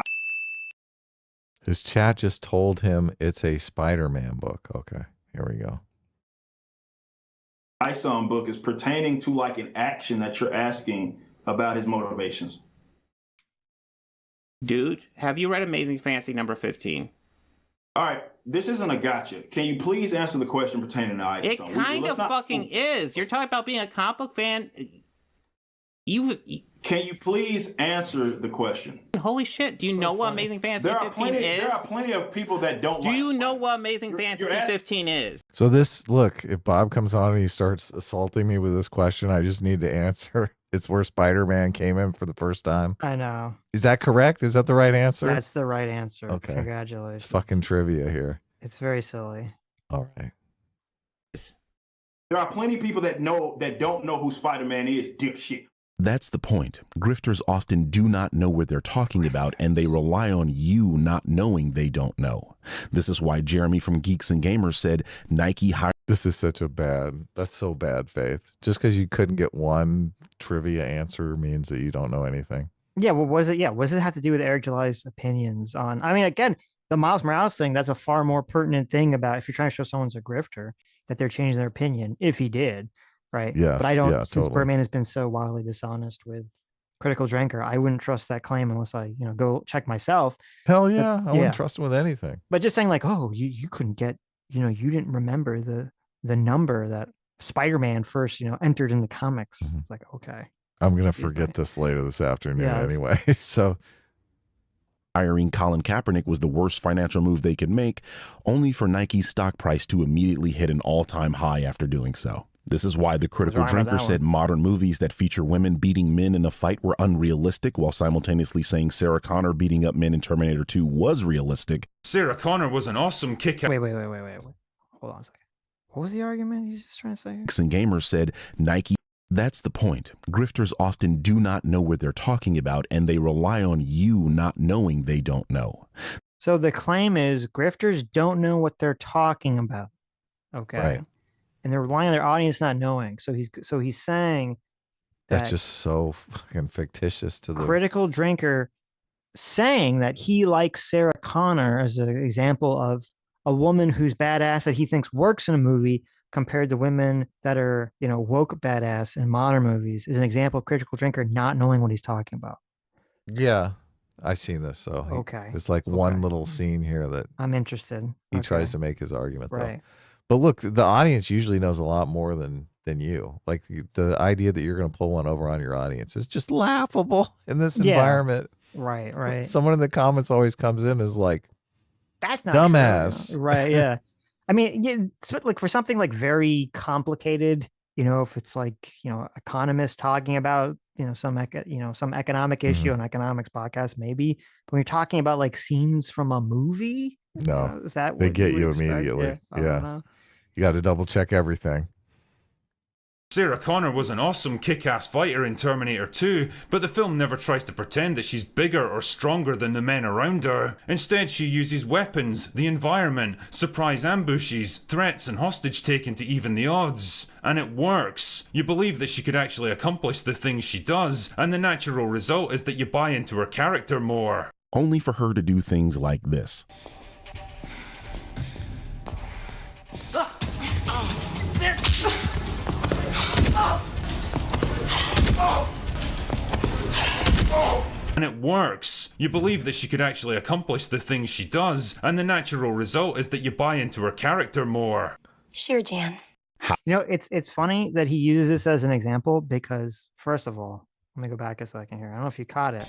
His chat just told him it's a Spider-Man book. Okay, here we go. ISOM book is pertaining to like an action that you're asking about his motivations? Dude, have you read Amazing Fantasy number 15? All right, this isn't a gotcha. Can you please answer the question pertaining to ISOM? It kind of fucking is. You're talking about being a comic book fan. Can you please answer the question? Holy shit! Do you know what Amazing Fantasy 15 is? There are plenty of people that don't. Do you know what Amazing Fantasy 15 is? So this, look, if Bob comes on and he starts assaulting me with this question, I just need to answer. It's where Spider-Man came in for the first time. I know. Is that correct? Is that the right answer? That's the right answer. Okay. Congratulations. It's fucking trivia here. It's very silly. All right. There are plenty of people that don't know who Spider-Man is, dipshit. That's the point. Grifters often do not know what they're talking about, and they rely on you not knowing they don't know. This is why Jeremy from Geeks and Gamers said Nike hired. This is that's so bad, Faith. Just because you couldn't get one trivia answer means that you don't know anything. Yeah, well, what does it have to do with Eric July's opinions on, I mean, again, the Miles Morales thing, that's a far more pertinent thing about if you're trying to show someone's a grifter, that they're changing their opinion, if he did, right? Yes, but I don't, since totally. Birdman has been so wildly dishonest with Critical Drinker, I wouldn't trust that claim unless I, go check myself. Hell yeah, I wouldn't trust him with anything. But just saying like, oh, you couldn't get, you didn't remember the number that Spider-Man first, entered in the comics. Mm-hmm. It's like, okay. I'm going to forget this later this afternoon anyway. So hiring Colin Kaepernick was the worst financial move they could make, only for Nike's stock price to immediately hit an all-time high after doing so. This is why the Critical Drinker said modern movies that feature women beating men in a fight were unrealistic, while simultaneously saying Sarah Connor beating up men in Terminator 2 was realistic. Sarah Connor was an awesome kick-ass. Wait. Hold on a second. What was the argument he's just trying to say here? Geeks and Gamers said Nike. That's the point. Grifters often do not know what they're talking about, and they rely on you not knowing they don't know. So the claim is grifters don't know what they're talking about. Okay. Right. And they're relying on their audience not knowing. So he's saying that's just so fucking fictitious to the Critical Drinker saying that he likes Sarah Connor as an example of a woman who's badass that he thinks works in a movie compared to women that are, woke badass in modern movies is an example of Critical Drinker not knowing what he's talking about. Yeah, I've seen this. So okay, it's like one little scene here that I'm interested. He tries to make his argument, right? Though. But look, the audience usually knows a lot more than you. Like the idea that you're going to pull one over on your audience is just laughable in this environment. Right. Someone in the comments always comes in and is like, "That's not dumbass." True. Right? Yeah. I mean, it's like for something like very complicated, if it's like, economists talking about, some economic issue on economics podcast, maybe. But when you're talking about like scenes from a movie, no, is that they what get you expect? immediately. Yeah. You got to double check everything. Sarah Connor was an awesome kick-ass fighter in Terminator 2, but the film never tries to pretend that she's bigger or stronger than the men around her. Instead, she uses weapons, the environment, surprise ambushes, threats and hostage taking to even the odds. And it works. You believe that she could actually accomplish the things she does, and the natural result is that you buy into her character more. Only for her to do things like this. And it works. You believe that she could actually accomplish the things she does, and the natural result is that you buy into her character more. Sure, Jan. It's funny that he uses this as an example because, first of all, let me go back a second here. I don't know if you caught it.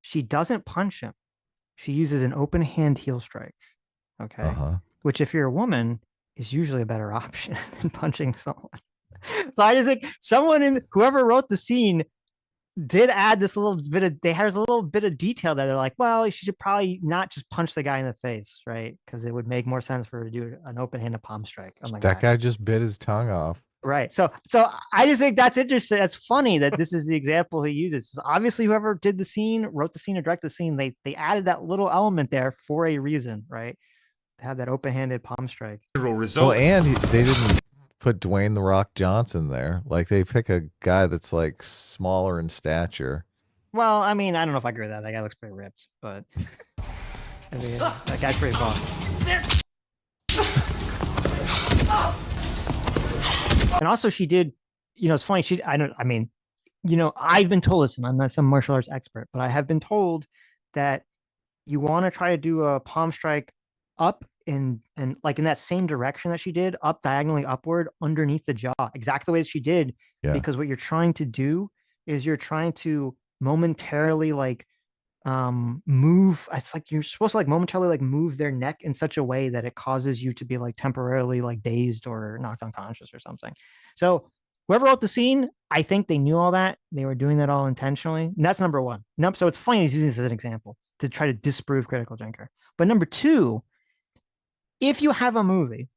She doesn't punch him. she uses an open hand heel strike. Okay. Which, if you're a woman, is usually a better option than punching someone. So I just think whoever wrote the scene did add this little bit of, there's a little bit of detail that they're like, well, she should probably not just punch the guy in the face, right? Because it would make more sense for her to do an open-handed palm strike. I'm like, that guy just bit his tongue off. Right. So I just think that's interesting. That's funny that this is the example he uses. So obviously, whoever did the scene, wrote the scene, or directed the scene, they added that little element there for a reason, right? To have that open-handed palm strike. Well, and they didn't put Dwayne the Rock Johnson there. Like, they pick a guy that's like smaller in stature. Well, I mean, I don't know if I agree with that. That guy looks pretty ripped, but I mean, that guy's pretty buff. And also, she did, it's funny. I've been told, listen, I'm not some martial arts expert, but I have been told that you want to try to do a palm strike up and like in that same direction that she did, up diagonally upward underneath the jaw, exactly the way she did. Yeah. Because what you're trying to do is you're trying to momentarily move. It's like you're supposed to momentarily move their neck in such a way that it causes you to be temporarily dazed or knocked unconscious or something. So whoever wrote the scene, I think they knew all that. They were doing that all intentionally. And that's number one. So it's funny he's using this as an example to try to disprove critical drinker. But number two, if you have a movie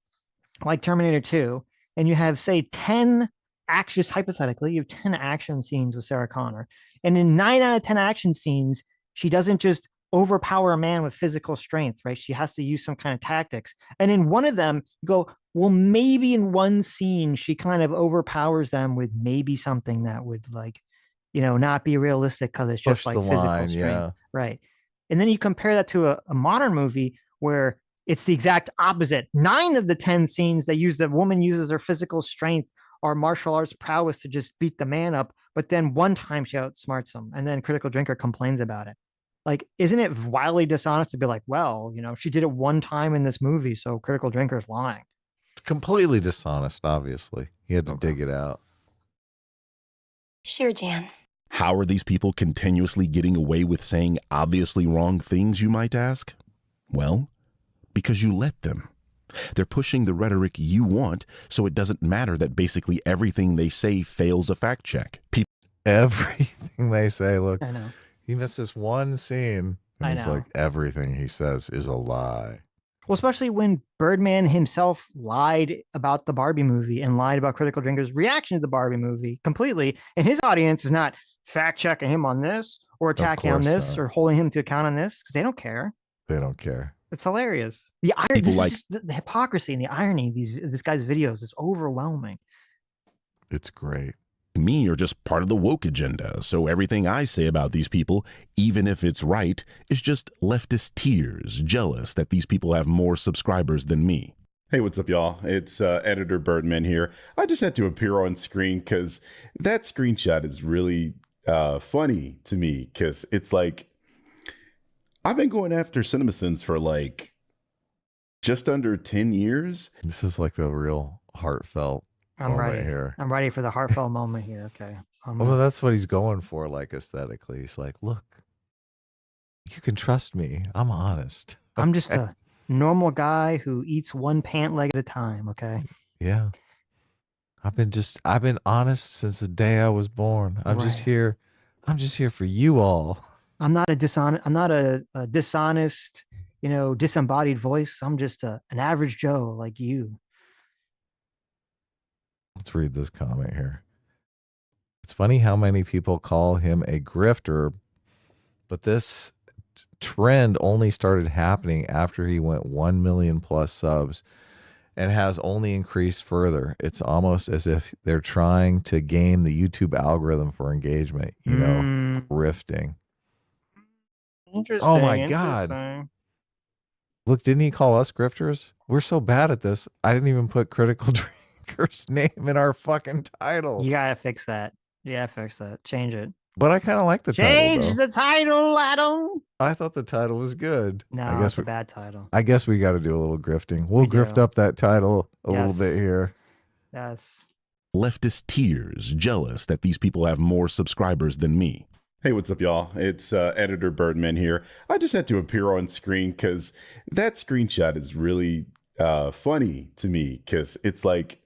like Terminator 2 and you have, say, 10 actions, hypothetically, you have 10 action scenes with Sarah Connor, and in 9 out of 10 action scenes, she doesn't just overpower a man with physical strength, right? She has to use some kind of tactics. And in one of them, you go, well, maybe in one scene, she kind of overpowers them with maybe something that would not be realistic because it's just physical strength. Yeah. Right. And then you compare that to a modern movie where it's the exact opposite. 9 of the 10 scenes that use the woman uses her physical strength or martial arts prowess to just beat the man up. But then one time she outsmarts him, and then critical drinker complains about it. Isn't it wildly dishonest to be like, well, she did it one time in this movie, so critical drinker's lying? It's completely dishonest, obviously. He had to dig it out. Sure, Jan. How are these people continuously getting away with saying obviously wrong things, you might ask? Well, because you let them. They're pushing the rhetoric you want, so it doesn't matter that basically everything they say fails a fact check. Everything they say, look, I know. He missed this one scene, and he's like, everything he says is a lie. Well, especially when Birdman himself lied about the Barbie movie and lied about critical drinker's reaction to the Barbie movie completely, and his audience is not fact-checking him on this or attacking on this or holding him to account on this because they don't care. They don't care. It's hilarious. The irony, the hypocrisy and the irony of this guy's videos is overwhelming. It's great. Me are just part of the woke agenda, so everything I say about these people, even if it's right, is just leftist tears, jealous that these people have more subscribers than me. Hey, what's up, y'all? It's editor Birdman here. I just had to appear on screen because that screenshot is really funny to me, because it's like, I've been going after CinemaSins for just under 10 years. This is like the real heartfelt moment here. I'm ready for the heartfelt moment here. Okay. Well, that's what he's going for, aesthetically. He's like, look, you can trust me. I'm honest. I'm just a normal guy who eats one pant leg at a time. Okay. Yeah. I've been honest since the day I was born. I'm just here for you all. I'm not a dishonest, disembodied voice. I'm just an average Joe like you. Let's read this comment here. It's funny how many people call him a grifter, but this trend only started happening after he went 1 million plus subs and has only increased further. It's almost as if they're trying to game the YouTube algorithm for engagement, grifting. Interesting. Oh my God. Look, didn't he call us grifters? We're so bad at this. I didn't even put critical drinker's name in our fucking title. You gotta fix that. Yeah, fix that. Change it. But I kind of like the title. Change the title, Adam. I thought the title was good. No, I guess it's a bad title. I guess we got to do a little grifting. We'll grift up that title a little bit here. Yes. Leftist tears, jealous that these people have more subscribers than me. Hey, what's up, y'all? It's editor Birdman here. I just had to appear on screen because that screenshot is really funny to me because it's like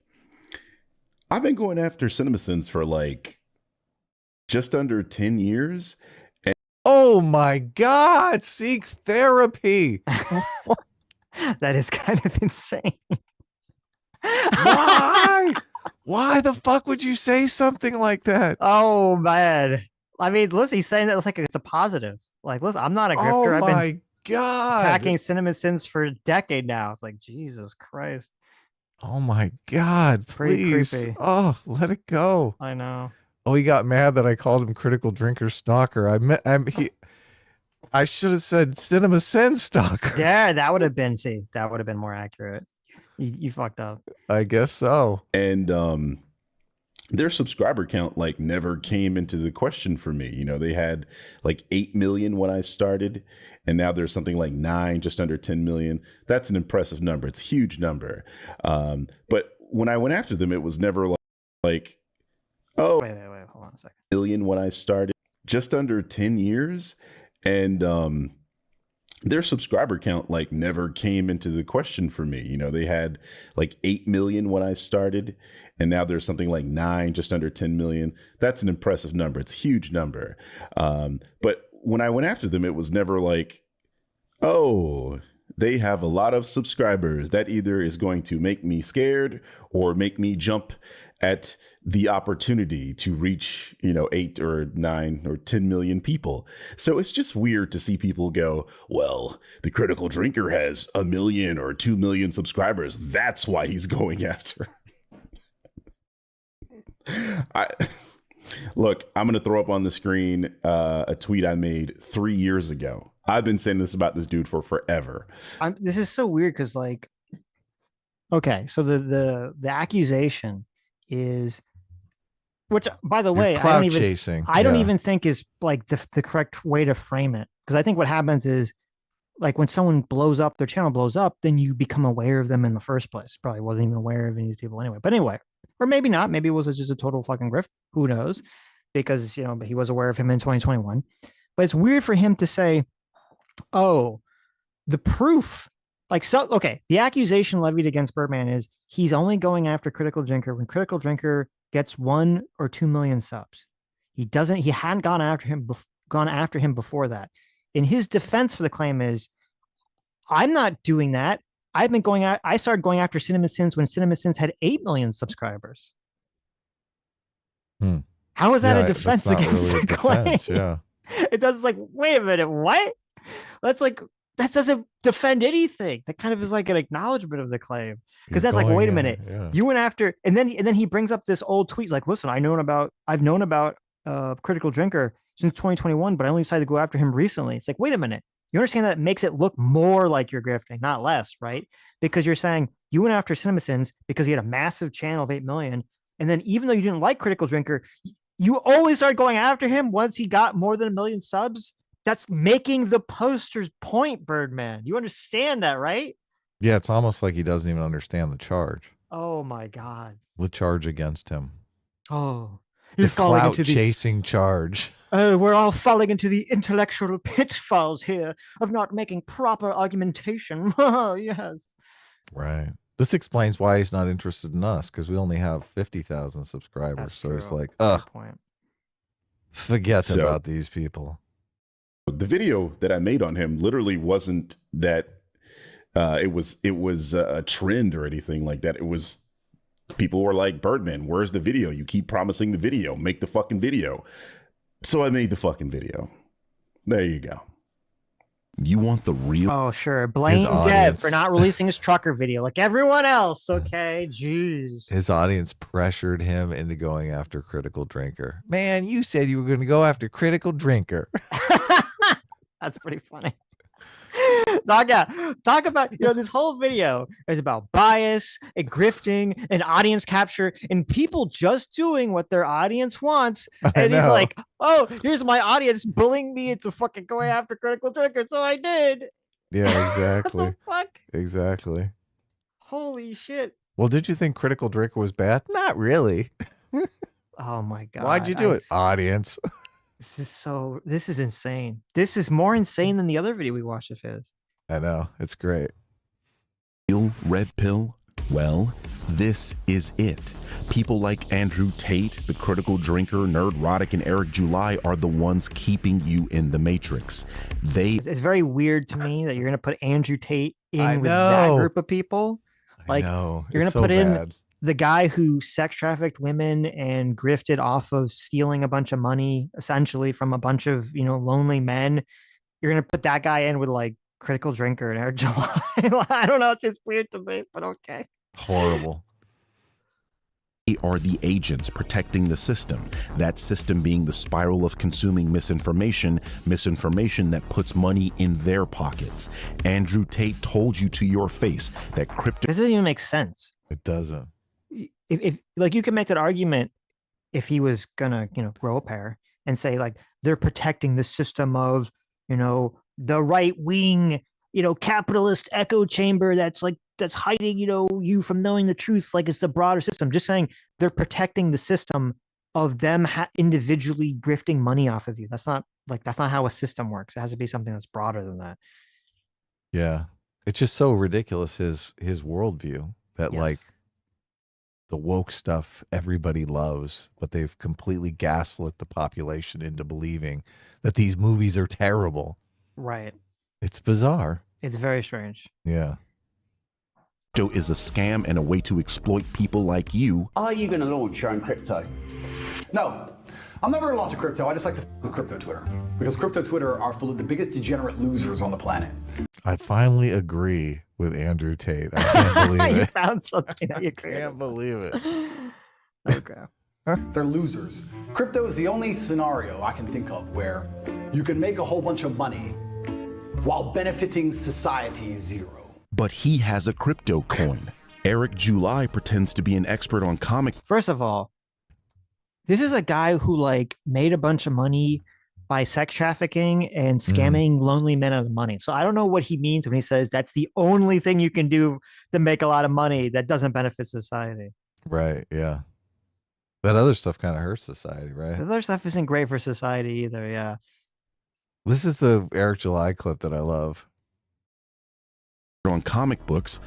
I've been going after CinemaSins for like just under 10 years. And oh my God, seek therapy. That is kind of insane. Why? Why the fuck would you say something like that? Oh man. I mean, listen, he's saying that it's like it's a positive. Like, listen, I'm not a grifter. Oh my I've been God. attacking CinemaSins for a decade now. It's like, Jesus Christ. Oh my God, Pretty please. creepy. Oh, let it go. I know. Oh, he got mad that I called him critical drinker stalker. I should have said CinemaSins stalker. Yeah, that would have been, that would have been more accurate. You fucked up. I guess so. And their subscriber count like never came into the question for me. You know, they had like 8 million when I started, and now there's something like 9, just under 10 million. That's an impressive number. It's a huge number. But when I went after them, it was never like oh, wait, hold on a second. Million when I started, just under 10 years. And their subscriber count like never came into the question for me. You know, they had like 8 million when I started, and now there's something like 9, just under 10 million. That's an impressive number. It's a huge number. But when I went after them, it was never like, oh, they have a lot of subscribers. That either is going to make me scared or make me jump at the opportunity to reach, 8 or 9 or 10 million people. So it's just weird to see people go, well, the critical drinker has 1 million or 2 million subscribers. That's why he's going after. Look, I'm going to throw up on the screen a tweet I made 3 years ago. I've been saying this about this dude for forever. This is so weird because, like, okay, so the accusation is, which, by the way, I don't even think is like the correct way to frame it, because I think what happens is, like, when someone blows up, their channel blows up, then you become aware of them in the first place. Probably wasn't even aware of any of these people anyway. But anyway, or maybe not. Maybe it was just a total fucking grift. Who knows? Because, but he was aware of him in 2021. But it's weird for him to say, oh, the proof, like, so, okay, the accusation levied against Birdman is he's only going after Critical Drinker when Critical Drinker gets 1 or 2 million subs. He hadn't gone after him before that. In his defense for the claim is, I'm not doing that. I started going after CinemaSins when CinemaSins had 8 million subscribers. How is that a defense against the claim? Yeah. It does, like, wait a minute, what? That's like, that doesn't defend anything. That kind of is like an acknowledgement of the claim. Because that's like, wait a minute, you went after, and then he brings up this old tweet, like, listen, I've known about Critical Drinker since 2021, but I only decided to go after him recently. It's like, wait a minute. You understand that makes it look more like you're grifting, not less, right? Because you're saying you went after CinemaSins because he had a massive channel of 8 million. And then even though you didn't like Critical Drinker, you only started going after him once he got more than 1 million subs. That's making the poster's point, Birdman. You understand that, right? Yeah, it's almost like he doesn't even understand the charge. Oh my God. The charge against him. Oh, the clout chasing charge. We're all falling into the intellectual pitfalls here of not making proper argumentation. Yes. Right. This explains why he's not interested in us, because we only have 50,000 subscribers. That's so true. He's like, forget about these people. The video that I made on him literally wasn't that it was a trend or anything like that. It was, people were like, Birdman, where's the video? You keep promising the video. Make the fucking video. So I made the fucking video. There you go. You want the real? Oh, sure. Blame Deb for not releasing his trucker video like everyone else. Okay. Jeez. His audience pressured him into going after Critical Drinker. Man, you said you were going to go after Critical Drinker. That's pretty funny. Talk about, this whole video is about bias and grifting and audience capture and people just doing what their audience wants. And he's like, oh, here's my audience bullying me into fucking going after Critical Drinker. So I did. Yeah, exactly. What the fuck? Exactly. Holy shit. Well, did you think Critical Drinker was bad? Not really. Oh my God. Why'd you do it? Audience. This is insane. This is more insane than the other video we watched of his. I know. It's great. Red pill? Well, this is it. People like Andrew Tate, the critical drinker, Nerdrotic, and Eric July are the ones keeping you in the Matrix. It's very weird to me that you're going to put Andrew Tate I in with that know. group of people. Like, know. you're going It's to so put in bad. the guy who sex trafficked women and grifted off of stealing a bunch of money, essentially from a bunch of, lonely men. You're going to put that guy in with like critical drinker and Eric July. I don't know. It's just weird to me, but okay. Horrible. They are the agents protecting the system. That system being the spiral of consuming misinformation that puts money in their pockets. Andrew Tate told you to your face that crypto. This doesn't even make sense. It doesn't. If like, you can make that argument if he was gonna, grow a pair and say like they're protecting the system of, the right wing, capitalist echo chamber that's hiding, you from knowing the truth. Like, it's the broader system. Just saying they're protecting the system of them individually grifting money off of you. That's not how a system works. It has to be something that's broader than that. Yeah. It's just so ridiculous, his worldview that Yes. like the woke stuff everybody loves, but they've completely gaslit the population into believing that these movies are terrible. Right. It's bizarre. It's very strange. Yeah. Crypto is a scam and a way to exploit people like you. Are you going to launch your own crypto? No, I'm never going to launch a crypto. I just like to with crypto Twitter because crypto Twitter are full of the biggest degenerate losers on the planet. I finally agree with Andrew Tate. I can't believe You it. found something that you agree. Can't believe it. Okay. They're losers. Crypto is the only scenario I can think of where you can make a whole bunch of money while benefiting society zero. But he has a crypto coin. Eric July pretends to be an expert on comic. First of all, this is a guy who like made a bunch of money by sex trafficking and scamming lonely men out of money. So I don't know what he means when he says that's the only thing you can do to make a lot of money that doesn't benefit society. Right. Yeah. That other stuff kind of hurts society, right? The other stuff isn't great for society either. Yeah. This is the Eric July clip that I love. On comic books,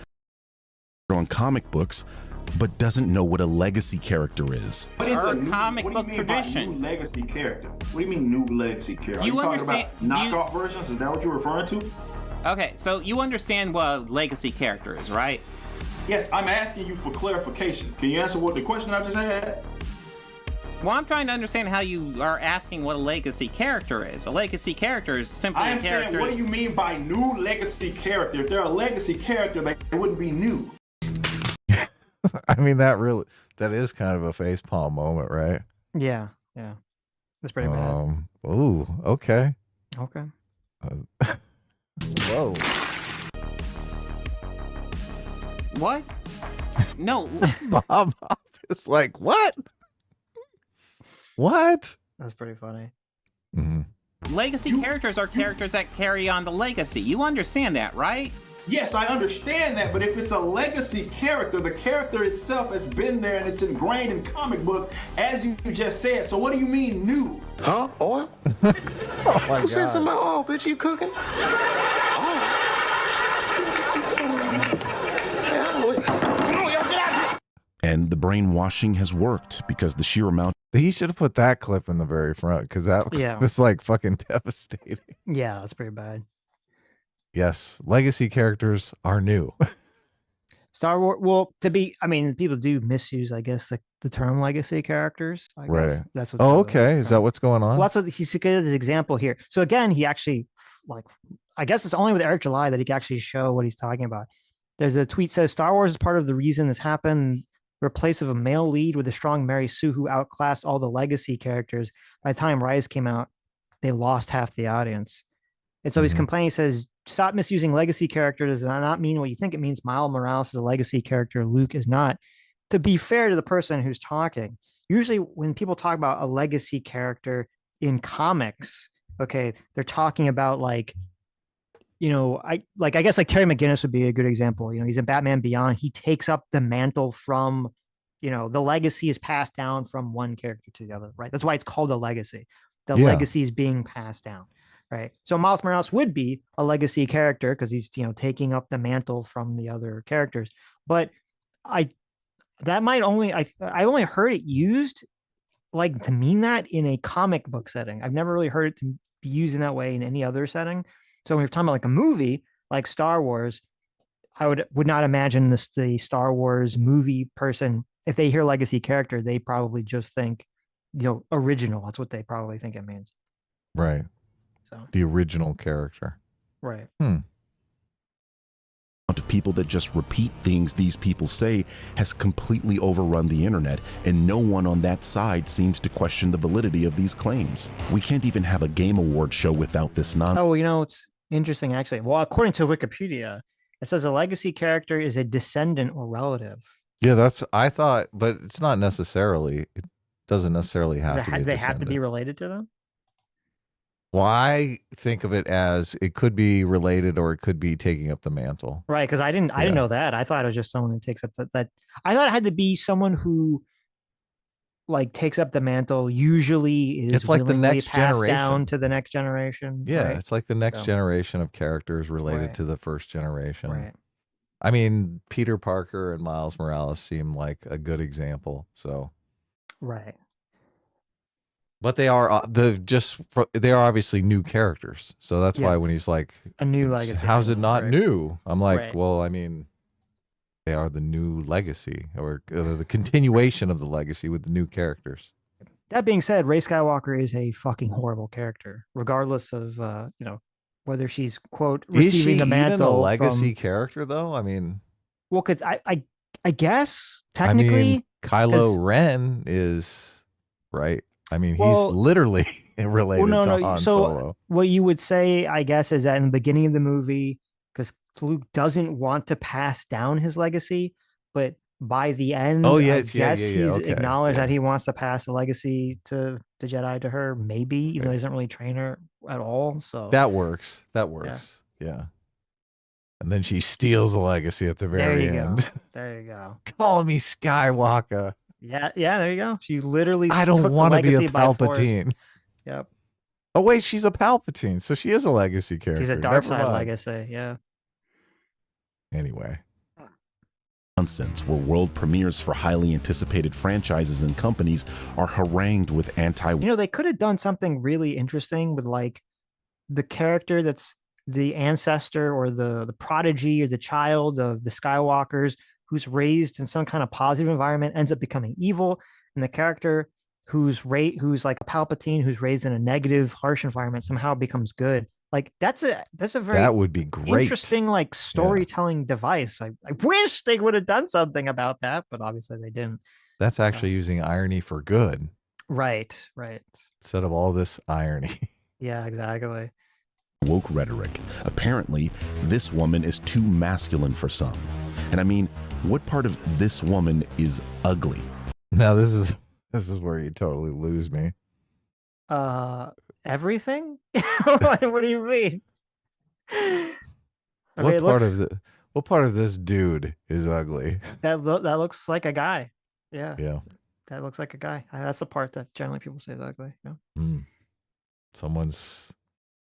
but doesn't know what a legacy character is. What is Our a new, comic what do you book mean by tradition. new legacy character? What do you mean new legacy character? Are You you talking understand- about you- knockoff versions? Is that what you're referring to? Okay, so you understand what a legacy character is, right? Yes, I'm asking you for clarification. Can you answer what the question I just had? Well, I'm trying to understand how you are asking what a legacy character is. A legacy character is simply I a am saying, character. what do you mean by new legacy character? If they're a legacy character, they wouldn't be new. I mean, that is kind of a facepalm moment, right? Yeah. Yeah. That's pretty bad. Ooh, okay. Okay. Whoa. What? No. Bob is like, what? What? That's pretty funny. Legacy characters are characters that carry on the legacy. You understand that, right? Yes, I understand that, but if it's a legacy character, the character itself has been there and it's ingrained in comic books, as you just said. So what do you mean new? Huh? Oil? Oh my Who said God. something about oil, bitch? You cooking? And the brainwashing has worked because the sheer amount. He should have put that clip in the very front because that Yeah. was like fucking devastating. Yeah, that's pretty bad. Yes, legacy characters are new. Star Wars. Well, people do misuse, I guess, the term legacy characters. I guess. Right. That's what. Oh, okay. Is that what's going on? Well, that's what he's good his example here. So again, he actually I guess it's only with Eric July that he can actually show what he's talking about. There's a tweet says Star Wars is part of the reason this happened. Replace of a male lead with a strong Mary Sue who outclassed all the legacy characters. By the time Rise came out, they lost half the audience. And so he's complaining. He says, "Stop misusing legacy characters. Does not mean what you think it means. Miles Morales is a legacy character. Luke is not." To be fair to the person who's talking, usually when people talk about a legacy character in comics, okay, they're talking about I guess Terry McGinnis would be a good example. He's in Batman Beyond. He takes up the mantle from, the legacy is passed down from one character to the other, right? That's why it's called a legacy. the Yeah. legacies being passed down, right? So Miles Morales would be a legacy character because he's taking up the mantle from the other characters. But I only heard it used like to mean that in a comic book setting. I've never really heard it to be used in that way in any other setting. So when you're talking about like a movie like Star Wars, I would not imagine the Star Wars movie person, if they hear legacy character, they probably just think, original. That's what they probably think it means. Right. So the original character. Right. Of people that just repeat things these people say has completely overrun the internet, and no one on that side seems to question the validity of these claims. We can't even have a game award show without this nonsense. Oh, it's interesting actually. Well, according to Wikipedia, it says a legacy character is a descendant or relative. Yeah, I thought, but it's not necessarily. It doesn't necessarily have to be. They have to be related to them? Well, I think of it as it could be related or it could be taking up the mantle. Right, because I didn't know that. I thought it was just someone who takes up that. I thought it had to be someone who like takes up the mantle. Usually, It's like the next passed generation down to the next generation. Yeah, right? it's like the next generation of characters related Right. to the first generation. Right. I mean, Peter Parker and Miles Morales seem like a good example. So, Right. but they are they are obviously new characters. So that's why when he's like a new legacy, how's it not right. new? I'm like, Right. well, I mean, they are the new legacy or the continuation of the legacy with the new characters. That being said, Rey Skywalker is a fucking horrible character, regardless of whether she's quote Is receiving she the mantle. even a legacy from, character though? I mean, well, cause I guess technically Kylo Ren is right. I mean, Well- he's literally related to Han So Solo. what you would say, I guess, is that in the beginning of the movie, because Luke doesn't want to pass down his legacy, but by the end, Oh, I yes, yeah, guess yeah, yeah, he's okay, acknowledged that he wants to pass the legacy to the Jedi to her, maybe, even though he doesn't really train her at all. So That works. That works. Yeah. And then she steals the legacy at the there very you end. go. There you go. Call me Skywalker. Yeah, there you go. She literally I don't want to be a Palpatine. Yep. Oh wait, she's a Palpatine, so she is a legacy character. She's a dark Never side mind. legacy. Yeah. Anyway. Nonsense where world premieres for highly anticipated franchises and companies are harangued with They could have done something really interesting with like the character that's the ancestor or the prodigy or the child of the Skywalkers who's raised in some kind of positive environment ends up becoming evil, and the character who's like a Palpatine who's raised in a negative, harsh environment somehow becomes good. Like that's a very That would be great. interesting like storytelling device. I wish they would have done something about that, but obviously they didn't. That's actually using irony for good Right. instead of all this irony. Yeah, exactly. woke rhetoric. Apparently, this woman is too masculine for some. And I mean, what part of this woman is ugly? Now this is where you totally lose me. Everything? What do you mean? What part of this dude is ugly? That looks like a guy. Yeah. Yeah. That looks like a guy. That's the part that generally people say is ugly. Yeah. Someone's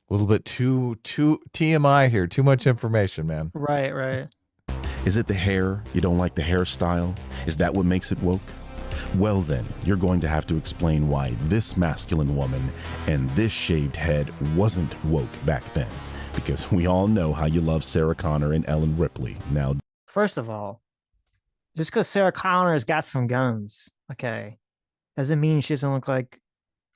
a little bit too TMI here. Too much information, man. Right. Is it the hair? You don't like the hairstyle? Is that what makes it woke? Well then, you're going to have to explain why this masculine woman and this shaved head wasn't woke back then. Because we all know how you love Sarah Connor and Ellen Ripley. Now, First of all, just because Sarah Connor has got some guns, okay, doesn't mean she doesn't look like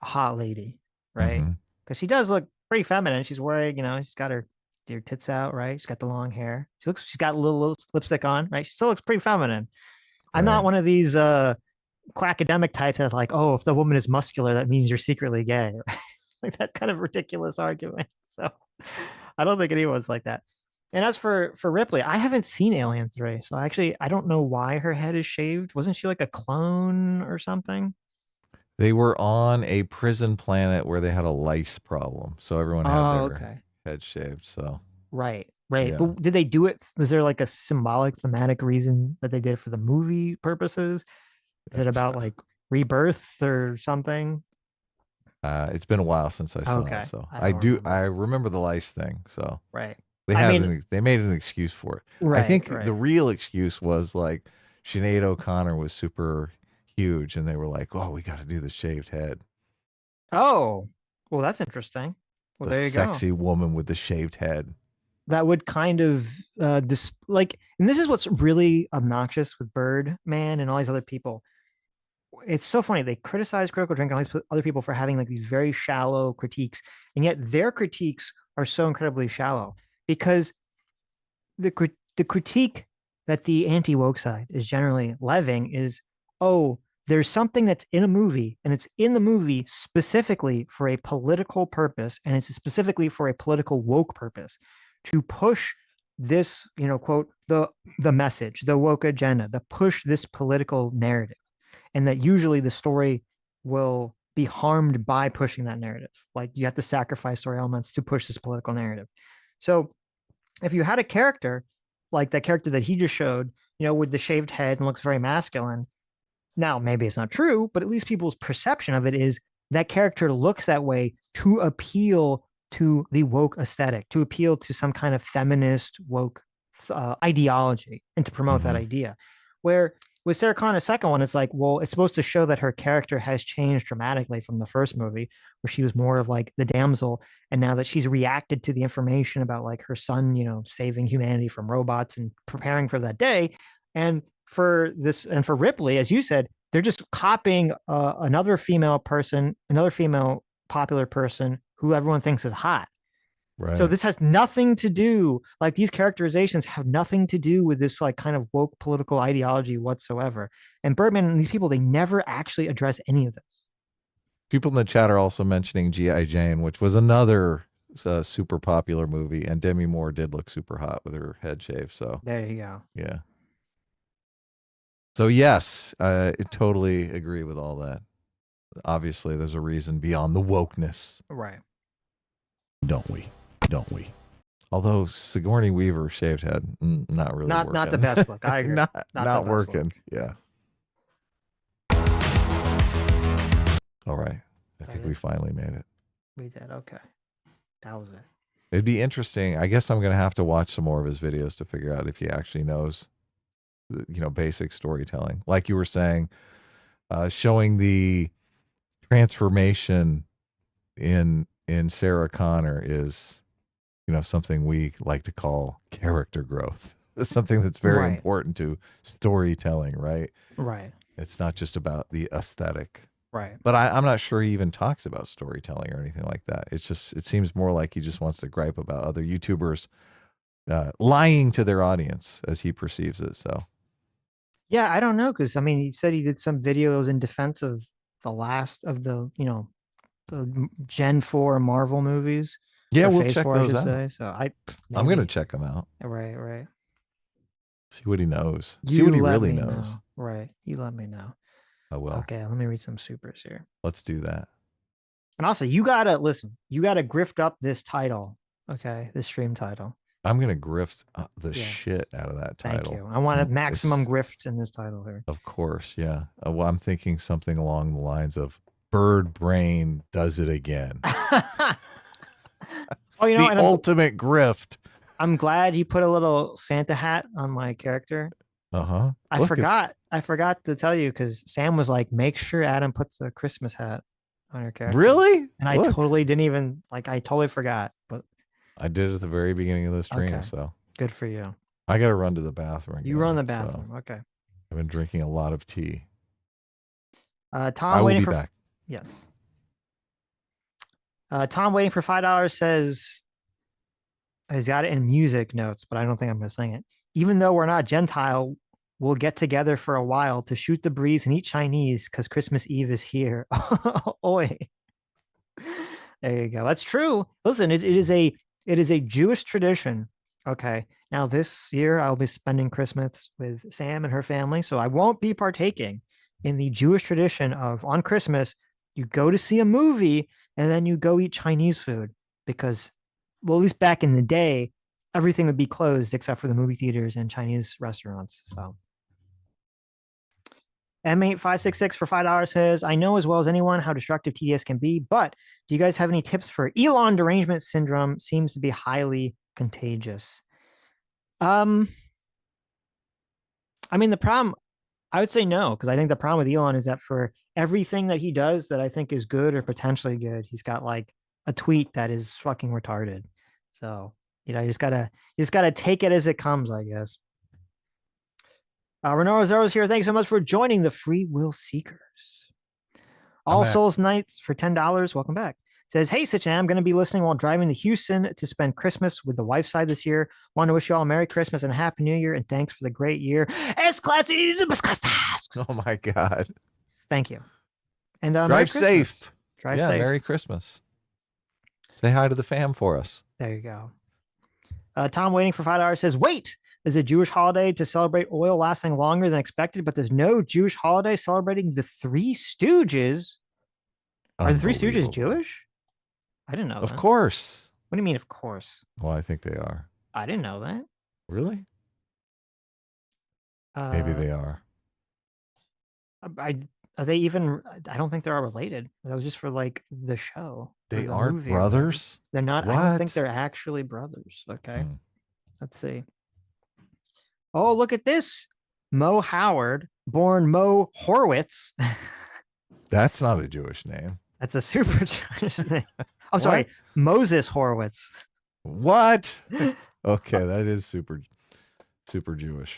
a hot lady, right? Because she does look pretty feminine. She's wearing, she's got her tits out, right? She's got the long hair. She's got a little lipstick on, right? She still looks pretty feminine. I'm not one of these quackademic types that's like, oh, if the woman is muscular, that means you're secretly gay. Right? Like that kind of ridiculous argument. So I don't think anyone's like that. And as for Ripley, I haven't seen Alien 3, so I don't know why her head is shaved. Wasn't she like a clone or something? They were on a prison planet where they had a lice problem, so everyone had their head shaved. So Right. Yeah. But did they do it? Was there like a symbolic, thematic reason that they did it for the movie purposes? Is it about like rebirth or something? It's been a while since I saw Okay. it, so I don't remember. I remember the lice thing. So Right. they I had mean- they made an excuse for it. I Right, think right. the real excuse was like Sinead O'Connor was super huge, and they were like, "Oh, we got to do the shaved head." Oh, well, that's interesting. Well, The there you go. sexy woman with the shaved head. That would kind of like, and this is what's really obnoxious with Birdman and all these other people. It's so funny. They criticize Critical Drink and all these other people for having like these very shallow critiques, and yet their critiques are so incredibly shallow because the critique that the anti-woke side is generally levying is, oh, there's something that's in a movie and it's in the movie specifically for a political purpose, and it's specifically for a political woke purpose to push this, quote, the message, the woke agenda, to push this political narrative. And that usually the story will be harmed by pushing that narrative. Like you have to sacrifice story elements to push this political narrative. So if you had a character like that character that he just showed, with the shaved head and looks very masculine, now maybe it's not true, but at least people's perception of it is that character looks that way to appeal to the woke aesthetic, to appeal to some kind of feminist woke ideology, and to promote that idea. Where with Sarah Connor's second one, it's like, well, it's supposed to show that her character has changed dramatically from the first movie, where she was more of like the damsel, and now that she's reacted to the information about like her son, saving humanity from robots and preparing for that day. And for this, and for Ripley, as you said, they're just copying another female popular person who everyone thinks is hot. Right. So this has nothing to do, like these characterizations have nothing to do with this like kind of woke political ideology whatsoever. And Birdman and these people, they never actually address any of this. People in the chat are also mentioning G.I. Jane, which was another super popular movie, and Demi Moore did look super hot with her head shaved. So there you go. Yeah. So yes, I totally agree with all that. Obviously, there's a reason beyond the wokeness. Right. Don't we? Although Sigourney Weaver shaved head, not really working. Not the best look. I agree. not working. Yeah. All right. I think we finally made it. We did. Okay. That was it. It'd be interesting. I guess I'm going to have to watch some more of his videos to figure out if he actually knows, basic storytelling. Like you were saying, showing the transformation in Sarah Connor is, something we like to call character growth. It's something that's very important to storytelling, right? Right. It's not just about the aesthetic. Right. But I'm not sure he even talks about storytelling or anything like that. It's just, it seems more like he just wants to gripe about other YouTubers lying to their audience as he perceives it. So, yeah, I don't know. Cause he said he did some videos in defense of the last of the, the Gen 4 Marvel movies. Yeah, we'll Phase check 4, those I should out. say. So I'm going to check them out. Right. See what he knows. See what he really knows. Right. You let me know. I will. Okay, let me read some supers here. Let's do that. And also, you gotta grift up this title. Okay, this stream title. I'm gonna grift the shit out of that title. Thank you. I want a maximum grift in this title here. Of course, yeah. Well, I'm thinking something along the lines of "Bird Brain does it again." Oh, the ultimate grift. I'm glad you put a little Santa hat on my character. Uh-huh. I forgot to tell you because Sam was like, make sure Adam puts a Christmas hat on your character. Really? And I totally didn't even I totally forgot. But I did it at the very beginning of the stream. Okay. So good for you. I got to run to the bathroom. You run the bathroom. So okay. I've been drinking a lot of tea. Tom I will be back. Yes. Tom waiting for $5 says he's got it in music notes, but I don't think I'm going to sing it. Even though we're not Gentile, we'll get together for a while to shoot the breeze and eat Chinese because Christmas Eve is here. Oi. There you go. That's true. Listen, it is a Jewish tradition. Okay. Now this year I'll be spending Christmas with Sam and her family, so I won't be partaking in the Jewish tradition of on Christmas you go to see a movie and then you go eat Chinese food because, well, at least back in the day, everything would be closed except for the movie theaters and Chinese restaurants. So M8566 for $5 says, I know as well as anyone how destructive TDS can be, but do you guys have any tips for Elon derangement syndrome? Seems to be highly contagious. I mean, the problem, I would say no, because I think the problem with Elon is that for everything that he does that I think is good or potentially good, he's got like a tweet that is fucking retarded. So, you just gotta take it as it comes, I guess. Renoro Zero's here. Thanks so much for joining the Free Will Seekers. All Souls Nights for $10. Welcome back. Says, hey, Sitch, I'm going to be listening while driving to Houston to spend Christmas with the wife's side this year. Want to wish you all a Merry Christmas and a Happy New Year, and thanks for the great year. Oh my God. Thank you. And drive safe. Drive safe. Merry Christmas. Say hi to the fam for us. There you go. Tom waiting for $5 says, wait, there's a Jewish holiday to celebrate oil lasting longer than expected, but there's no Jewish holiday celebrating the Three Stooges. Are the Three Stooges Jewish? I didn't know that. Of course. What do you mean, of course? Well, I think they are. I didn't know that. Really? Maybe they are. Are they even? I don't think they're all related. That was just for like the show. They aren't brothers? They're not. What? I don't think they're actually brothers. Okay. Let's see. Oh, look at this. Mo Howard, born Mo Horwitz. That's not a Jewish name. That's a super Jewish name. I'm sorry, Moses Horwitz. What? Okay, that is super Jewish.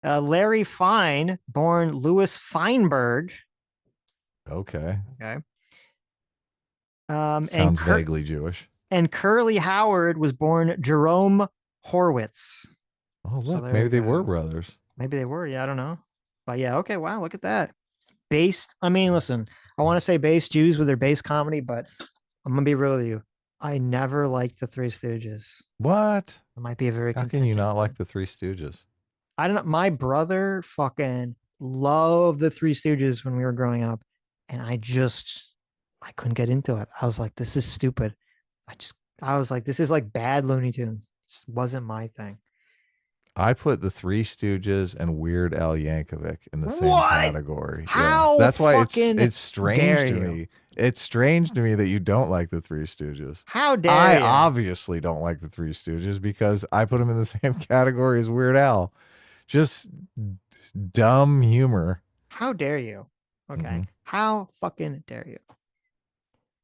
Larry Fine, born Louis Feinberg. Okay. Okay. Sounds vaguely Jewish. And Curly Howard was born Jerome Horwitz. Oh, look, maybe they were brothers. Maybe they were. Yeah, I don't know. But yeah, okay. Wow, look at that. I mean, listen, I want to say base Jews with their base comedy, but I'm going to be real with you. I never liked the Three Stooges. What? It might be a very How can you not like the Three Stooges? I don't know. My brother fucking loved the Three Stooges when we were growing up. And I couldn't get into it. I was like, this is stupid. I was like, this is like bad Looney Tunes. It just wasn't my thing. I put the Three Stooges and Weird Al Yankovic in the same category. How? That's why it's dare strange to you? me. It's strange to me that you don't like the Three Stooges. How dare I you? obviously don't like the Three Stooges because I put them in the same category as Weird Al. Just dumb humor. How dare you? Okay. How fucking dare you?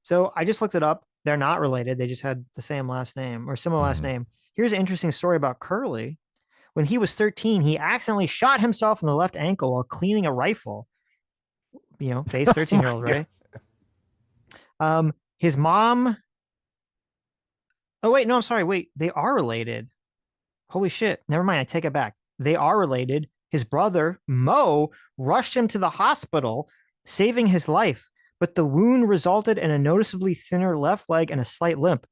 So I just looked it up. They're not related. They just had the same last name or similar last name. Here's an interesting story about Curly. When he was 13, he accidentally shot himself in the left ankle while cleaning a rifle. Base 13-year-old, right? His mom. Oh, wait, no, I'm sorry. Wait, they are related. Holy shit. Never mind. I take it back. They are related. His brother, Mo, rushed him to the hospital, saving his life, but the wound resulted in a noticeably thinner left leg and a slight limp.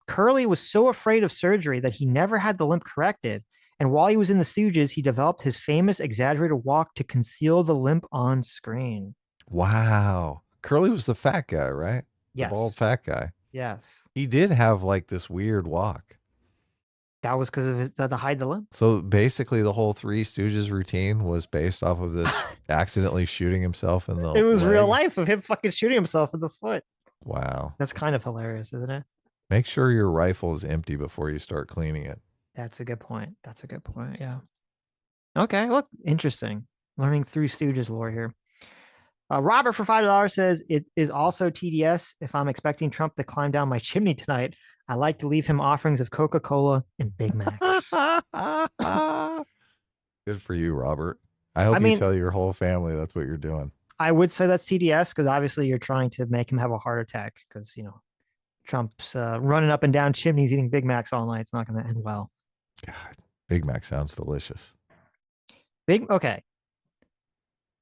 Curly was so afraid of surgery that he never had the limp corrected. And while he was in the Stooges, he developed his famous exaggerated walk to conceal the limp on screen. Wow. Curly was the fat guy, right? Yes. The bald fat guy. Yes. He did have like this weird walk. That was because of the hide the limp. So basically the whole Three Stooges routine was based off of this accidentally shooting himself in the It was leg. real life of him fucking shooting himself in the foot. Wow. That's kind of hilarious, isn't it? Make sure your rifle is empty before you start cleaning it. That's a good point. Yeah. Okay. Look, interesting. Learning Three Stooges lore here. Robert for $5 says it is also TDS. If I'm expecting Trump to climb down my chimney tonight, I like to leave him offerings of Coca-Cola and Big Macs. Good for you, Robert. I hope you tell your whole family that's what you're doing. I would say that's TDS because obviously you're trying to make him have a heart attack because, Trump's running up and down chimneys eating Big Macs all night. It's not going to end well. God, Big Mac sounds delicious. Okay.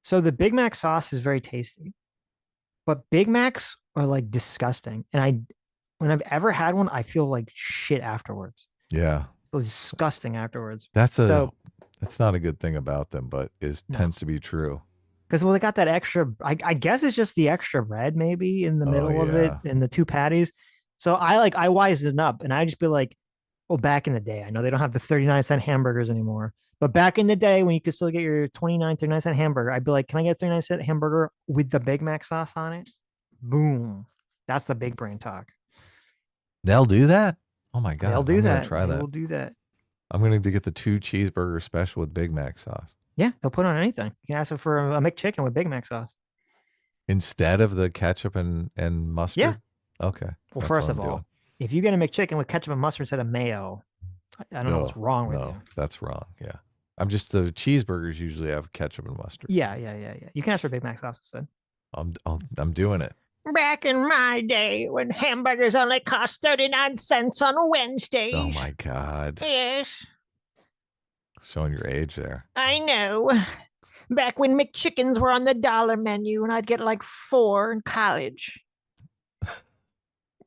So the Big Mac sauce is very tasty, but Big Macs are like disgusting. And when I've ever had one, I feel like shit afterwards. Yeah. I feel disgusting afterwards. That's not a good thing about them, but tends to be true. Because they got that extra, I guess it's just the extra bread maybe in the middle of it and the two patties. So I wised it up and I just be like, well, back in the day, I know they don't have the 39-cent hamburgers anymore, But back in the day when you could still get your 39 cent hamburger, I'd be like, can I get a 39 cent hamburger with the Big Mac sauce on it? Boom. That's the big brain talk. They'll do that? Oh my God. They'll do I'm that. gonna try They that. will do that. I'm going to get the 2 cheeseburger special with Big Mac sauce. Yeah, they'll put on anything. You can ask them for a McChicken with Big Mac sauce. Instead of the ketchup and mustard? Yeah. Okay. Well, That's first what of I'm all, doing. if you get a McChicken with ketchup and mustard instead of mayo, I don't know what's wrong with you. That's wrong. Yeah. I'm just the cheeseburgers usually have ketchup and mustard. Yeah. You can ask for Big Mac sauce instead. I'm doing it. Back in my day when hamburgers only cost 39 cents on Wednesdays. Oh my God. Yes, Showing your age there. I know. Back when McChickens were on the dollar menu and I'd get like 4 in college.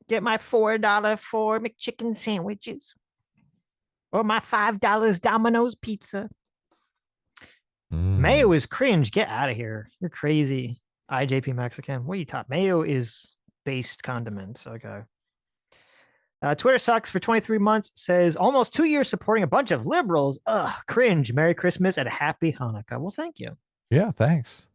Get my $4 4 McChicken sandwiches. Or my $5 Domino's pizza. Mayo is cringe. Get out of here. You're crazy. IJP Mexican. What are you talking? Mayo is based condiments. Okay. Twitter sucks for 23 months. Says almost 2 years supporting a bunch of liberals. Ugh, cringe. Merry Christmas and a happy Hanukkah. Well, thank you. Yeah, thanks.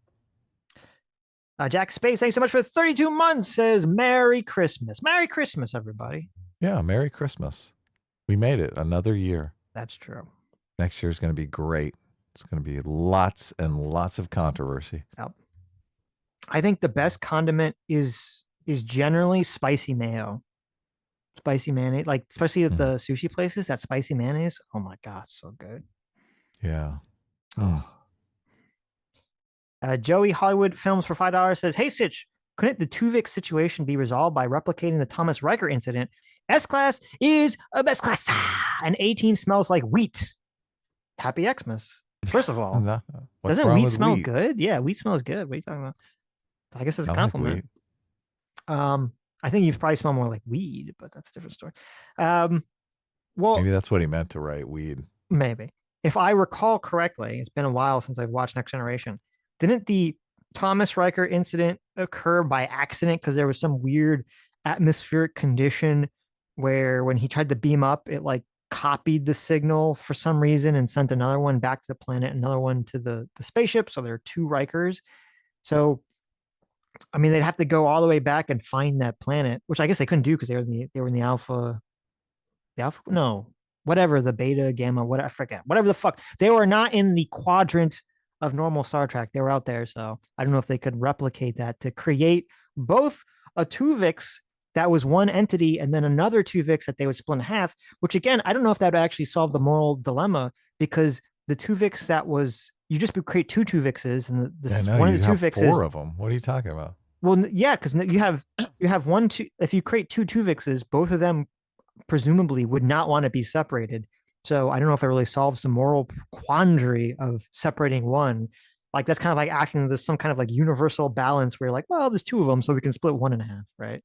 Jack Space, thanks so much for 32 months. Says Merry Christmas. Merry Christmas, everybody. Yeah, Merry Christmas. We made it another year. That's true. Next year is going to be great. It's going to be lots and lots of controversy. Yep. I think the best condiment is generally spicy mayo. Spicy mayonnaise, like especially at the sushi places, that spicy mayonnaise. Oh my God, so good. Yeah. Joey Hollywood Films for $5 says, "Hey Sitch, couldn't the Tuvix situation be resolved by replicating the Thomas Riker incident? S-Class is a best class, and A-Team smells like wheat. Happy Xmas." First of all, doesn't wheat smell good? Yeah, wheat smells good. What are you talking about? I guess it's a compliment. I think you probably smell more like weed, but that's a different story. Well, maybe that's what he meant to write, weed. Maybe. If I recall correctly, it's been a while since I've watched Next Generation. Didn't the Thomas Riker incident occur by accident because there was some weird atmospheric condition where when he tried to beam up, it like copied the signal for some reason and sent another one back to the planet, another one to the spaceship. So there are 2 Rikers. So I mean, they'd have to go all the way back and find that planet, which I guess they couldn't do because they were in the alpha, no, whatever, the beta, gamma, whatever, I forget, whatever the fuck. They were not in the quadrant of normal Star Trek. They were out there. So I don't know if they could replicate that to create both a Tuvix that was one entity and then another Tuvix that they would split in half, which again, I don't know if that would actually solve the moral dilemma because the Tuvix that was, you just create 2 Tuvixes and one of the Tuvixes. 4 of them. What are you talking about? Well, yeah, because you have 1, 2. If you create 2 Tuvixes, both of them presumably would not want to be separated. So I don't know if it really solves the moral quandary of separating one. Like that's kind of like acting as some kind of like universal balance where you're like, well, there's 2 of them, so we can split 1 in half, right?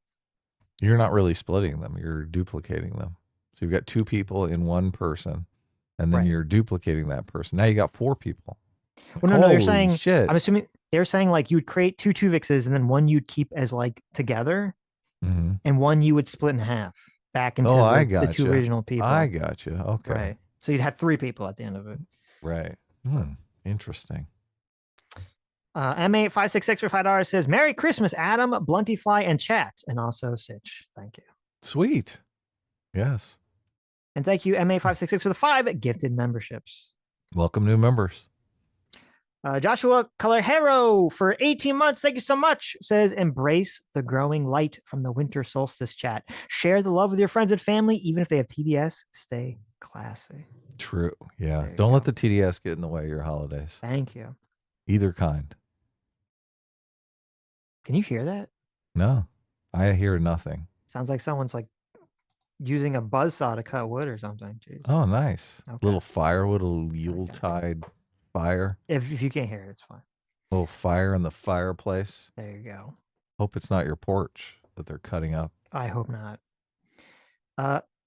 You're not really splitting them. You're duplicating them. So you've got 2 people in one person, and then you're duplicating that person. Now you got 4 people. Well, no, they're Holy saying, shit. I'm assuming they're saying like you'd create 2 Tuvixes and then one you'd keep as like together and one you would split in half back into the 2 original people. I got you. Okay. Right. So you'd have 3 people at the end of it. Right. Interesting. M8566 for $5 says, Merry Christmas, Adam, Bluntyfly, and chat. And also Sitch. Thank you. Sweet. Yes. And thank you, MA566 for the 5 gifted memberships. Welcome new members. Joshua Colorhero for 18 months. Thank you so much. Says, embrace the growing light from the winter solstice chat. Share the love with your friends and family, even if they have TDS. Stay classy. True. Yeah. Don't let the TDS get in the way of your holidays. Thank you. Either kind. Can you hear that? No, I hear nothing. Sounds like someone's like using a buzzsaw to cut wood or something. Jeez. Oh, nice. Okay. Little firewood, a little Yuletide fire. If you can't hear it, it's fine. A little fire in the fireplace. There you go. Hope it's not your porch that they're cutting up. I hope not.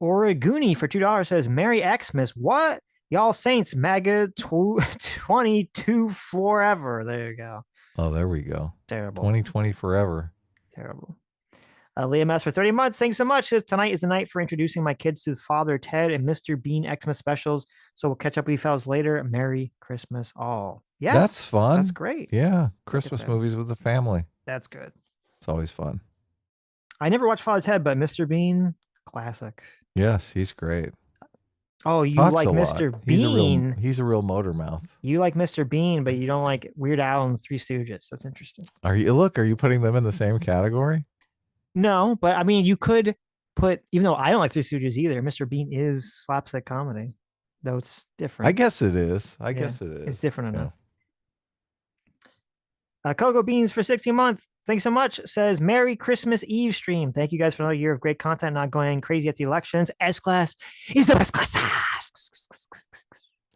Origuni for $2 says, Merry Xmas. What? Y'all Saints, MAGA 22 forever. There you go. Oh, there we go. Terrible. 2020 forever. Terrible. Liam S. for 30 months. Thanks so much. Says, tonight is the night for introducing my kids to Father Ted and Mr. Bean Xmas specials. So we'll catch up with you fellas later. Merry Christmas all. Yes. That's fun. That's great. Yeah. Christmas movies with the family. That's good. It's always fun. I never watched Father Ted, but Mr. Bean, classic. Yes, he's great. Oh, you Talks like a lot. Mr. Bean. He's a real motor mouth. You like Mr. Bean, but you don't like Weird Al and the Three Stooges. That's interesting. Are you putting them in the same category? No, but I mean, you could put, even though I don't like Three Stooges either, Mr. Bean is slapstick comedy, though it's different. I guess it is. I guess it is. It's different enough. Cocoa Beans for 60 months. Thanks so much. Says, Merry Christmas Eve stream. Thank you guys for another year of great content, not going crazy at the elections. S-Class is the best class.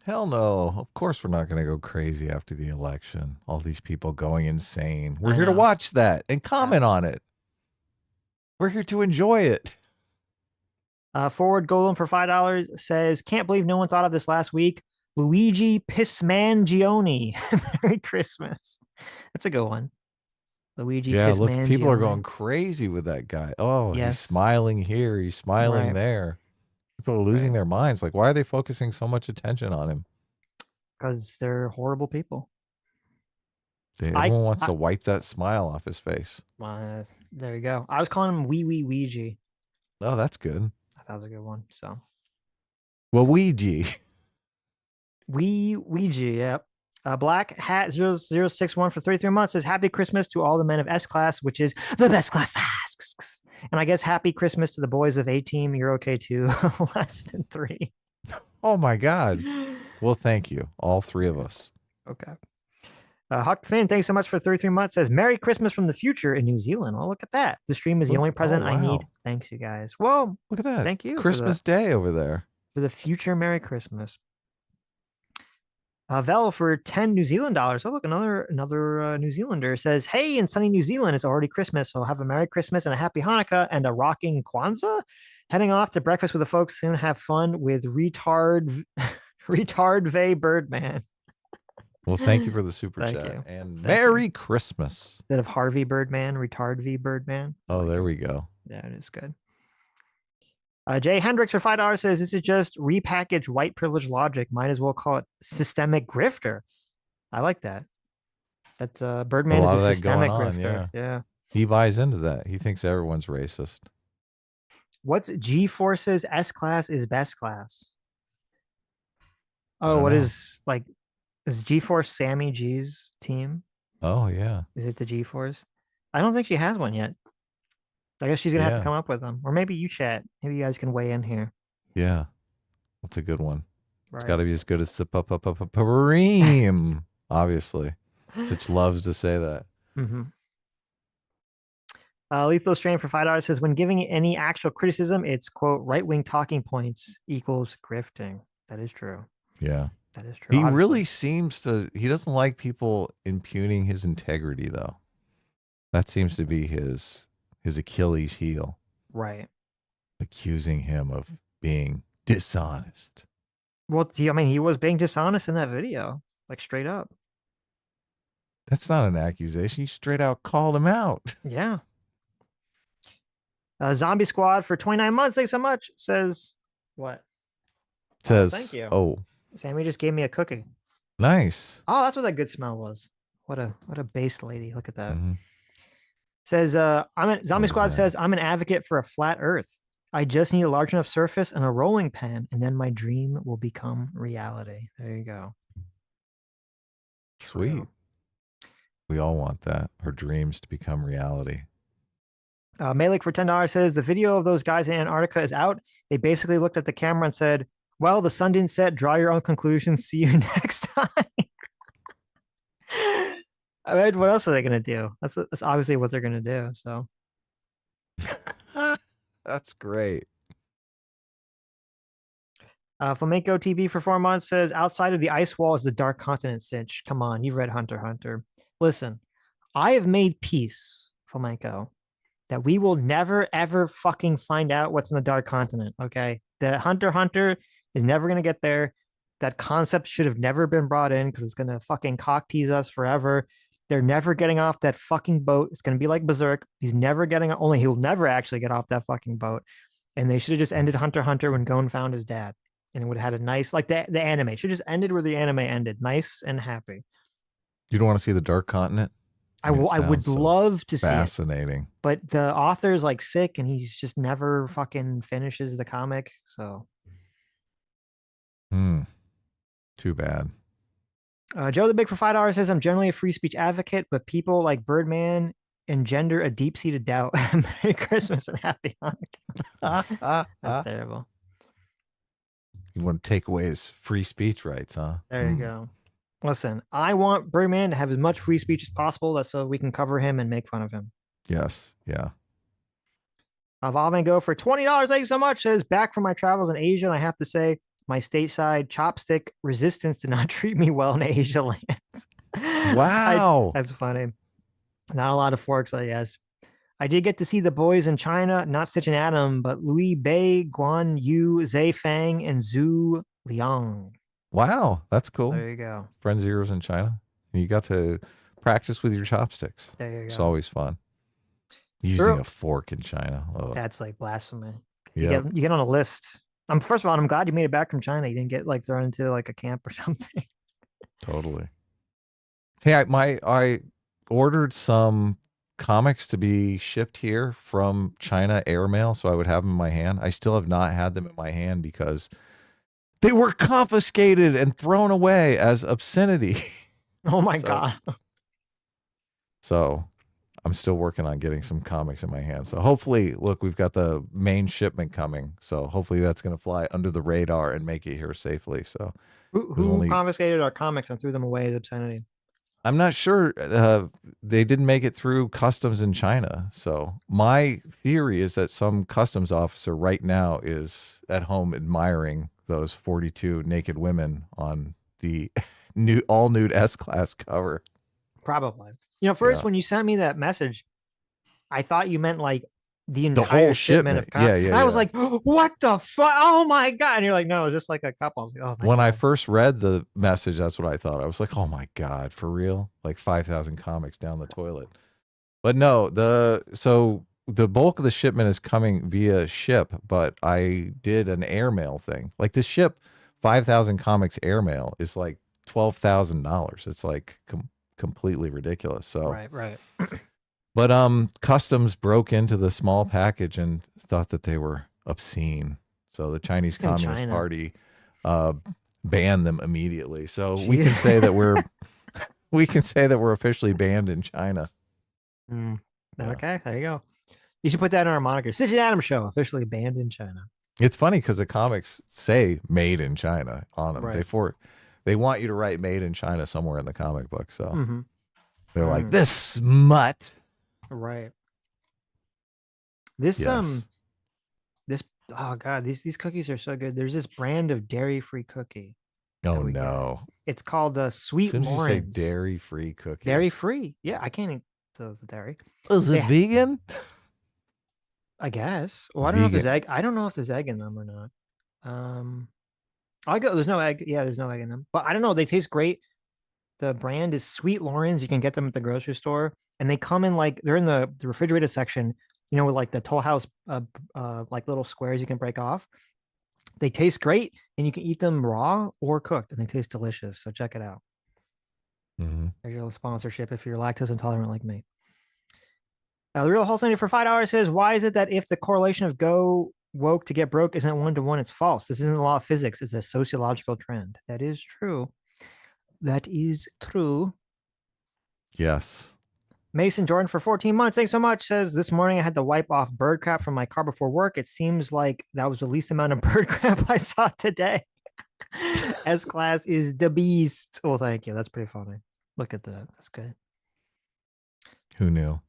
Hell no. Of course we're not going to go crazy after the election. All these people going insane. We're here to watch that and comment on it. We're here to enjoy it. Forward Golem for $5 says, can't believe no one thought of this last week. Luigi Pismangione. Merry Christmas. That's a good one. Luigi Pismangione. Look, people are going crazy with that guy. Oh, he's smiling here. He's smiling there. People are losing their minds. Like, why are they focusing so much attention on him? Because they're horrible people. Everyone wants to wipe that smile off his face. There you go. I was calling him Ouija. Oh, that's good. That was a good one. So, well, Ouija. Ouija, yep. Black Hat 0061 for 33 months says, happy Christmas to all the men of S-Class, which is the best class. And I guess happy Christmas to the boys of A-Team. You're okay too. Less than 3. Oh my God. Well, thank you. All 3 of us. Okay. Huck Finn, thanks so much for 33 months. Says, Merry Christmas from the future in New Zealand. Well, look at that. The stream is the only present I need. Thanks, you guys. Well, look at that. Thank you. Christmas Day over there. For the future Merry Christmas. Vel for 10 New Zealand dollars. Oh, look, another New Zealander says, hey, in sunny New Zealand, it's already Christmas. So have a Merry Christmas and a Happy Hanukkah and a rocking Kwanzaa. Heading off to breakfast with the folks soon. Have fun with retard Vey Birdman. Well, thank you for the super chat. You. And Merry Christmas. Instead of Harvey Birdman, retard V Birdman. Oh, there we go. Yeah, it is good. Jay Hendricks for $5 says, this is just repackaged white privilege logic. Might as well call it systemic grifter. I like that. That's Birdman is a systemic grifter. Yeah. He buys into that. He thinks everyone's racist. What's G-Force's S-Class is best class? Oh, what is G-Force Sammy G's team? Oh, yeah. Is it the G-Force? I don't think she has one yet. I guess she's going to have to come up with them. Or maybe you chat. Maybe you guys can weigh in here. Yeah. That's a good one. Right. It's got to be as good as Pareem, obviously. Sitch loves to say that. Mm-hmm. Lethal Strain for $5 says, when giving any actual criticism, it's, quote, right-wing talking points equals grifting. That is true. Yeah. That is true. He really seems to, he doesn't like people impugning his integrity, though. That seems to be his Achilles heel. Right. Accusing him of being dishonest. Well, I mean, he was being dishonest in that video, like straight up. That's not an accusation. He straight out called him out. Yeah. Zombie Squad for 29 months. Thanks so much. Says what? Says, thank you. Oh, Sammy just gave me a cookie. Nice. Oh, that's what that good smell was. What a base lady. Look at that. Mm-hmm. Says, Zombie Squad says, I'm an advocate for a flat earth. I just need a large enough surface and a rolling pin, and then my dream will become reality. There you go. Sweet. True. We all want that. Our dreams to become reality. Malik for $10 says, the video of those guys in Antarctica is out. They basically looked at the camera and said, well, the sun didn't set. Draw your own conclusions. See you next time. I mean, what else are they going to do? That's obviously what they're going to do. So that's great. Flamenco TV for 4 months says, outside of the ice wall is the dark continent, Sitch. Come on, you've read Hunter x Hunter. Listen, I have made peace, Flamenco, that we will never, ever fucking find out what's in the dark continent, okay? The Hunter x Hunter is never going to get there. That concept should have never been brought in because it's going to fucking cock tease us forever. They're never getting off that fucking boat. It's going to be like Berserk. He's never getting, only he'll never actually get off that fucking boat. And they should have just ended Hunter x Hunter when Gon found his dad. And it would have had a nice, like the anime. Should have just ended where the anime ended. Nice and happy. You don't want to see the Dark Continent? I would love to see it. Fascinating. But the author's like sick and he's just never fucking finishes the comic. So. Too bad. Joe the Big for $5 says, I'm generally a free speech advocate, but people like Birdman engender a deep-seated doubt. Merry Christmas and Happy Hanukkah. That's terrible. You want to take away his free speech rights, huh? There you go. Listen, I want Birdman to have as much free speech as possible. That's so we can cover him and make fun of him. Yes. Yeah. Evolve Go for $20. Thank you so much. Says, back from my travels in Asia, and I have to say, my stateside chopstick resistance did not treat me well in Asia lands. Wow. That's funny. Not a lot of forks, I guess. I did get to see the boys in China, not Sitch and Adam, but Louis Bei, Guan Yu, Zai Fang, and Zhu Liang. Wow. That's cool. There you go. Friends of yours in China. You got to practice with your chopsticks. There you go. It's always fun. Using a fork in China. Oh. That's like blasphemy. Yeah. You get on a list. First of all, I'm glad you made it back from China. You didn't get like thrown into like a camp or something. Totally. Hey, I ordered some comics to be shipped here from China airmail, so I would have them in my hand. I still have not had them in my hand because they were confiscated and thrown away as obscenity. Oh my God. So I'm still working on getting some comics in my hand. So hopefully, look, we've got the main shipment coming. So hopefully that's going to fly under the radar and make it here safely. So who confiscated our comics and threw them away as obscenity? I'm not sure. They didn't make it through customs in China. So my theory is that some customs officer right now is at home admiring those 42 naked women on the all nude S-Class cover. Probably. First, when you sent me that message, I thought you meant like the entire whole shipment of comics. Yeah. And I was like, what the fuck? Oh my God. And you're like, no, just like a couple. I was like, oh, when I first read the message, that's what I thought. I was like, oh my God, for real? Like 5,000 comics down the toilet. But no, so the bulk of the shipment is coming via ship, but I did an airmail thing. Like to ship 5,000 comics airmail is like $12,000. It's like completely ridiculous. So right. But customs broke into the small package and thought that they were obscene. So the Chinese Communist Party banned them immediately. So we can say that we're officially banned in China. Okay, there you go. You should put that in our moniker. Sitch and Adam Show, officially banned in China. It's funny because the comics say "made in China" on them. Right. They want you to write "made in China" somewhere in the comic book. So they're like, this smut. Right. This oh God, these cookies are so good. There's this brand of dairy-free cookie. Oh no. It's called Sweet As soon as you say Lawrence. dairy-free cookie. Dairy-free. Yeah, I can't eat the dairy. Is it vegan? I guess. Well, I don't know if there's egg. I don't know if there's egg in them or not. There's no egg. Yeah, there's no egg in them. But I don't know. They taste great. The brand is Sweet Lawrence. You can get them at the grocery store. And they come in they're in the refrigerated section, with like the Toll House, like little squares you can break off. They taste great and you can eat them raw or cooked and they taste delicious. So check it out. There's your little sponsorship if you're lactose intolerant like me. The Real Wholesale for $5 says, why is it that if the correlation of go woke to get broke isn't 1-to-1, it's false? This isn't a law of physics. It's a sociological trend. That is true. That is true. Yes. Mason Jordan for 14 months. Thanks so much. Says, this morning I had to wipe off bird crap from my car before work. It seems like that was the least amount of bird crap I saw today. S-Class is the beast. Well, thank you. That's pretty funny. Look at that. That's good. Who knew?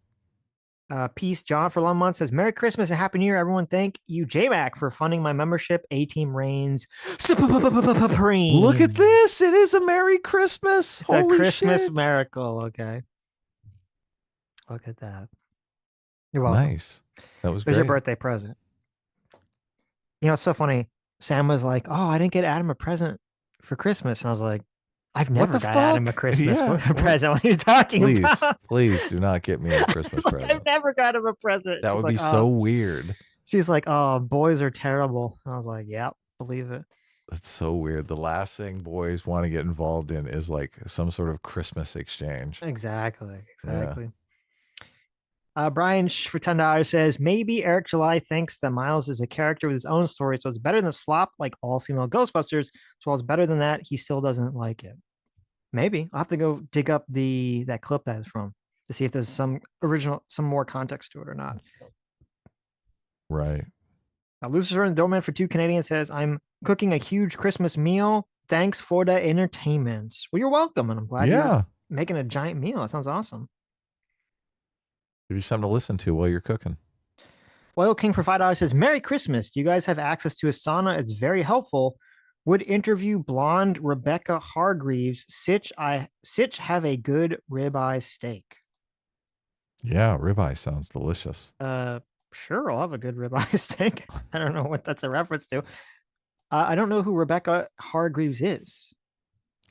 Peace. John for 11 months says, Merry Christmas and Happy New Year, everyone. Thank you, J-Mac, for funding my membership. A-Team Reigns. Look at this. It is a Merry Christmas. It's a Christmas miracle. Okay. Look at that. You're welcome. Nice. That was There's great. your birthday present. It's so funny. Sam was like, oh, I didn't get Adam a present for Christmas. And I was like, I've never the got Adam a fuck? Christmas Yeah. present. What are you talking Please, about? please do not get me a Christmas It's like, present. I've never got him a present. That She's would like, be so weird. She's like, oh, boys are terrible. I was like, yep, believe it. That's so weird. The last thing boys want to get involved in is like some sort of Christmas exchange. Exactly. Yeah. Brian for $10 says maybe Eric July thinks that Miles is a character with his own story, so it's better than slop like all female Ghostbusters. As well as better than that, he still doesn't like it. Maybe I'll have to go dig up that clip that is from to see if there's some more context to it or not. Right. Lucifer and Doorman for 2 Canadian says, I'm cooking a huge Christmas meal. Thanks for the entertainment. Well, you're welcome, and I'm glad you're making a giant meal. That sounds awesome. Give you something to listen to while you're cooking. Oil King for $5 says, Merry Christmas. Do you guys have access to a sauna? It's very helpful. Would interview blonde Rebecca Hargreaves. Sitch have a good ribeye steak. Yeah, ribeye sounds delicious. Sure, I'll have a good ribeye steak. I don't know what that's a reference to. I don't know who Rebecca Hargreaves is.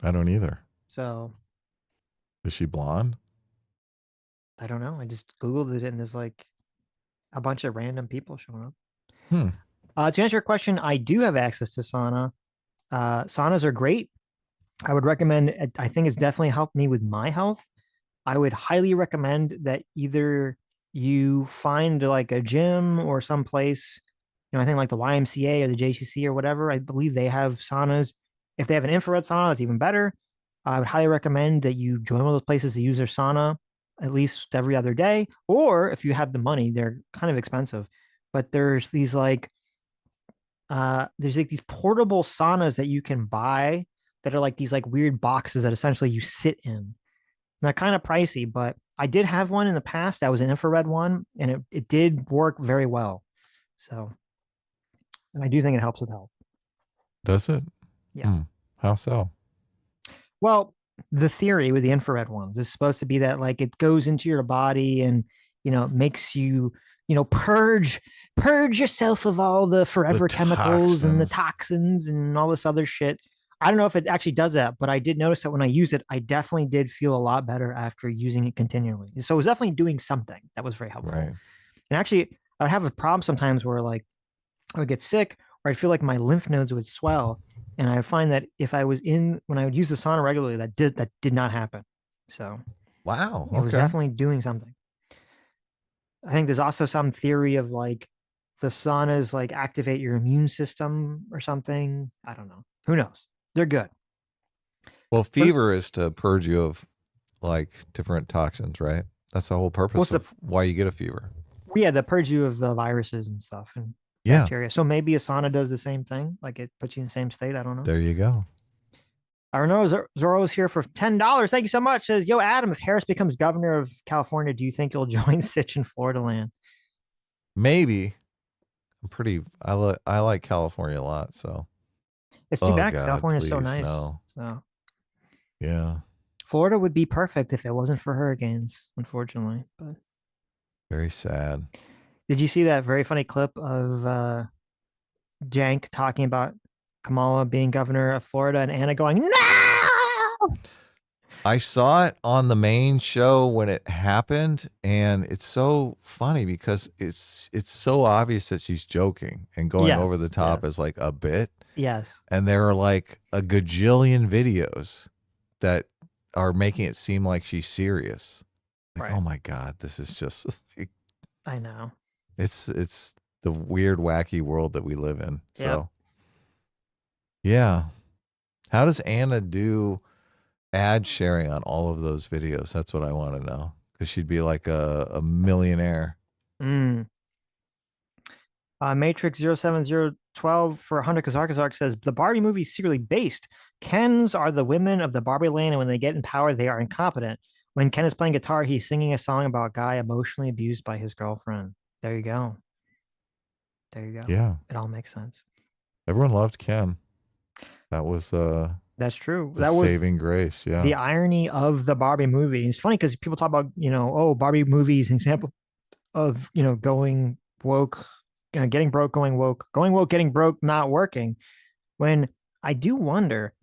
I don't either. So. Is she blonde? I don't know. I just Googled it and there's like a bunch of random people showing up. To answer your question, I do have access to sauna. Saunas are great. I would recommend, I think it's definitely helped me with my health. I would highly recommend that either you find like a gym or some place, I think like the YMCA or the JCC or whatever. I believe they have saunas. If they have an infrared sauna, that's even better. I would highly recommend that you join one of those places to use their sauna at least every other day. Or if you have the money, they're kind of expensive. But there's these these portable saunas that you can buy that are like these like weird boxes that essentially you sit in. They're kind of pricey, but I did have one in the past that was an infrared one, and it did work very well. So, and I do think it helps with health. Does it? Yeah. How so? Well, the theory with the infrared ones is supposed to be that like it goes into your body and makes you purge yourself of all the forever chemicals and the toxins and all this other shit. I don't know if it actually does that, but I did notice that when I use it, I definitely did feel a lot better after using it continually. So it was definitely doing something that was very helpful. Right. And actually, I would have a problem sometimes where like I would get sick or I'd feel like my lymph nodes would swell. And I find that if I was when I would use the sauna regularly, that did not happen. So wow, it was definitely doing something. I think there's also some theory of like the saunas like activate your immune system or something. I don't know. Who knows? They're good. Well, fever is to purge you of like different toxins, right? That's the whole purpose of why you get a fever. Yeah, the purge you of the viruses and stuff and bacteria. So maybe a sauna does the same thing. Like it puts you in the same state. I don't know. There you go. I don't know. Zorro's here for $10. Thank you so much. Says, yo, Adam, if Harris becomes governor of California, do you think he'll join Sitch in Florida land? Maybe. I like California a lot, so. It's too bad because California is so nice. No. So. Yeah. Florida would be perfect if it wasn't for hurricanes, unfortunately. But very sad. Did you see that very funny clip of Jank talking about Kamala being governor of Florida and Anna going, no! I saw it on the main show when it happened, and it's so funny because it's so obvious that she's joking and going over the top as like a bit. Yes. And there are like a gajillion videos that are making it seem like she's serious. Like, oh my God, this is just like, I know. It's the weird, wacky world that we live in. Yep. So yeah. How does Anna do ad sharing on all of those videos? That's what I want to know. Because she'd be like a millionaire. Matrix 07012 for 100 Kazark says the Barbie movie is secretly based. Kens are the women of the Barbie land, and when they get in power, they are incompetent. When Ken is playing guitar, he's singing a song about a guy emotionally abused by his girlfriend. There you go. There you go. Yeah. It all makes sense. Everyone loved Ken. That was that's true. That was saving grace. Yeah. The irony of the Barbie movie. It's funny because people talk about, Barbie movie is an example of, going woke, getting broke, going woke, getting broke, not working. When I do wonder,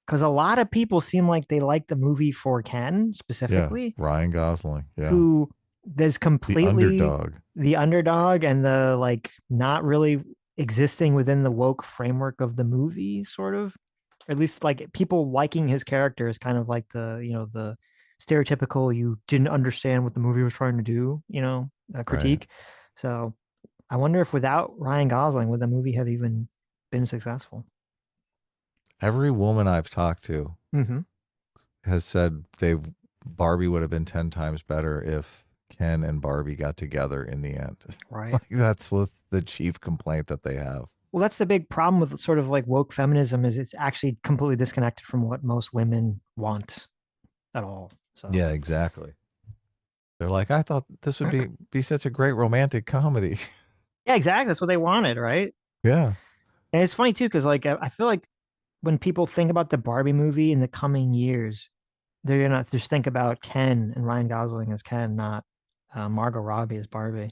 because a lot of people seem like they like the movie for Ken specifically. Yeah, Ryan Gosling. Yeah. Who there's completely the underdog and the like not really existing within the woke framework of the movie, sort of. Or at least like people liking his character is kind of like the, you know, the stereotypical you didn't understand what the movie was trying to do, you know, critique. Right. So I wonder if without Ryan Gosling, would the movie have even been successful? Every woman I've talked to has said Barbie would have been 10 times better if Ken and Barbie got together in the end. Right. Like, that's the chief complaint that they have. Well, that's the big problem with sort of like woke feminism is it's actually completely disconnected from what most women want at all. So yeah, exactly. They're like, I thought this would be such a great romantic comedy. Yeah, exactly. That's what they wanted, right? Yeah. And it's funny too, because like I feel like when people think about the Barbie movie in the coming years, they're gonna just think about Ken and Ryan Gosling as Ken, not Margot Robbie as Barbie.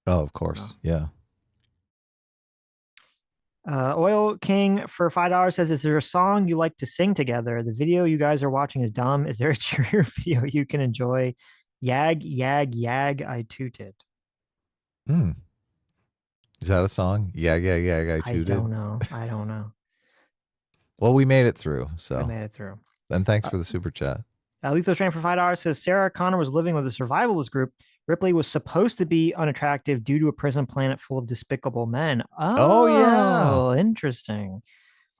Oh, of course. Yeah. Oil King for $5 says, is there a song you like to sing together? The video you guys are watching is dumb. Is there a cheerier video you can enjoy? Yag, yag, yag, I tooted. Is that a song? Yag, yag, yag, I tooted? I don't know. Well, we made it through. So we made it through. And thanks for the super chat. Lethal Strain for $5 says, Sarah Connor was living with a survivalist group. Ripley was supposed to be unattractive due to a prison planet full of despicable men. Oh yeah. Interesting.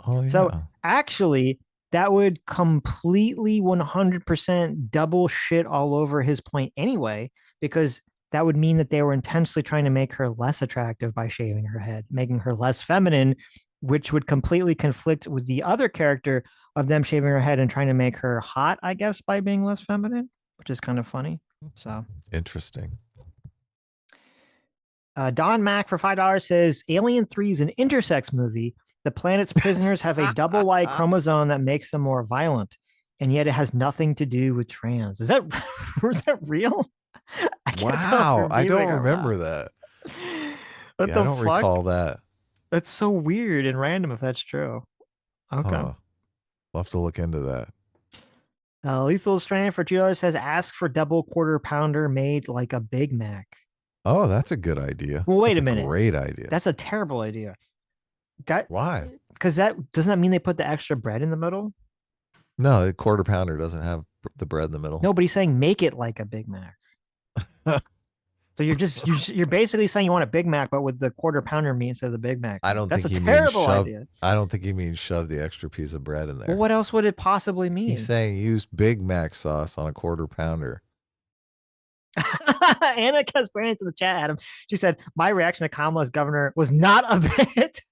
Oh, yeah. So actually, that would completely 100% double shit all over his point anyway, because that would mean that they were intensely trying to make her less attractive by shaving her head, making her less feminine, which would completely conflict with the other character of them shaving her head and trying to make her hot, I guess, by being less feminine, which is kind of funny. So interesting. Don Mack for $5 says Alien 3 is an intersex movie. The planet's prisoners have a double Y chromosome that makes them more violent, and yet it has nothing to do with trans. Is that real? Wow, I don't remember that. What the I don't recall that. That's so weird and random if that's true. Okay. We'll have to look into that. Lethal Strain for $2 says, ask for double quarter pounder made like a Big Mac. Oh, that's a good idea. Well, wait a minute. Great idea. That's a terrible idea. Why? Because doesn't that mean they put the extra bread in the middle? No, the quarter pounder doesn't have the bread in the middle. No, but he's saying make it like a Big Mac. So you're basically saying you want a Big Mac, but with the quarter pounder meat instead of the Big Mac. I don't think that's a terrible idea. I don't think he means shove the extra piece of bread in there. Well, what else would it possibly mean? He's saying use Big Mac sauce on a quarter pounder. Anna Casperans in the chat, Adam. She said, my reaction to Kamala as governor was not a bit.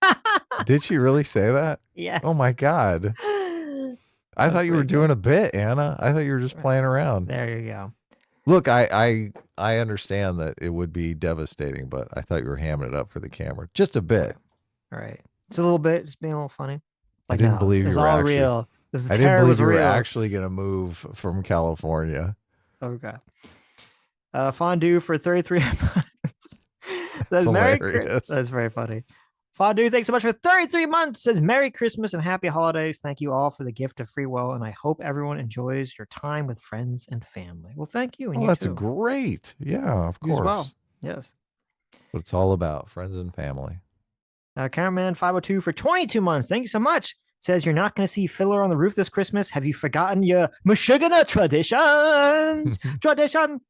Did she really say that? Yeah. Oh my God. I thought you were doing a bit, Anna. I thought you were just playing around. There you go. Look, I understand that it would be devastating, but I thought you were hamming it up for the camera. Just a bit. All right. It's a little bit, just being a little funny. Like, I didn't believe you were all actually real. I didn't believe you were actually going to move from California. Okay. Fondue for 33 months. That's hilarious. That's very funny. Fondue, thanks so much for 33 months. Says Merry Christmas and Happy Holidays. Thank you all for the gift of free will, and I hope everyone enjoys your time with friends and family. Well, thank you. And you that's too. Great. Yeah, of course. You as well. Yes. What it's all about, friends and family. Cameraman 502 for 22 months. Thank you so much. Says you're not going to see Fiddler on the Roof this Christmas. Have you forgotten your Michigan traditions? Tradition.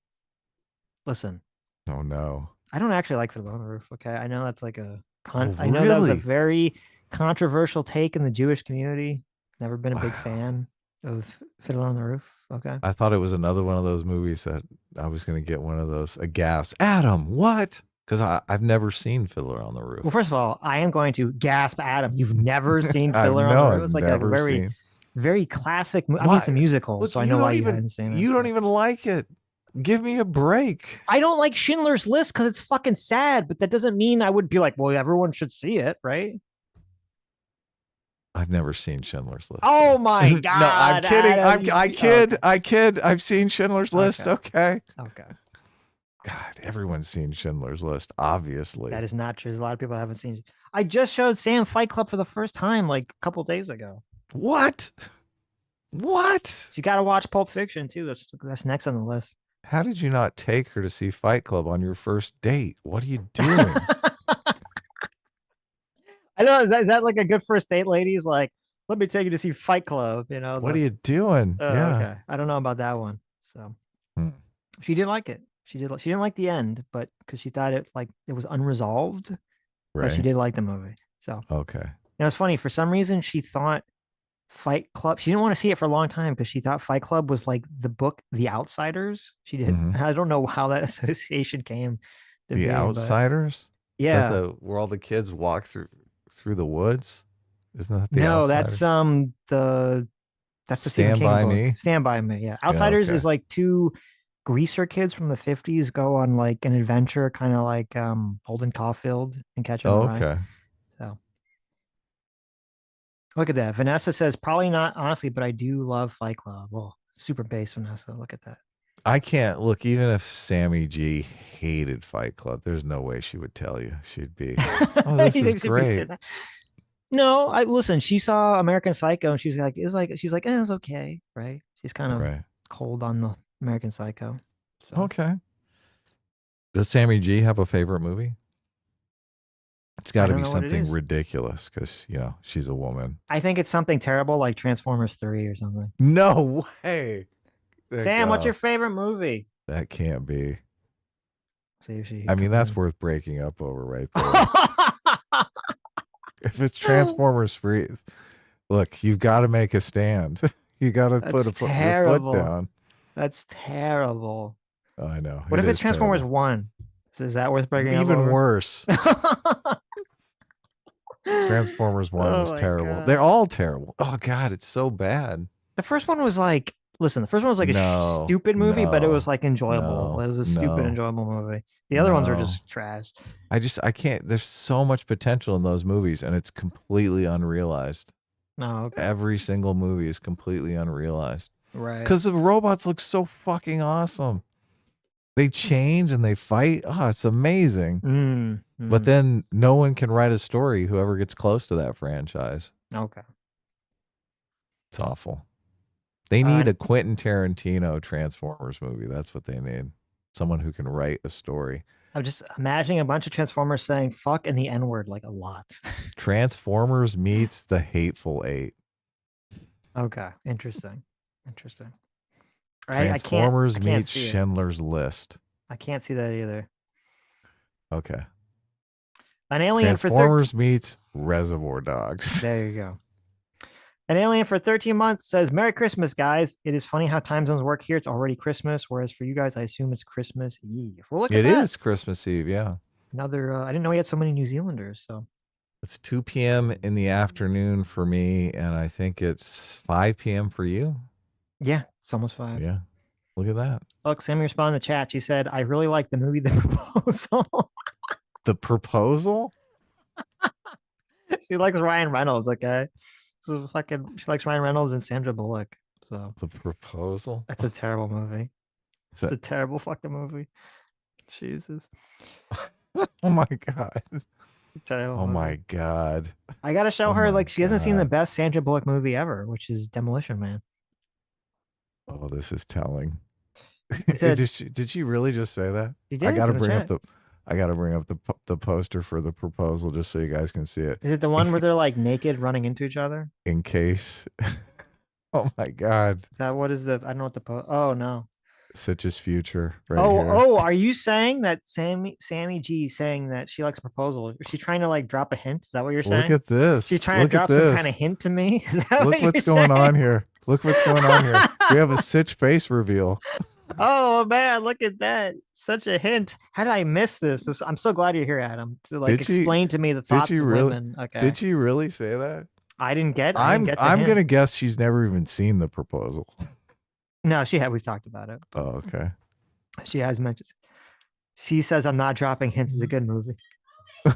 Listen. Oh no. I don't actually like Fiddler on the Roof. Okay, I know that's like a I know that was a very controversial take in the Jewish community. Never been a big fan of Fiddler on the Roof. Okay. I thought it was another one of those movies that I was going to get one of those aghast. Adam, what? Because I've never seen Fiddler on the Roof. Well, first of all, I am going to gasp, Adam. You've never seen Fiddler on the Roof? It's like a very classic. I mean, it's a musical, Look, so I know why you haven't seen it. You don't even like it. Give me a break. I don't like Schindler's List because it's fucking sad, but that doesn't mean I would be like, well, everyone should see it, right? I've never seen Schindler's List. Oh my God. No, I'm kidding. Adam, I kid. I've seen Schindler's List. Okay. Okay. God, everyone's seen Schindler's List, obviously. That is not true. There's a lot of people haven't seen it. I just showed Sam Fight Club for the first time like a couple days ago. What? What? You got to watch Pulp Fiction too. That's next on the list. How did you not take her to see Fight Club on your first date? What are you doing? I know. Is that like a good first date, ladies? Like, let me take you to see Fight Club. You know. What are you doing? Yeah. Okay. I don't know about that one. So she did like it. She didn't like the end, but because she thought it was unresolved. Right. But she did like the movie. So okay. It's funny. For some reason, she thought Fight Club. She didn't want to see it for a long time because she thought Fight Club was like the book The Outsiders. She did. I don't know how that association came. The Outsiders. Yeah. Where all the kids walk through the woods. Isn't that the No, Outsiders? that's the Stephen Stand King by book. Me. Stand by Me. Yeah. Outsiders is like two greaser kids from the 50s go on like an adventure, kind of like Holden Caulfield and Catch 'em Rye. Okay. So look at that. Vanessa says probably not, honestly, but I do love Fight Club. Well, super bass, Vanessa. Look at that. I can't look. Even if Sammy G hated Fight Club, there's no way she would tell you. She'd be, oh, this is great. No, listen. She saw American Psycho, and she's like, she's like, it's okay, right? She's kind of cold on the American Psycho. So. Okay. Does Sammy G have a favorite movie? It's got to be something ridiculous because she's a woman. I think it's something terrible like Transformers 3 or something. No way. Sam, what's your favorite movie? That can't be. See if she. I mean, that's worth breaking up over right there. If it's Transformers 3, look, you've got to make a stand. You got to put your foot down. That's terrible. I know. What if it's Transformers 1? So is that worth breaking up over? Even worse. Transformers 1 was terrible. God. They're all terrible. Oh, God, it's so bad. The first one was like, listen, the first one was like a stupid movie, but it was like enjoyable. It was a stupid, enjoyable movie. The other ones are just trash. I can't. There's so much potential in those movies, and it's completely unrealized. No, okay. Every single movie is completely unrealized. Right. Because the robots look so fucking awesome. They change and they fight. Oh, it's amazing. But then no one can write a story, whoever gets close to that franchise. Okay. It's awful. They need a Quentin Tarantino Transformers movie. That's what they need. Someone who can write a story. I'm just imagining a bunch of Transformers saying fuck and the N-word like a lot. Transformers meets the Hateful Eight. Okay. Interesting. Transformers meets Schindler's List. I can't see that either. Okay. An alien Transformers meets Reservoir Dogs. There you go. An alien for 13 months says, Merry Christmas, guys. It is funny how time zones work here. It's already Christmas, whereas for you guys, I assume it's Christmas Eve. Well, look at that. It is Christmas Eve, yeah. Another, I didn't know we had so many New Zealanders, so. It's 2 p.m. in the afternoon for me, and I think it's 5 p.m. for you. Yeah, it's almost 5. Yeah. Look at that. Look, Sammy responded in the chat. She said, I really like the movie The Proposal. The Proposal? She likes Ryan Reynolds, okay? So she likes Ryan Reynolds and Sandra Bullock. So The Proposal? That's a terrible movie. It's a terrible fucking movie. Jesus. Oh my God. Terrible oh movie. my God. I gotta show her like she hasn't seen the best Sandra Bullock movie ever, which is Demolition Man. Oh, this is telling. Said, did she really just say that? She did. I gotta bring up the poster for The Proposal just so you guys can see it. Is it the one where they're like naked running into each other? In case. Oh my God. Is that what is I don't know what oh no. Sitch's future right here. Oh, are you saying that Sammy G saying that she likes Proposal? Is she trying to like drop a hint? Is that what you're saying? Look at this. She's trying to drop some kind of hint to me? Is that Look what's going on here. Look what's going on here. We have a Sitch face reveal. Oh man, look at that. Such a hint. How did I miss this? I'm so glad you're here, Adam, to like explain to me the thoughts of women. Okay. Did she really say that? I didn't get I'm hint. gonna guess she's never even seen The Proposal. No, she had. We've talked about it. Oh, okay. She has mentioned. She says, "I'm not dropping hints." It's a good movie. All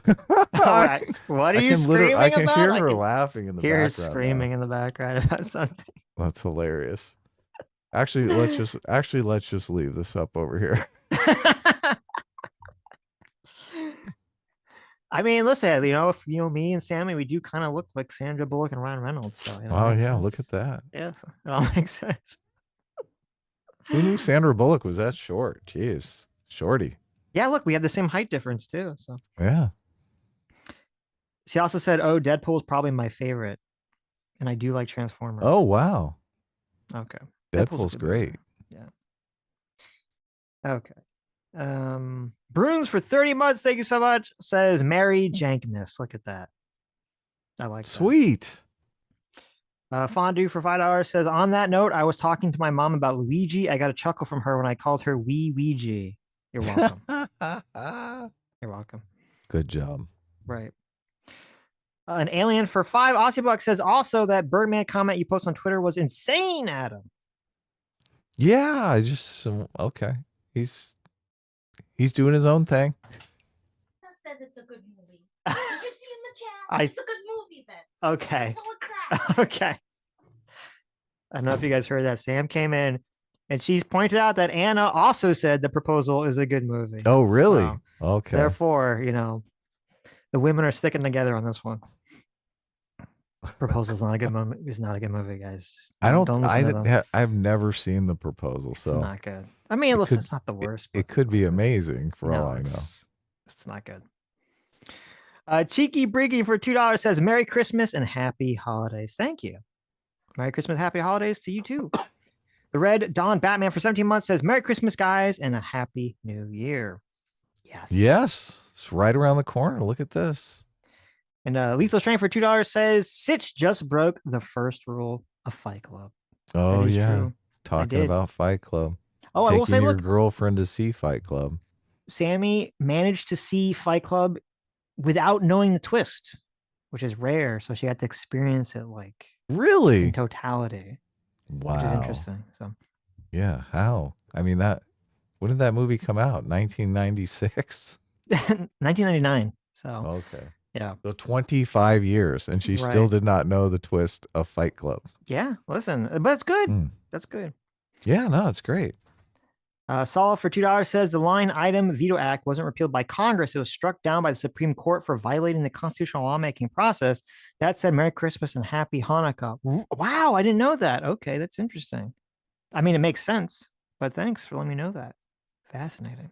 right. What are you screaming about? I can hear her laughing in the background. Hear her screaming in the background about something. That's hilarious. Actually, let's just leave this up over here. I mean, listen, if me and Sammy, we do kind of look like Sandra Bullock and Ryan Reynolds. So it Oh makes yeah, sense. look at that. Yeah, so it all makes sense. Who knew Sandra Bullock was that short? Jeez, shorty. Yeah, look, we have the same height difference too. So Yeah. she also said, "Oh, Deadpool's probably my favorite, and I do like Transformers." Oh wow. Okay. Deadpool's a good great. movie. Yeah. Okay. Bruins for 30 months. Thank you so much. Says Mary Jankness. Look at that. I like that. Sweet. Fondue for $5 says, on that note, I was talking to my mom about Luigi. I got a chuckle from her when I called her Wee Ouija. You're welcome. You're welcome. Good job. Right. An alien for 5 Aussie bucks says also that Birdman comment you posted on Twitter was insane, Adam. Yeah, I just okay. He's doing his own thing. Said it's a good movie. Did you see in the chat? I- It's a good movie then. Okay. Full of crap. Okay. I don't know if you guys heard that. Sam came in and she's pointed out that Anna also said The Proposal is a good movie. Oh, really? So, Okay. therefore, the women are sticking together on this one. Proposal's not a good movie. It's not a good movie, guys. Listen to them. I've never seen The Proposal, so It's not good. I mean, listen, it's not the worst. It could be amazing for all I know. It's not good. Cheeky Briggy for $2 says, Merry Christmas and Happy Holidays. Thank you. Merry Christmas, Happy Holidays to you too. The Red Dawn Batman for 17 months says, Merry Christmas, guys, and a Happy New Year. Yes. Yes. It's right around the corner. Look at this. And Lethal Strain for $2 says, Sitch just broke the first rule of Fight Club. Oh, That is yeah. true. Talking about Fight Club. Oh, I will say, your look, girlfriend to see Fight Club. Sammy managed to see Fight Club without knowing the twist, which is rare. So she had to experience it really in totality. Wow. Which is interesting. So yeah, how? I mean, when did that movie come out? 1996? 1999. So okay. Yeah. So 25 years, and she still Right. did not know the twist of Fight Club. Yeah, listen, but it's good. That's good. Yeah, no, it's great. Solid for $2 says the line item veto act wasn't repealed by Congress. It was struck down by the Supreme Court for violating the constitutional lawmaking process. That said, Merry Christmas and Happy Hanukkah. Wow, I didn't know that. Okay, that's interesting. I mean, it makes sense, but thanks for letting me know that. Fascinating.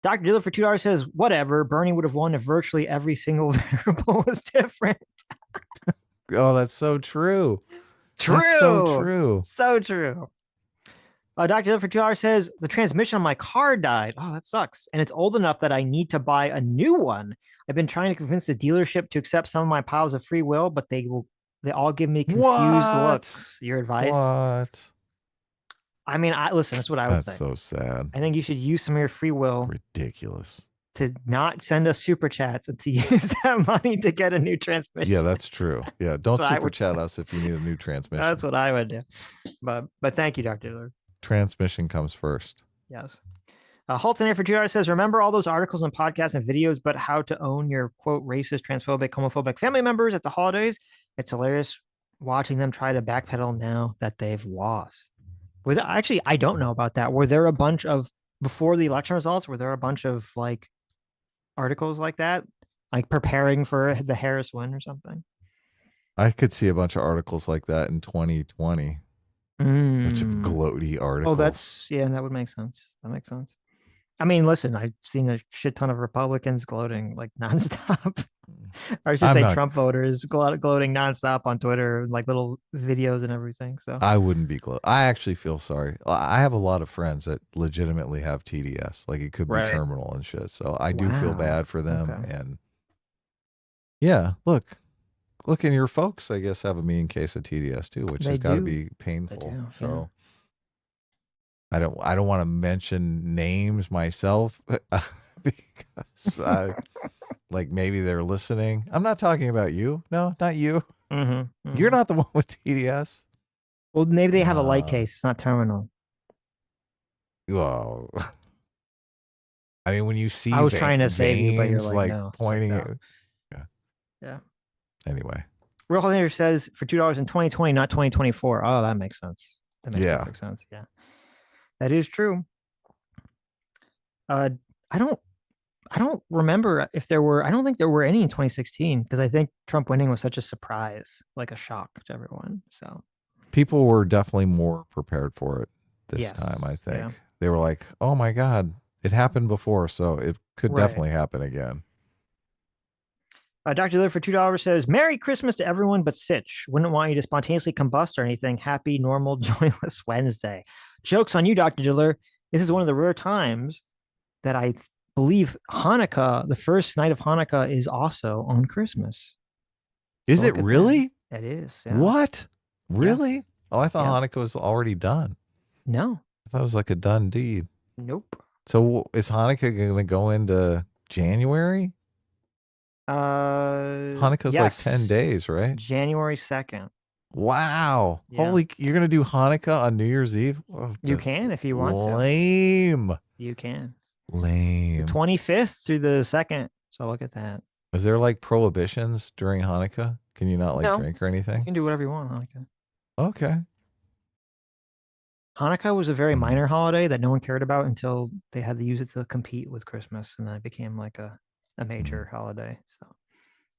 Dr. Dealer for $2 says, whatever, Bernie would have won if virtually every single variable was different. Oh, that's so true. True. That's so true. So true. Dr. Dealer for $2 says, the transmission on my car died. Oh, that sucks. And it's old enough that I need to buy a new one. I've been trying to convince the dealership to accept some of my piles of free will, but they all give me confused What? looks. Your advice? What? I mean, listen, that's what I would That's say. so sad. I think you should use some of your free will Ridiculous. to not send us super chats and to use that money to get a new transmission. Yeah, that's true. Yeah, don't That's what I super would chat us if you need a new transmission. That's what I would do. But thank you, Dr. Dealer. Transmission comes first. Yes. Halton here for $2 says, remember all those articles and podcasts and videos about how to own your quote racist, transphobic, homophobic family members at the holidays? It's hilarious watching them try to backpedal now that they've lost. Actually, I don't know about that. Were there a bunch of, before the election results, were there a bunch of articles like that? Like preparing for the Harris win or something? I could see a bunch of articles like that in 2020. Bunch of gloaty articles. Oh, that would make sense. That makes sense. I mean, listen, I've seen a shit ton of Republicans gloating nonstop. I should say Trump voters gloating nonstop on Twitter, little videos and everything. So I wouldn't be I actually feel sorry. I have a lot of friends that legitimately have TDS. It could be terminal and shit. So I do feel bad for them. Okay. And yeah, look, and your folks, I guess, have a mean case of TDS too, which has got to be painful. So I don't want to mention names myself because maybe they're listening. I'm not talking about you. No, not you. You're not the one with TDS. Well, maybe they have a light case. It's not terminal. Well, I mean, when you see, I was trying to save you, but you're no. pointing no. at. Yeah. Anyway, Real Hunter says for $2 in 2020, not 2024. Oh, that makes sense. That makes perfect sense. Yeah, that is true. I I don't remember if there were. I don't think there were any in 2016 because I think Trump winning was such a surprise, like a shock to everyone. So people were definitely more prepared for it this Yes, time. I think yeah. they were like, "Oh my God, it happened before, so it could Right. definitely happen again." Dr. Liv for $2 says, Merry Christmas to everyone but Sitch. Wouldn't want you to spontaneously combust or anything. Happy, normal, joyless Wednesday. Joke's on you, Dr. Diller. This is one of the rare times that I believe Hanukkah, the first night of Hanukkah, is also on Christmas. Is So it look at that. really? It is. Yeah. What? Really? Oh, I thought Yeah. Hanukkah was already done. No. I thought it was like a done deed. Nope. So is Hanukkah going to go into January? Hanukkah's like 10 days, right? January 2nd. Wow. Yeah. Holy, you're going to do Hanukkah on New Year's Eve? Oh, You can if you want to. Lame. You can. Lame. 25th through the 2nd. So look at that. Is there like prohibitions during Hanukkah? Can you not like No. drink or You anything? can do whatever you want on Hanukkah. Okay. Hanukkah was a very minor holiday that no one cared about until they had to use it to compete with Christmas, and then it became like a major holiday. So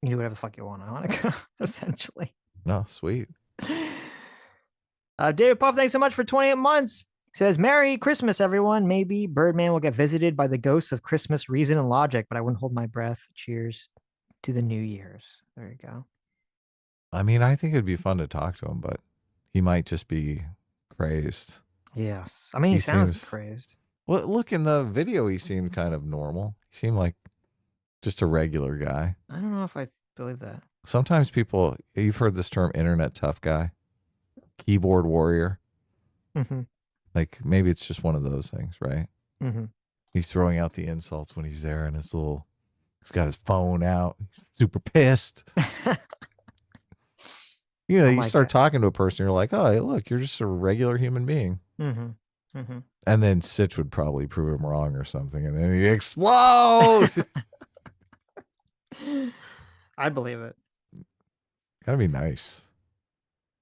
you can do whatever the fuck you want on Hanukkah, essentially. No, sweet. David Puff, thanks so much for 28 months. Says, Merry Christmas, everyone. Maybe Birdman will get visited by the ghosts of Christmas reason and logic, but I wouldn't hold my breath. Cheers to the New Year's. There you go. I mean, I think it'd be fun to talk to him, but he might just be crazed. Yes. I mean, he sounds crazed. Well, look, in the video, he seemed kind of normal. He seemed like just a regular guy. I don't know if I believe that. Sometimes people, you've heard this term, internet tough guy, keyboard warrior. Mm-hmm. Like maybe it's just one of those things, right? Mm-hmm. He's throwing out the insults when he's there and he's got his phone out, he's super pissed. You know, you start talking to a person, you're like, oh, hey, look, you're just a regular human being. Mm-hmm. Mm-hmm. And then Sitch would probably prove him wrong or something, and then he explodes. I believe it. Gotta be nice.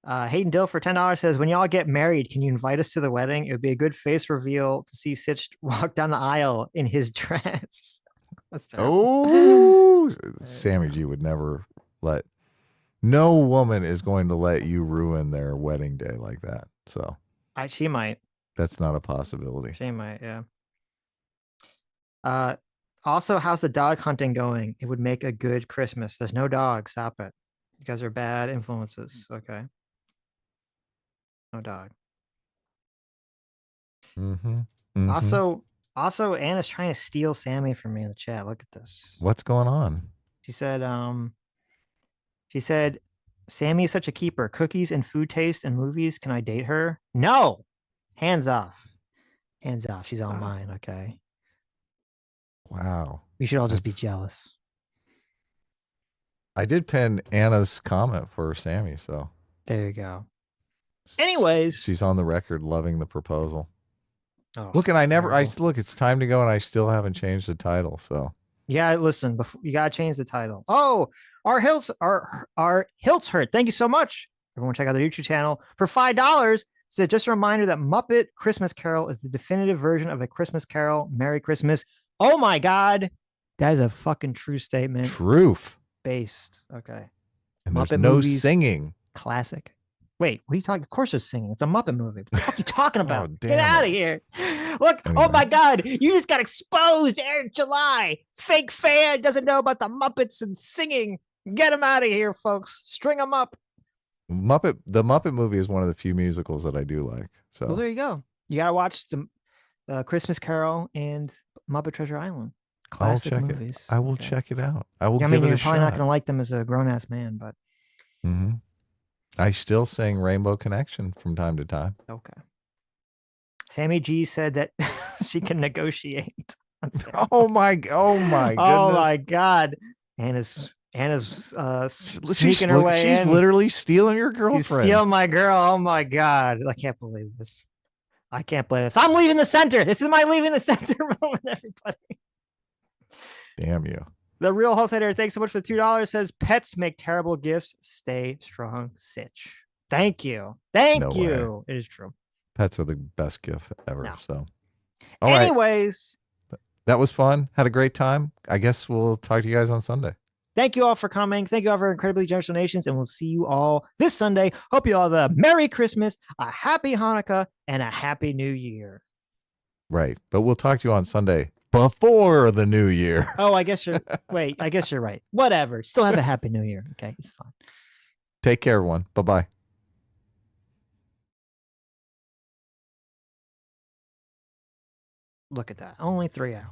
Hayden Dill for $10 says, when y'all get married, can you invite us to the wedding? It would be a good face reveal to see Sitch walk down the aisle in his dress. That's terrible. Oh, Sammy G would never let. No woman is going to let you ruin their wedding day like that. So She might. that's not a possibility. She might, yeah. Also, how's the dog hunting going? It would make a good Christmas. There's no dog. Stop it. You guys are bad influences. Okay. No dog. Mm-hmm. Mm-hmm. Also, Anna's trying to steal Sammy from me in the chat. Look at this. What's going on? She said, Sammy is such a keeper. Cookies and food taste and movies. Can I date her? No. Hands off. Hands off. She's all mine. Okay. Wow. We should all just be jealous. I did pin Anna's comment for Sammy, so there you go. Anyways, she's on the record loving the proposal. Oh, look, and look, it's time to go, and I still haven't changed the title. So yeah, listen, you gotta change the title. Oh, our hilts hurt. Thank you so much. Everyone, check out their YouTube channel for $5. So just a reminder that Muppet Christmas Carol is the definitive version of A Christmas Carol. Merry Christmas. Oh my God, that is a fucking true statement. Truth. Based. Okay. And Muppet there's no movies, singing. Classic. Wait, what are you talking? Of course there's singing. It's a Muppet movie. What the fuck are you talking about? Damn Get out of here. Look, Anyway. Oh my God, you just got exposed, Eric July. Fake fan doesn't know about the Muppets and singing. Get him out of here, folks. String him up. The Muppet movie is one of the few musicals that I do like. So Well, there you go. You got to watch the Christmas Carol and Muppet Treasure Island. Classic movies. I will check it out. I will. I give mean, it you're a probably not shot. going to like them as a grown-ass man, but. Mm-hmm. I still sing Rainbow Connection from time to time. Okay. Sammy G said that she can negotiate. Oh my goodness. Oh my God. Anna's sneaking her way She's in. literally stealing your girlfriend. You steal my girl. Oh my God. I can't believe this. I can't believe this. I'm leaving the center. This is my leaving the center moment, everybody. Damn you. The Real Wholesaler, thanks so much for the $2. Says pets make terrible gifts. Stay strong, Sitch. Thank you. Thank you. Way. It is true. Pets are the best gift ever. No. So, all right. Anyways, That was fun. Had a great time. I guess we'll talk to you guys on Sunday. Thank you all for coming. Thank you all for incredibly generous donations, and we'll see you all this Sunday. Hope you all have a Merry Christmas, a Happy Hanukkah, and a Happy New Year. Right. But we'll talk to you on Sunday before the new year. Oh, I guess you're right. Whatever. Still have a Happy New Year. Okay, it's fine. Take care, everyone. Bye-bye. Look at that. Only 3 hours.